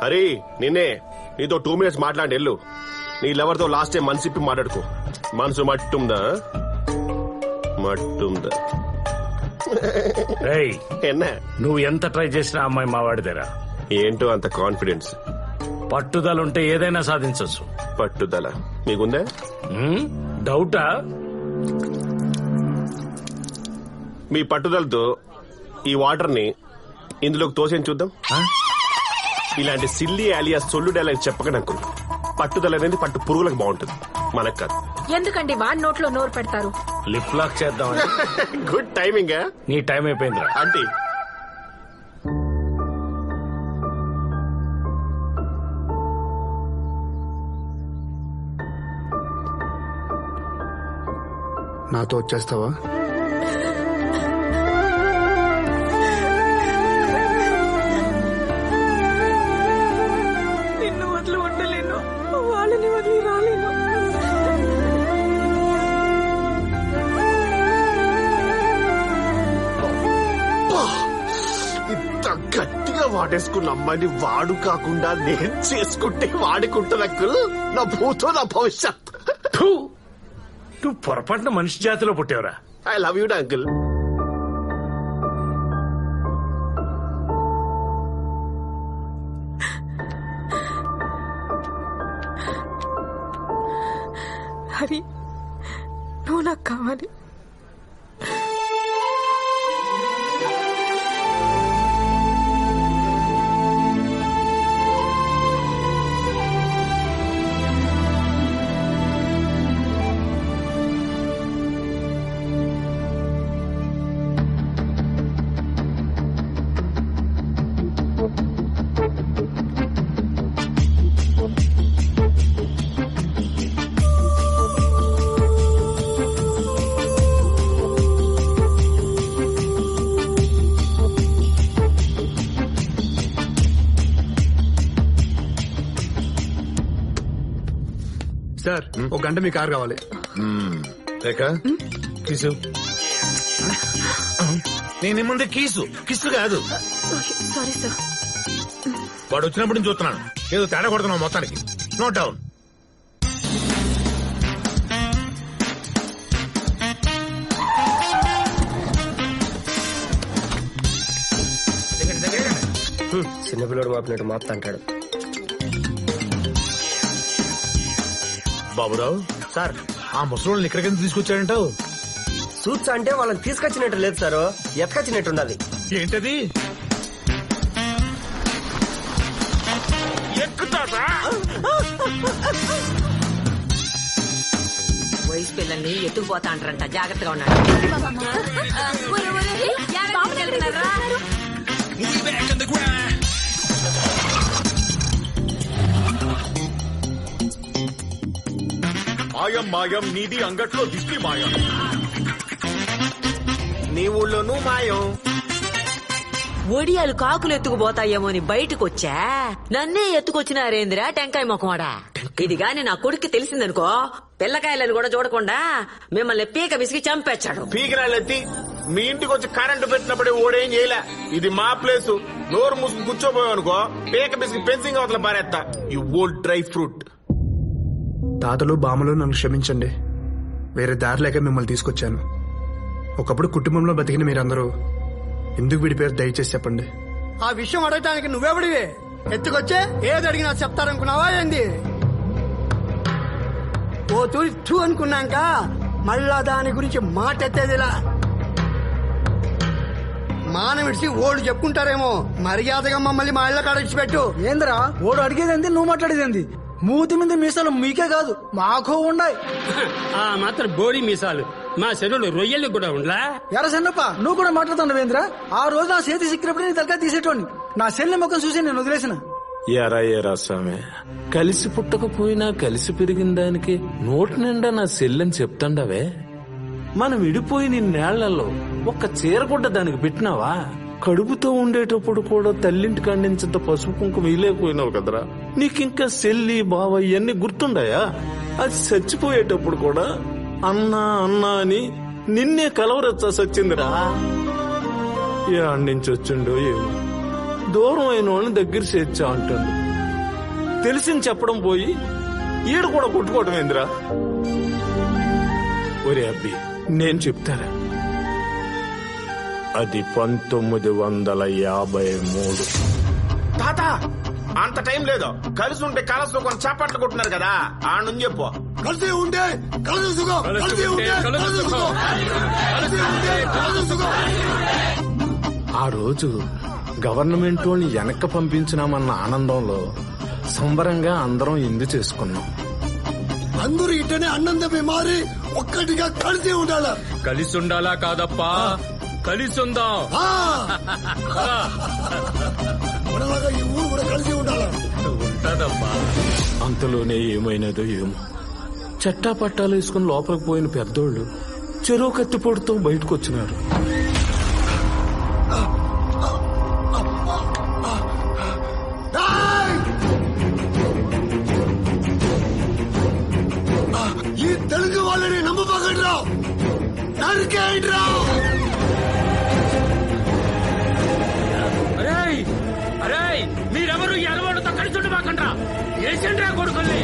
Speaker 11: హరి, నిన్నే నీతో 2 minutes మాట్లాడి వెళ్ళు. నీ లవర్ తో లాస్ట్ టైం మనసిప్పి మాట్లాడుకో. మనసు మట్టుందా? మట్టుందా?
Speaker 3: నువ్వు ఎంత ట్రై చేసినా అమ్మాయి మావాడిదేరా.
Speaker 11: ఏంటో అంత కాన్ఫిడెన్స్?
Speaker 3: పట్టుదల ఉంటే ఏదైనా సాధించవచ్చు.
Speaker 11: పట్టుదల మీకుందా?
Speaker 3: డౌటా?
Speaker 11: మీ పట్టుదలతో ఈ వాటర్ ని ఇందులోకి తోసేని చూద్దాం. ఇలాంటి సిల్లీ ఆలియా సొల్లు డైలాగ్ చెప్పక నాకు. పట్టుదల అనేది పట్టు పురుగులకు బాగుంటుంది, మనకు కాదు.
Speaker 18: ఎందుకండి వాడి నోట్లో నోరు పెడతారు?
Speaker 3: లిప్ లాక్ చేద్దాం.
Speaker 11: Good timing.
Speaker 3: నీ టైం అయిపోయిందిరా
Speaker 11: ఆంటీ.
Speaker 4: నాతో వచ్చేస్తావా?
Speaker 9: నిన్ను వదిలి ఉండలేను, వాళ్ళని వదిలి రాలేను.
Speaker 11: ఇంత గట్టిగా వాడేసుకున్న అమ్మాయిని వాడు కాకుండా నేను చేసుకుంటే వాడుకుంటున్నకు నా భూతో నా భవిష్యత్.
Speaker 3: నువ్వు పొరపాటున మనిషి జాతిలో పుట్టావురా.
Speaker 11: I love you uncle.
Speaker 5: Hari, నువ్వు నాకు కావాలి.
Speaker 4: సార్, ఒక గంట మీ కార్ కావాలి.
Speaker 11: కీసు నేను ముందే కిస్సు కాదు.
Speaker 5: Sorry sir.
Speaker 11: వాడు వచ్చినప్పుడు నుంచి చూస్తున్నాను, ఏదో తేడా కొడుతున్నావు మొత్తానికి. Note down.
Speaker 16: చిన్నపిల్లడు మాపినట్టు మాత్త అంటాడు.
Speaker 11: బాబురావు
Speaker 16: సార్,
Speaker 11: ఆ ముసలోళ్ళని ఇక్కడికి తీసుకొచ్చాడంటావు?
Speaker 16: సూట్స్ అంటే వాళ్ళని తీసుకొచ్చినట్టు లేదు సార్, ఎత్తుకొచ్చినట్టు ఉండాలి.
Speaker 11: ఏంటది?
Speaker 7: వయసు పిల్లల్ని ఎత్తుకుపోతా అంటారంట, జాగ్రత్తగా ఉన్నాడు.
Speaker 12: మాయం మాయం నీది అంగట్లో దిష్టి మాయం.
Speaker 16: నీ ఊళ్ళోనూ మాయం.
Speaker 7: ఒడియాలు కాకులు ఎత్తుకుపోతాయేమో అని బయటకు వచ్చా, నన్నే ఎత్తుకొచ్చినారేంద్రా టెంకాయ మొఖమాడా. ఇది గాని నా కొడుక్కి తెలిసిందనుకో, పిల్లకాయలను కూడా చూడకుండా మిమ్మల్ని పీక విసిగి చంపేచ్చాడు.
Speaker 12: పీకిరాళ్ళెత్తి మీ ఇంటికి వచ్చి కరెంటు పెట్టినప్పుడే ఓడేం చేయలే. ఇది మా ప్లేసు. నోరు మూసుకు కూర్చోపోయావనుకో, పీక బిసికి పెన్సింగ్ అవతల పారేస్తా. You old dry fruit.
Speaker 4: తాతలు బామ్మలు నన్ను క్షమించండి. వేరే దారి లేక మిమ్మల్ని తీసుకొచ్చాను. ఒకప్పుడు కుటుంబంలో బతికిన మీరందరూ ఎందుకు విడిపోయారు దయచేసి చెప్పండి.
Speaker 2: ఆ విషయం అడగటానికి నువ్వెవడివి? ఎత్తుకొచ్చే ఏది అడిగినా చెప్తారనుకున్నావా ఏంది? ఓ తూరి అనుకున్నాక మళ్ళా దాని గురించి మాటెత్తేదిలా. మానవిడిచి ఓడు చెప్పుకుంటారేమో, మర్యాదగా మమ్మల్ని మా ఇళ్ళ కాడచ్చి పెట్టు.
Speaker 13: ఏంద్రా ఓడు అడిగేదేంది, నువ్వు మాట్లాడేదేంది? మూతి మీద మీసాలు మీకే కాదు మాకో ఉన్నాయి.
Speaker 17: ఆ మాత్రం బోడి మీసాలు మా చెరువులు రొయ్యలు కూడా ఉండలా?
Speaker 13: ఎర సన్నప్ప, నువ్వు కూడా మాట్లాడుతున్నావు ఏంద్రా? ఆ రోజు నా చేతి సిక్కినప్పుడు నీ తలకాయ తీసేటోని. నా చెల్లి ముఖం చూసి నేను వదిలేసిన.
Speaker 20: ఎరా స్వామి, కలిసి పుట్టకపోయినా కలిసి పెరిగిన దానికి నోటి నిండా నా చెల్లెని చెప్తాండవే. మనం విడిపోయి నిన్నేళ్లలో ఒక్క చీరగుడ్డ దానికి పెట్టినావా? కడుపుతో ఉండేటప్పుడు కూడా తల్లింటి కండించేంత పసుపు కుంకుమ వేయలేకపోయినావు కదరా. నీకింకా చెల్లి బావ ఇవన్నీ గుర్తుండాయా? అది చచ్చిపోయేటప్పుడు కూడా అన్నా అన్నా అని నిన్నే కలవరచ్చా సచ్చిందిరా. నుంచి వచ్చిండో ఏమో, దూరం అయిన వాళ్ళని దగ్గర చేర్చా అంటాడు. తెలిసింది చెప్పడం పోయి ఈడు కూడా కొట్టుకోవటం ఏందిరా? ఒరే అబ్బి, నేను చెప్తారా, అది 1953.
Speaker 12: తాత అంత టైం లేదు. కలిసి ఉంటే కలసు కొన్ని చప్పట్లు కొట్టున్నారు కదా, ఆ నుంచి చెప్పు.
Speaker 6: కలిసి ఉంటే కలుసుకో, కలిసి ఉంటే కలుసుకో, కలిసి ఉంటే కలుసుకో.
Speaker 20: ఆ రోజు గవర్నమెంట్ వాళ్ళని వెనక్కి పంపించినామన్న ఆనందంలో సంబరంగా అందరం ఇందు చేసుకున్నాం.
Speaker 6: అందరూ ఇట్టనే అన్నందమే మారి ఒక్కటిగా కలిసి ఉండాలా.
Speaker 17: కలిసి ఉండాలా కాదప్పా, కలిసి ఉందాం.
Speaker 6: మనలాగా ఈ ఊరు కూడా కలిసి ఉండాలా.
Speaker 17: ఉంటదమ్మా.
Speaker 20: అంతలోనే ఏమైనదో ఏమో, చట్టా పట్టాలు వేసుకుని లోపలికి పోయిన పెద్దోళ్ళు చెరువు కత్తిపోటుతో బయటకు వచ్చినారు.
Speaker 6: ఈ తెలుగు వాళ్ళని నమ్మబగడ్రా, నరికేయండిరా.
Speaker 17: మీరెవరు ఎలవాళ్ళతో కలిసి ఉండబాకండ్రా, వేసండ్రా కొడుకుల్ని.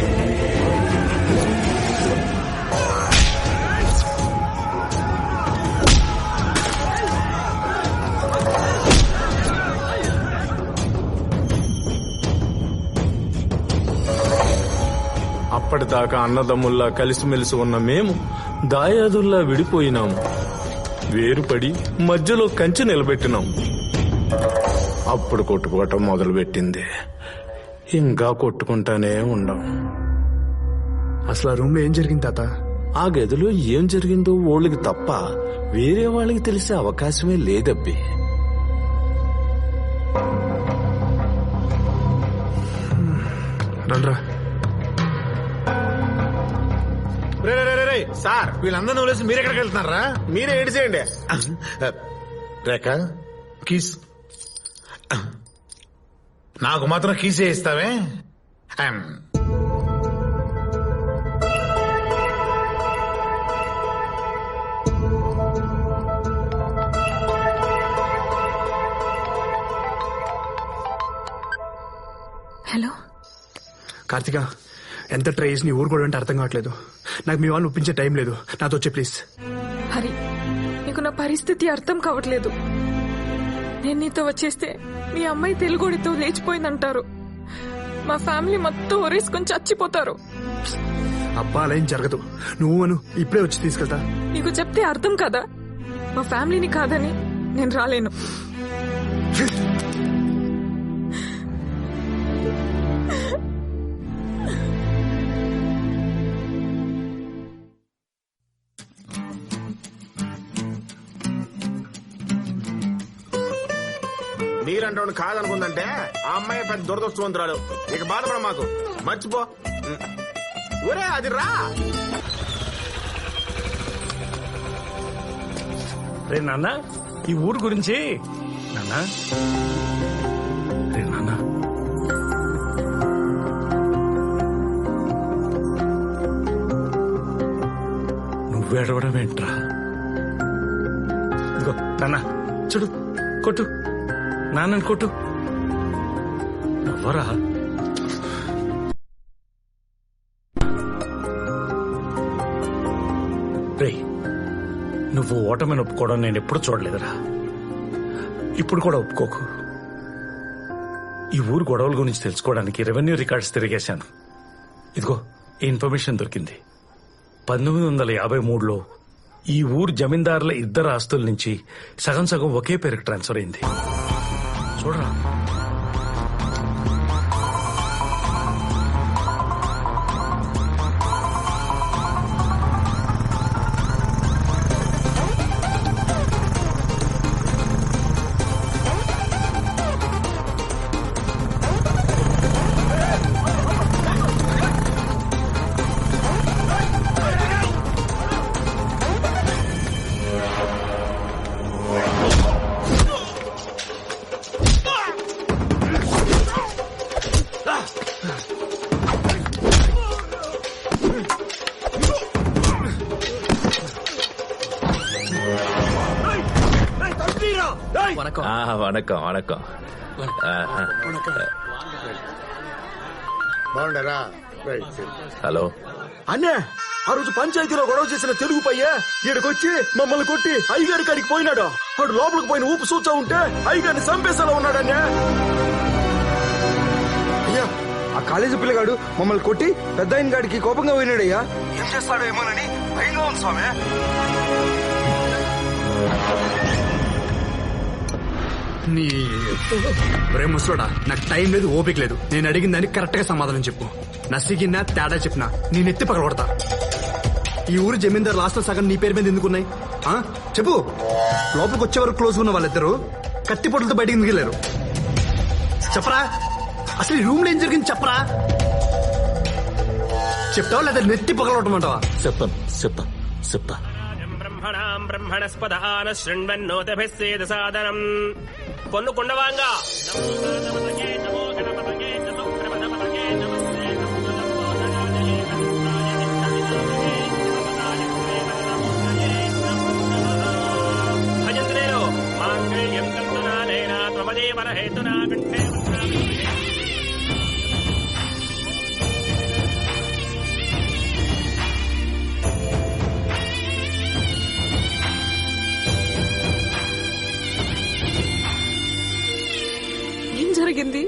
Speaker 20: అప్పటిదాకా అన్నదమ్ముల్లా కలిసిమెలిసి ఉన్న మేము
Speaker 12: దాయాదుల్లా విడిపోయినాం, వేరుపడి మధ్యలో కంచె నిలబెట్టినాం. అప్పుడు కొట్టుకోవటం మొదలుపెట్టింది. ఇంకా కొట్టుకుంటానే ఉండం.
Speaker 4: అసలు ఆ రూమ్ లో ఏం జరిగింది తాత?
Speaker 8: ఆ గదిలో ఏం జరిగిందో వాళ్ళకి తప్ప వేరే వాళ్ళకి తెలిసే అవకాశమే లేదబ్బి.
Speaker 4: రండ్రా.
Speaker 12: సార్ వీళ్ళందరూ వదిలేసి మీరు ఎక్కడికి వెళ్తున్నారా? మీరే ఏడు చేయండి. రేఖ కీస్ నాకు మాత్రం కీసే ఇస్తావే?
Speaker 5: హలో
Speaker 4: కార్తిక, ఎంత ట్రై చేసి నీ ఊరు కూడా అంటే అర్థం కావట్లేదు. నాకు మీ వాళ్ళని ఒప్పించే టైం లేదు. నాతో వచ్చే ప్లీజ్.
Speaker 5: హరి, నీకు నా పరిస్థితి అర్థం కావట్లేదు. నేను నీతో వచ్చేస్తే మీ అమ్మాయి తెలుగుడితో లేచిపోయిందంటారు. మా ఫ్యామిలీ మొత్తం ఒరేసుకొని చచ్చిపోతారు.
Speaker 4: అబ్బా అలా ఏం జరగదు. నువ్వు అను, ఇప్పుడే వచ్చి తీసుకెళ్తా.
Speaker 5: నీకు చెప్తే అర్థం కదా. మా ఫ్యామిలీని కాదని నేను రాలేను.
Speaker 12: నీరంటోని కాదనుకుందంటే ఆ అమ్మాయి పెద్ద దురదృష్టవంతురాలు. ఇక బాధపడ మాకు, మర్చిపో. ఒరే అది రా.
Speaker 3: రే నాన్న, ఈ ఊరు గురించి నాన్న. రే నాన్న, నువ్వేడవడం ఏంట్రా? ఇదిగో నాన్న, చూడు, కొట్టు, నాన్నని కొట్టు. నవ్వరా. రే, నువ్వు ఓటమిని ఒప్పుకోవడం నేను ఎప్పుడు చూడలేదురా. ఇప్పుడు కూడా ఒప్పుకోకు. ఈ ఊరు గొడవల గురించి తెలుసుకోవడానికి రెవెన్యూ రికార్డ్స్ తిరిగేశాను. ఇదిగో ఈ ఇన్ఫర్మేషన్ దొరికింది. 1953లో ఈ ఊరు జమీందారుల ఇద్దరు ఆస్తుల నుంచి సగం సగం ఒకే పేరుకు ట్రాన్స్ఫర్ అయింది. చూడరా.
Speaker 23: వణకం వణకం.
Speaker 12: బాగుండరా?
Speaker 23: హలో
Speaker 4: అన్నే, ఆ రోజు పంచాయతీలో గొడవ చేసిన తెలుగు పయ్యే ఈడకొచ్చి మమ్మల్ని కొట్టి అయ్యగారి కాడికి పోయినాడు. వాడు లోపలికి పోయిన ఊపు సూచా ఉంటే అయ్యగారిని చంపేసేలా ఉన్నాడన్నే. అయ్యా, ఆ కాలేజీ పిల్లగాడు మమ్మల్ని కొట్టి పెద్ద ఆయన గాడికి కోపంగా పోయినాడయ్యా. ఏం చేస్తాడో ఏమోనని భయంగా ఉంది స్వామి. నీ ముసలోడా, నాకు టైం లేదు, ఓపిక లేదు. నేను అడిగిన దానికి కరెక్ట్ గా సమాధానం చెప్పు. నసిగినా తేడా చెప్పినా నేను ఎత్తి పగలగొడతా. ఈ ఊరు జమీందారు లాస్ట్ సగం నీ పేరు మీద ఎందుకున్నాయి చెప్పు. లోపలికి వచ్చే వరకు క్లోజ్ ఉన్న వాళ్ళిద్దరు కత్తి పొట్లతో బయటికి ఎందుకు వెళ్ళారు? చెప్పరా, అసలు ఈ రూమ్ లో ఏం జరిగింది చెప్పరా. చెప్తావా లేదా నెత్తి పగలగొట్టమంటావా?
Speaker 8: చెప్తాను చెప్తాను చెప్తా.
Speaker 14: బ్రహ్మణస్పదాన శృణ్వన్నోతభిస్సేద సాదనం పొన్ను కుండవాంగా భజంత్రేలో మాంగళ్యం కంతునానేన త్వమదేవన హేతునా కంఠే.
Speaker 5: జరిగింది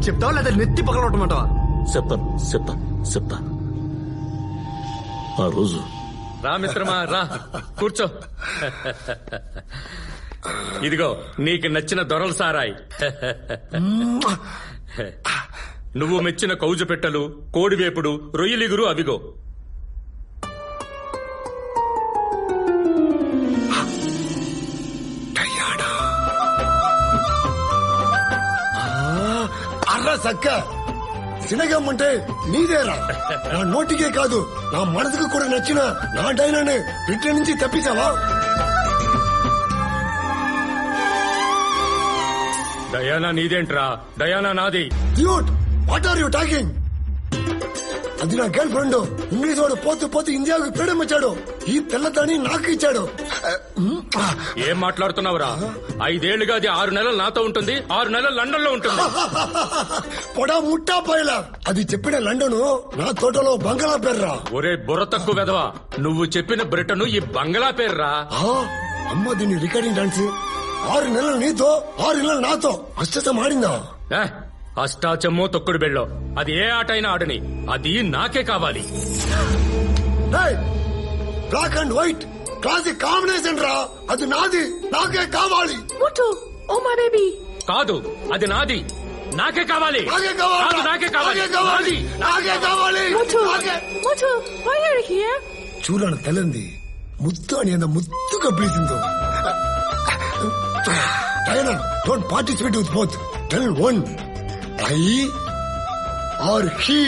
Speaker 4: చెప్తావా లేదా నెత్తి పగలగొట్టమంటావా?
Speaker 8: చెప్తాను చెప్తాను చెప్తా. ఆ రోజు
Speaker 17: రా మిత్రమా రా కూర్చో. ఇదిగో నీకు నచ్చిన దొరల సారాయి, నువ్వు మెచ్చిన కౌజు పెట్టలు, కోడివేపుడు, రొయ్యలిగురు అవిగో.
Speaker 6: అర్రా సక్క సినగమ్మంటే నీదేరా. నా నోటికే కాదు నా మనసుకు కూడా నచ్చిన నా డైనానే బ్రిటన్ నుంచి తప్పించావా?
Speaker 17: డయానా నీదేంట్రా, డయానా నాది.
Speaker 6: Dude, what are you talking? అది నా గర్ల్ ఫ్రెండ్. ఇంగ్లీష్ వాడు పోతూ పోతూ ఇండియాకు ఫ్రీడమ్ ఇచ్చాడు. ఈ తెల్లదాన్ని నాకు ఇచ్చాడు.
Speaker 17: ఏం మాట్లాడుతున్నావురా? 5 ఏళ్లుగా అది 6 నెలలు నాతో ఉంటుంది, 6 నెలలు లండన్ లో ఉంటుంది.
Speaker 6: పొడా ముట్టా పోయలా. అది చెప్పిన లండన్ నా తోటలో బంగ్లా పేర్రా.
Speaker 17: ఒరే బుర్ర తక్కువ వెదవా, నువ్వు చెప్పిన బ్రిటన్ ఈ బంగ్లా పేర్రా.
Speaker 6: అమ్మ దీన్ని రికార్డింగ్ డాన్స్ 6 నెలలు నీతో 6 నెలలు నాతో అష్టం ఆడిందా?
Speaker 17: అష్టాచమ్మో తొక్కుడు బెళ్ళో అది ఏ ఆట అయినా ఆడని, అది నాకే కావాలి.
Speaker 6: Black and white classic combination రా. అది నాది, నాకే కావాలి.
Speaker 9: Oh my baby.
Speaker 17: కాదు, అది నాది, నాకే కావాలి.
Speaker 6: నాకే కావాలి.
Speaker 17: కాదు, నాకే కావాలి. నాది.
Speaker 6: నాకే కావాలి. చూడను తెలంది ముత్తు అని ఎంత ముత్తుగా పిలిచిందో. Diana, don't participate with both. Tell one. I or he.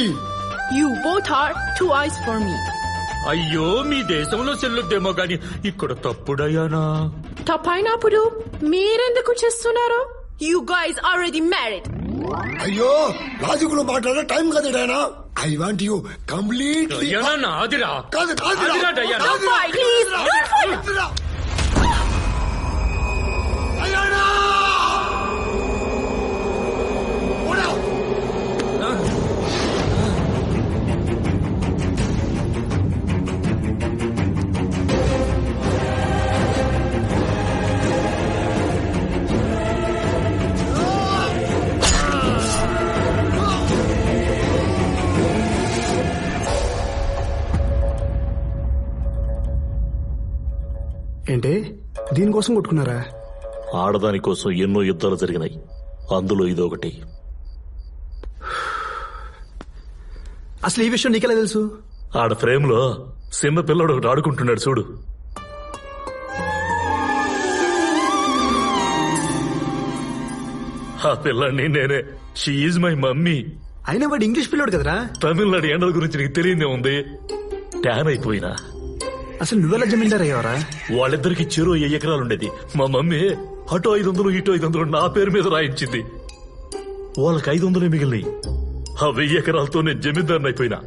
Speaker 9: You both are two eyes for me.
Speaker 17: అయ్యో మీ దేశంలో చెల్లుద్దేమో గాని ఇక్కడ తప్పుడయ్యానా?
Speaker 9: తప్పైనప్పుడు మీరెందుకు చేస్తున్నారు? You guys already married.
Speaker 6: అయ్యో లాజికులు మాట్లాడే టైం కదా Diana. I want you completely.
Speaker 17: Diana నాదిరా.
Speaker 6: కాదు
Speaker 17: నాదిరా డయానా.
Speaker 9: Please,
Speaker 6: డయానా
Speaker 4: ఏంటి దీనికోసం కొట్టుకున్నారా?
Speaker 8: ఆడదాని కోసం ఎన్నో యుద్ధాలు జరిగినాయి, అందులో ఇదొకటి.
Speaker 4: అసలు ఈ విషయం నీకెలా తెలుసు?
Speaker 8: ఆడ ఫ్రేమ్ లో చిన్న పిల్లడు ఒకటి ఆడుకుంటున్నాడు చూడు. ఆ పిల్లాడిని నేనే. She is my mummy.
Speaker 4: అయినా వాడు ఇంగ్లీష్ పిల్లోడు కదరా.
Speaker 8: తమిళనాడు ఎండల గురించి నీకు తెలియదే ఉంది. ట్యాన్ అయిపోయినా.
Speaker 4: అసలు నువ్వెలా జమీందార్ అయ్యావరా?
Speaker 8: వాళ్ళిద్దరికి చెరువు 10 ఎకరాలు ఉండేది. మా మమ్మీ అటు 500 ఇటు 500 నా పేరు మీద రాయించింది. వాళ్ళకి 500 మిగిలినాయి. ఆ 1000 ఎకరాలతో నేను జమీందారుని అయిపోయినా.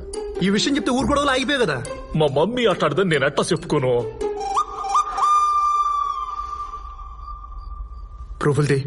Speaker 4: ఈ విషయం చెప్తే ఊరు కూడా ఆగిపోయావు కదా.
Speaker 8: మా మమ్మీ అట్లాడదని నేను ఎట్టా చెప్పుకోను.
Speaker 4: ప్రూఫుల్ది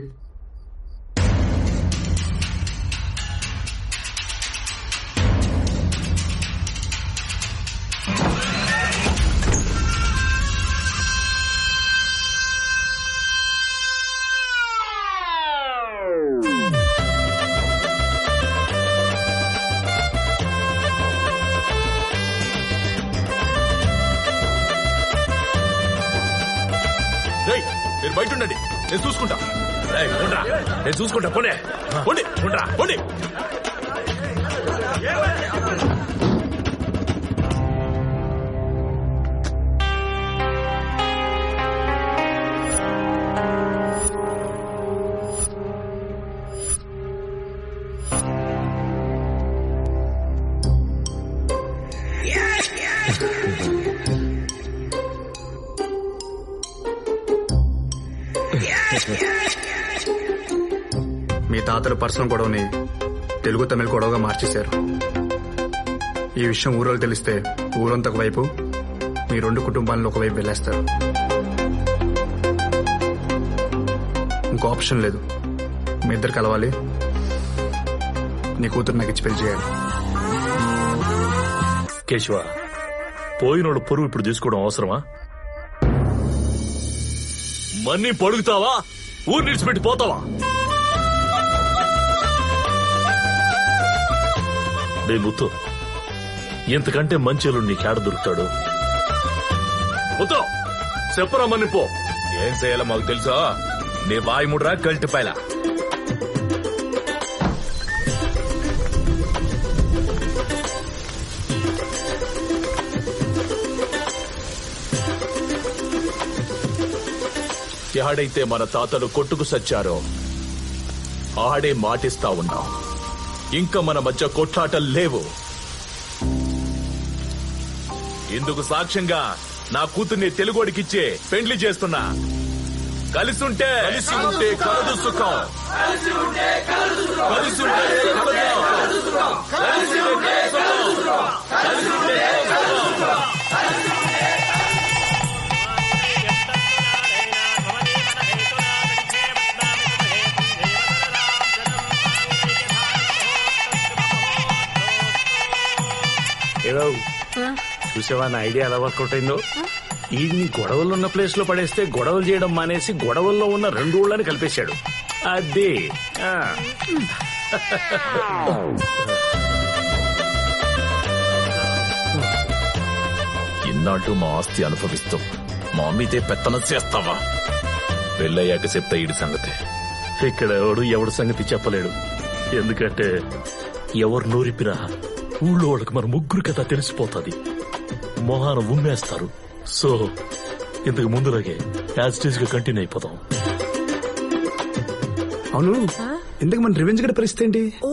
Speaker 8: మీరు బయట ఉండండి, నేను చూసుకుంటా. నేను చూసుకుంటా. పోనీ పోండి, ఉండరా పోండి.
Speaker 4: మీ తాతలు పర్సనల్ గొడవని తెలుగు తమిళ గొడవగా మార్చేశారు. ఈ విషయం ఊరోళ్ళు తెలిస్తే ఊరంతా ఒకవైపు, మీ 2 కుటుంబాలను ఒకవైపు వెళ్ళేస్తారు. ఇంకో ఆప్షన్ లేదు. మీ ఇద్దరు కలవాలి. నీ కూతురు నాకు ఇచ్చి పెళ్లి చేయాలి.
Speaker 8: కేశవ, పోయినోడు పొరుగు ఇప్పుడు తీసుకోవడం అవసరమా? మన్ని పడుగుతావా, ఊరు నిడిచిపెట్టి పోతావా? రే ముత్తు, ఇంతకంటే మంచిలు నీకేడ దొరుకుతాడు? వద్దు చెప్పరమ్మని పో. ఏం చేయాలో మాకు తెలుసా? నీ వాయుముడ్రా కల్టిపాయల.
Speaker 15: ఆడైతే మన తాతలు కొట్టుకు సచ్చారో ఆడే మాటిస్తా ఉన్నాం. ఇంకా మన మధ్య కొట్లాటలు లేవు.
Speaker 8: ఇందుకు సాక్ష్యంగా నా కూతుర్ని తెలుగోడికిచ్చే పెండ్లి చేస్తున్నా. కలిసుంటే
Speaker 15: కలదు సుఖం.
Speaker 3: ఏదో చూసావా నా ఐడియా ఎలా వర్కౌట్ అయిందో? ఈ గొడవలు ఉన్న ప్లేస్ లో పడేస్తే గొడవలు చేయడం మానేసి గొడవల్లో ఉన్న 2 ఊళ్ళని కలిపేశాడు. అది
Speaker 15: ఇన్నాళ్ళు మా ఆస్తి అనుభవిస్తూ మా మీదే పెత్తనం చేస్తావా? పెళ్ళయ్యాక చెప్తా ఈడి సంగతి.
Speaker 8: ఇక్కడ ఎవడు సంగతి చెప్పలేడు. ఎందుకంటే ఎవరు నోరిపిరా ఊళ్ళో వాళ్ళకి మన ముగ్గురు కథ తెలిసిపోతుంది. మొహాన ఉమ్మేస్తారు. సో ఇంతకు ముందులాగే యాజ్ గా కంటిన్యూ అయిపోతాం.
Speaker 4: అవును, ఎందుకు మన రివెంజ్ గడ పరిస్థితి ఏంటి?
Speaker 5: ఓ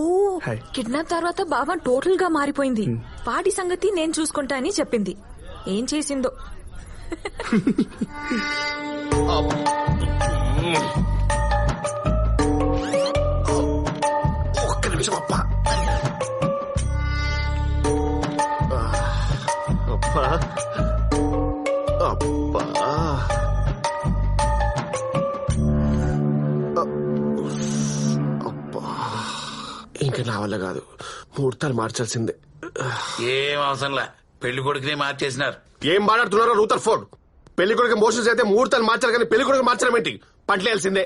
Speaker 5: కిడ్నాప్ తర్వాత బావా టోటల్ గా మారిపోయింది. వాడి సంగతి నేను చూసుకుంటా అని చెప్పింది. ఏం చేసిందో.
Speaker 11: ఒక్క నిమిషం అప్ప. అప్పా అప్పా అప్పా ఇంకా నా వల్ల కాదు. ముహూర్తాలు మార్చాల్సిందే.
Speaker 24: ఏం అవసరంలా, పెళ్లి కొడుకునే మార్చేసినారు.
Speaker 11: ఏం మాట్లాడుతున్నారో రూతర్ ఫోర్డ్? పెళ్లి కొడుకు మోషన్స్ అయితే ముహూర్తాలు మార్చాలి కానీ పెళ్లి కొడుకు మార్చడం ఏంటి? పంటలేయాల్సిందే.